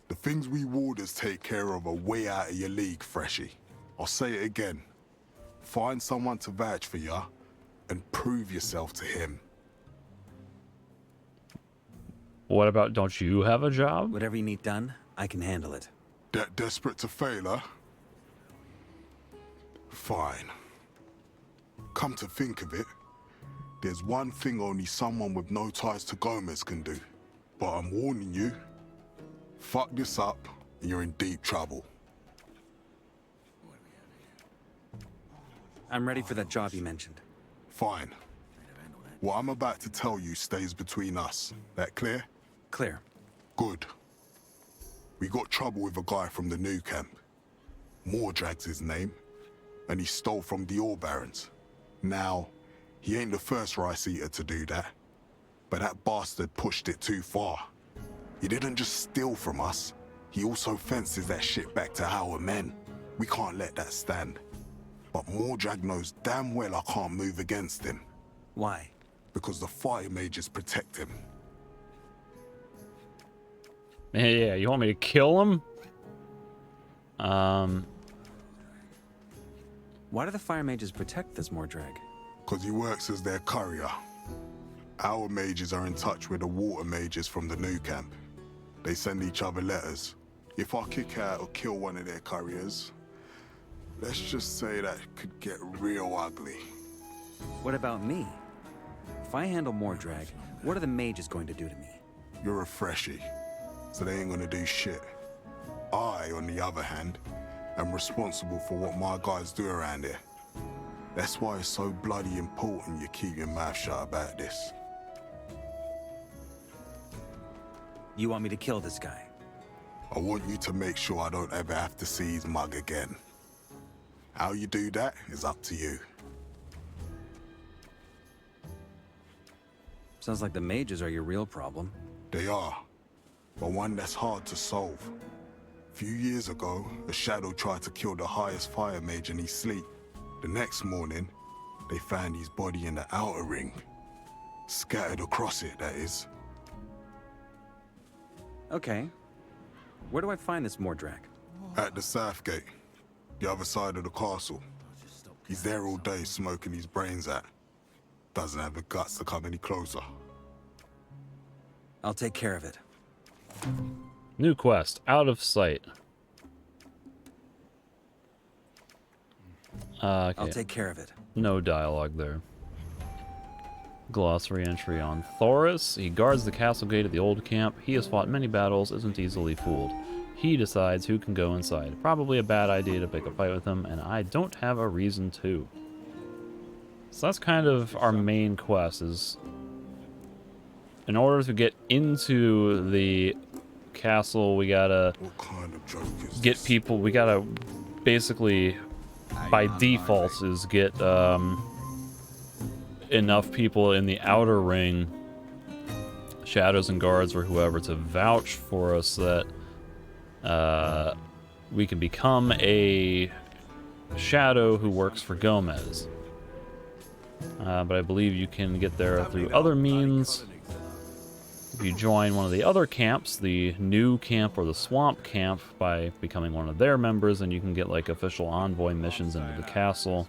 The things we warders take care of are way out of your league, freshie. I'll say it again. Find someone to vouch for you and prove yourself to him. What about, don't you have a job? Whatever you need done, I can handle it. That desperate to fail, huh? Fine. Come to think of it, there's one thing only someone with no ties to Gomez can do. But I'm warning you, fuck this up and you're in deep trouble. I'm ready for that job you mentioned. Fine. What I'm about to tell you stays between us. That clear? Clear. Good. We got trouble with a guy from the new camp. Mordrag's his name, and he stole from the ore barons. Now, he ain't the first rice eater to do that, but that bastard pushed it too far. He didn't just steal from us, he also fences that shit back to our men. We can't let that stand. But Mordrag knows damn well I can't move against him. Why? Because the fire mages protect him. Yeah, you want me to kill him? Why do the fire mages protect this Mordrag? Because he works as their courier. Our mages are in touch with the water mages from the new camp. They send each other letters. If I kick out or kill one of their couriers, let's just say that could get real ugly. What about me? If I handle Mordrag, what are the mages going to do to me? You're a freshie, so they ain't gonna do shit. I, on the other hand, am responsible for what my guys do around here. That's why it's so bloody important you keep your mouth shut about this. You want me to kill this guy? I want you to make sure I don't ever have to see his mug again. How you do that is up to you. Sounds like the mages are your real problem. They are, but one that's hard to solve. A few years ago, a shadow tried to kill the highest fire mage in his sleep. The next morning, they found his body in the outer ring. Scattered across it, that is. Okay. Where do I find this Mordrag? At the south gate, the other side of the castle. He's there all day smoking his brains out. Doesn't have the guts to come any closer. I'll take care of it. New quest, out of sight. Okay. I'll take care of it. No dialogue there. Glossary entry on Thoris. He guards the castle gate at the old camp. He has fought many battles, isn't easily fooled. He decides who can go inside. Probably a bad idea to pick a fight with him, and I don't have a reason to. So that's kind of our main quest, is in order to get into the castle, we gotta get people, we gotta basically, by default, is get enough people in the outer ring, shadows and guards or whoever, to vouch for us that we can become a shadow who works for Gomez. But I believe you can get there through other means. If you join one of the other camps, the new camp or the swamp camp, by becoming one of their members, and you can get like official envoy missions into the castle.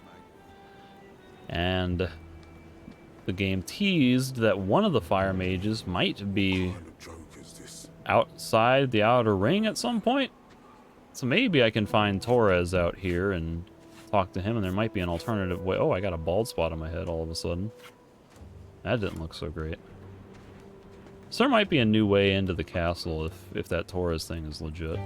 And the game teased that one of the fire mages might be outside the outer ring at some point. So maybe I can find Torres out here and talk to him, and there might be an alternative way. Oh, I got a bald spot on my head all of a sudden. That didn't look so great. So there might be a new way into the castle if that Torres thing is legit.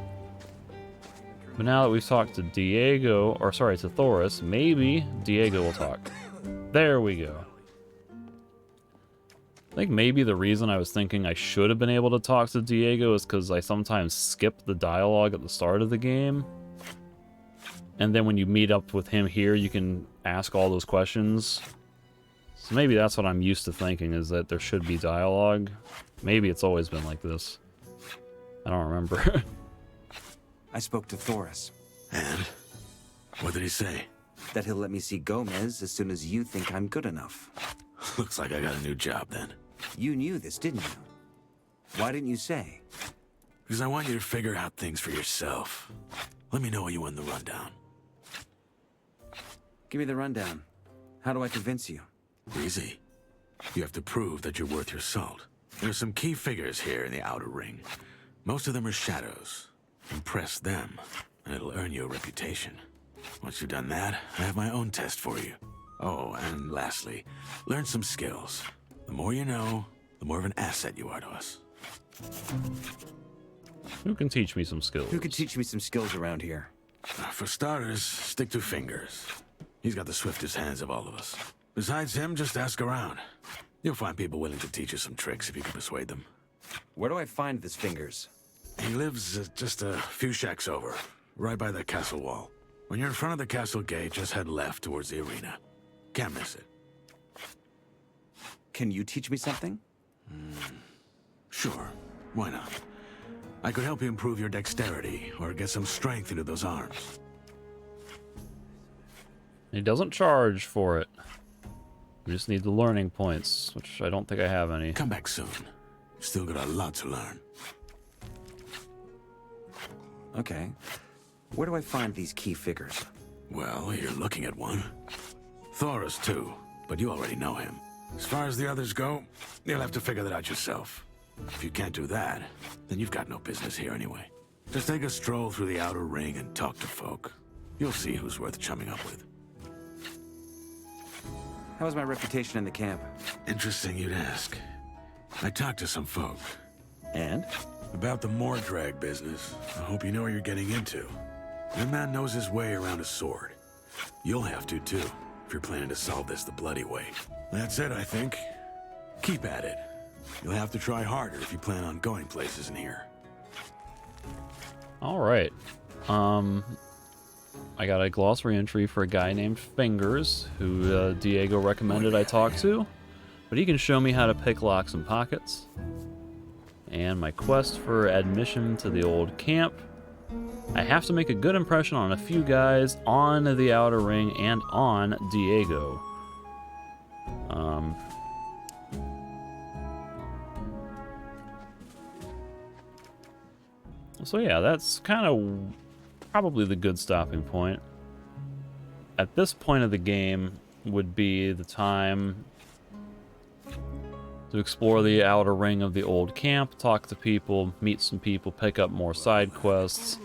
But now that we've talked to Diego, or sorry, to Thoris, maybe Diego will talk. There we go. I think maybe the reason I was thinking I should have been able to talk to Diego is because I sometimes skip the dialogue at the start of the game. And then when you meet up with him here, you can ask all those questions. So maybe that's what I'm used to thinking, is that there should be dialogue. Maybe it's always been like this. I don't remember. I spoke to Thoris. And? What did he say? That he'll let me see Gomez as soon as you think I'm good enough. Looks like I got a new job then. You knew this, didn't you? Why didn't you say? Because I want you to figure out things for yourself. Let me know when you win the rundown. Give me the rundown. How do I convince you? Easy. You have to prove that you're worth your salt. There's some key figures here in the outer ring. Most of them are shadows. Impress them, and it'll earn you a reputation. Once you've done that, I have my own test for you. Oh, and lastly, learn some skills. The more you know, the more of an asset you are to us. Who can teach me some skills? Who can teach me some skills around here? For starters, stick to Fingers. He's got the swiftest hands of all of us. Besides him, just ask around. You'll find people willing to teach you some tricks if you can persuade them. Where do I find this Fingers? He lives just a few shacks over, right by the castle wall. When you're in front of the castle gate, just head left towards the arena. Can't miss it. Can you teach me something? Sure, why not? I could help you improve your dexterity, or get some strength into those arms. He doesn't charge for it. We just need the learning points, which I don't think I have any. Come back soon. Still got a lot to learn. Okay. Where do I find these key figures? Well, you're looking at one. Thoris, too, but you already know him. As far as the others go, you'll have to figure that out yourself. If you can't do that, then you've got no business here anyway. Just take a stroll through the outer ring and talk to folk. You'll see who's worth chumming up with. How's my reputation in the camp? Interesting you'd ask. I talked to some folk. And? About the Mordrag business. I hope you know what you're getting into. That man knows his way around a sword. You'll have to, too, if you're planning to solve this the bloody way. That's it, I think. Keep at it. You'll have to try harder if you plan on going places in here. All right. I got a glossary entry for a guy named Fingers, who Diego recommended I talk to, but he can show me how to pick locks and pockets. And my quest for admission to the old camp. I have to make a good impression on a few guys on the outer ring and on Diego. So yeah, that's kind of probably the good stopping point. At this point of the game would be the time to explore the outer ring of the old camp, talk to people, meet some people, pick up more side quests,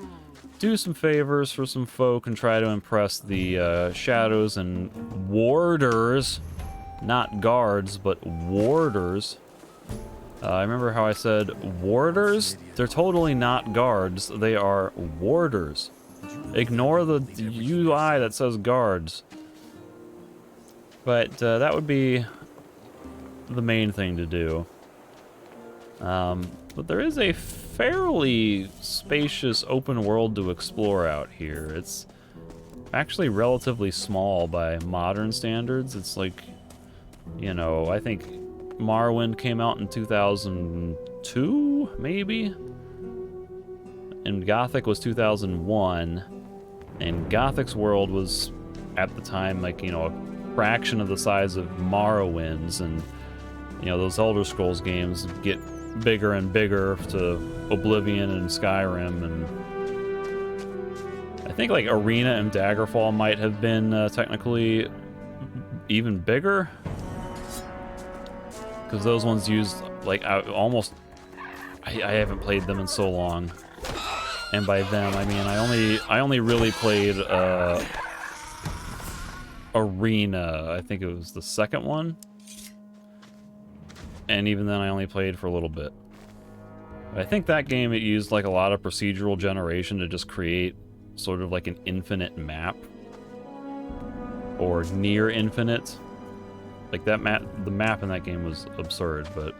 do some favors for some folk, and try to impress the shadows and warders, not guards, but warders. I remember how I said warders? They're totally not guards, they are warders. Ignore the UI that says guards. But that would be the main thing to do. But there is a fairly spacious open world to explore out here. It's actually relatively small by modern standards. It's like, you know, I think Morrowind came out in 2002, maybe? And Gothic was 2001. And Gothic's world was, at the time, like, you know, a fraction of the size of Morrowind's. And, you know, those Elder Scrolls games get bigger and bigger to Oblivion and Skyrim. And I think, like, Arena and Daggerfall might have been technically even bigger. Because those ones used, like, I haven't played them in so long. And by them, I mean, I only really played Arena. I think it was the second one. And even then, I only played for a little bit. I think that game, it used, like, a lot of procedural generation to just create sort of like an infinite map. Or near infinite. Like that map, the map in that game was absurd, but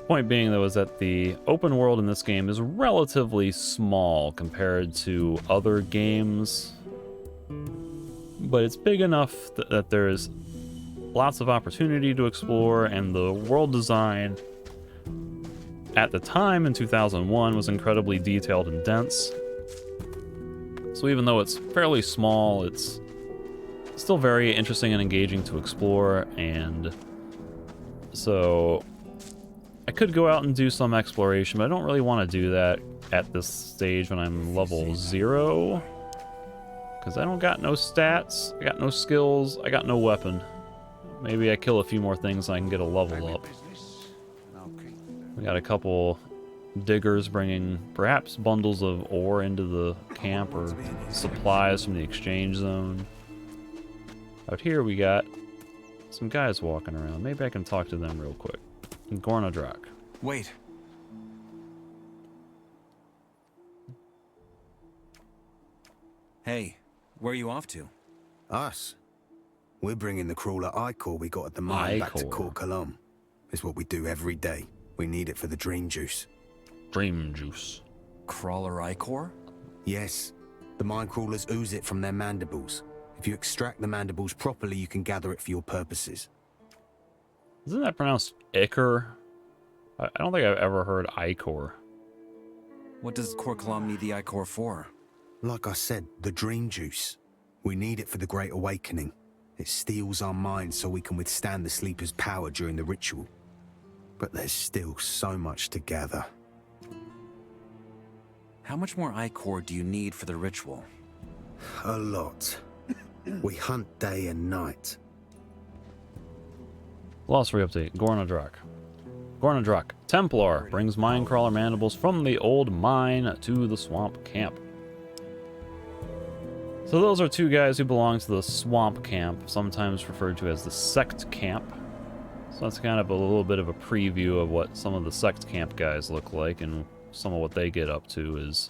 point being though is that the open world in this game is relatively small compared to other games, but it's big enough that there's lots of opportunity to explore, and the world design at the time in 2001 was incredibly detailed and dense. So even though it's fairly small, it's still very interesting and engaging to explore, and so I could go out and do some exploration, but I don't really want to do that at this stage when I'm level 0, because I don't got no stats, I got no skills, I got no weapon. Maybe I kill a few more things and I can get a level up. We got a couple diggers bringing perhaps bundles of ore into the camp or supplies from the exchange zone. Out here we got some guys walking around. Maybe I can talk to them real quick. Gornadrak. Wait. Hey, where are you off to? Us? We're bringing the crawler Ichor we got at the mine back to Court Colum. It's what we do every day. We need it for the dream juice. Dream juice. Crawler Ichor? Yes. The mine crawlers ooze it from their mandibles. If you extract the mandibles properly, you can gather it for your purposes. Isn't that pronounced Ichor? I don't think I've ever heard Ichor. What does Court Colum need the Ichor for? Like I said, the dream juice. We need it for the Great Awakening. It steals our minds so we can withstand the Sleeper's power during the ritual. But there's still so much to gather. How much more Ichor do you need for the ritual? A lot. We hunt day and night. Glossary update. Gornadrak. Gornadrak, Templar, brings minecrawler mandibles from the old mine to the swamp camp. So those are two guys who belong to the swamp camp, sometimes referred to as the sect camp. So that's kind of a little bit of a preview of what some of the sect camp guys look like, and some of what they get up to is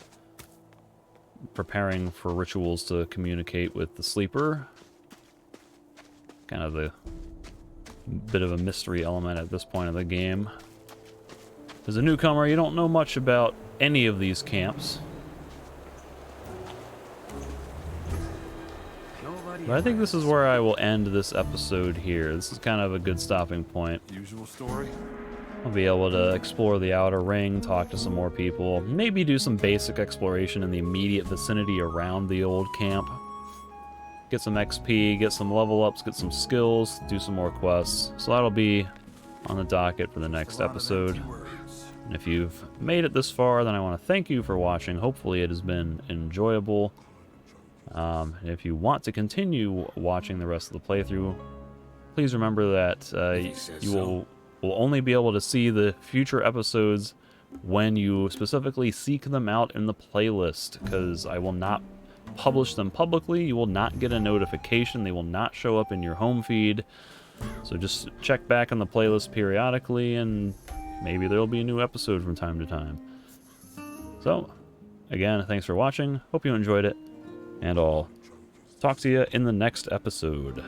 preparing for rituals to communicate with the Sleeper. Kind of the bit of a mystery element at this point of the game. As a newcomer, you don't know much about any of these camps. But I think this is where I will end this episode here. This is kind of a good stopping point. Usual story? I'll be able to explore the outer ring, talk to some more people, maybe do some basic exploration in the immediate vicinity around the old camp. Get some XP, get some level ups, get some skills, do some more quests. So that'll be on the docket for the next episode. And if you've made it this far, then I want to thank you for watching. Hopefully it has been enjoyable. And if you want to continue watching the rest of the playthrough, please remember that you will only be able to see the future episodes when you specifically seek them out in the playlist, because I will not publish them publicly. You will not get a notification. They will not show up in your home feed. So just check back on the playlist periodically, and maybe there'll be a new episode from time to time. So, again, thanks for watching. Hope you enjoyed it, and I'll talk to you in the next episode.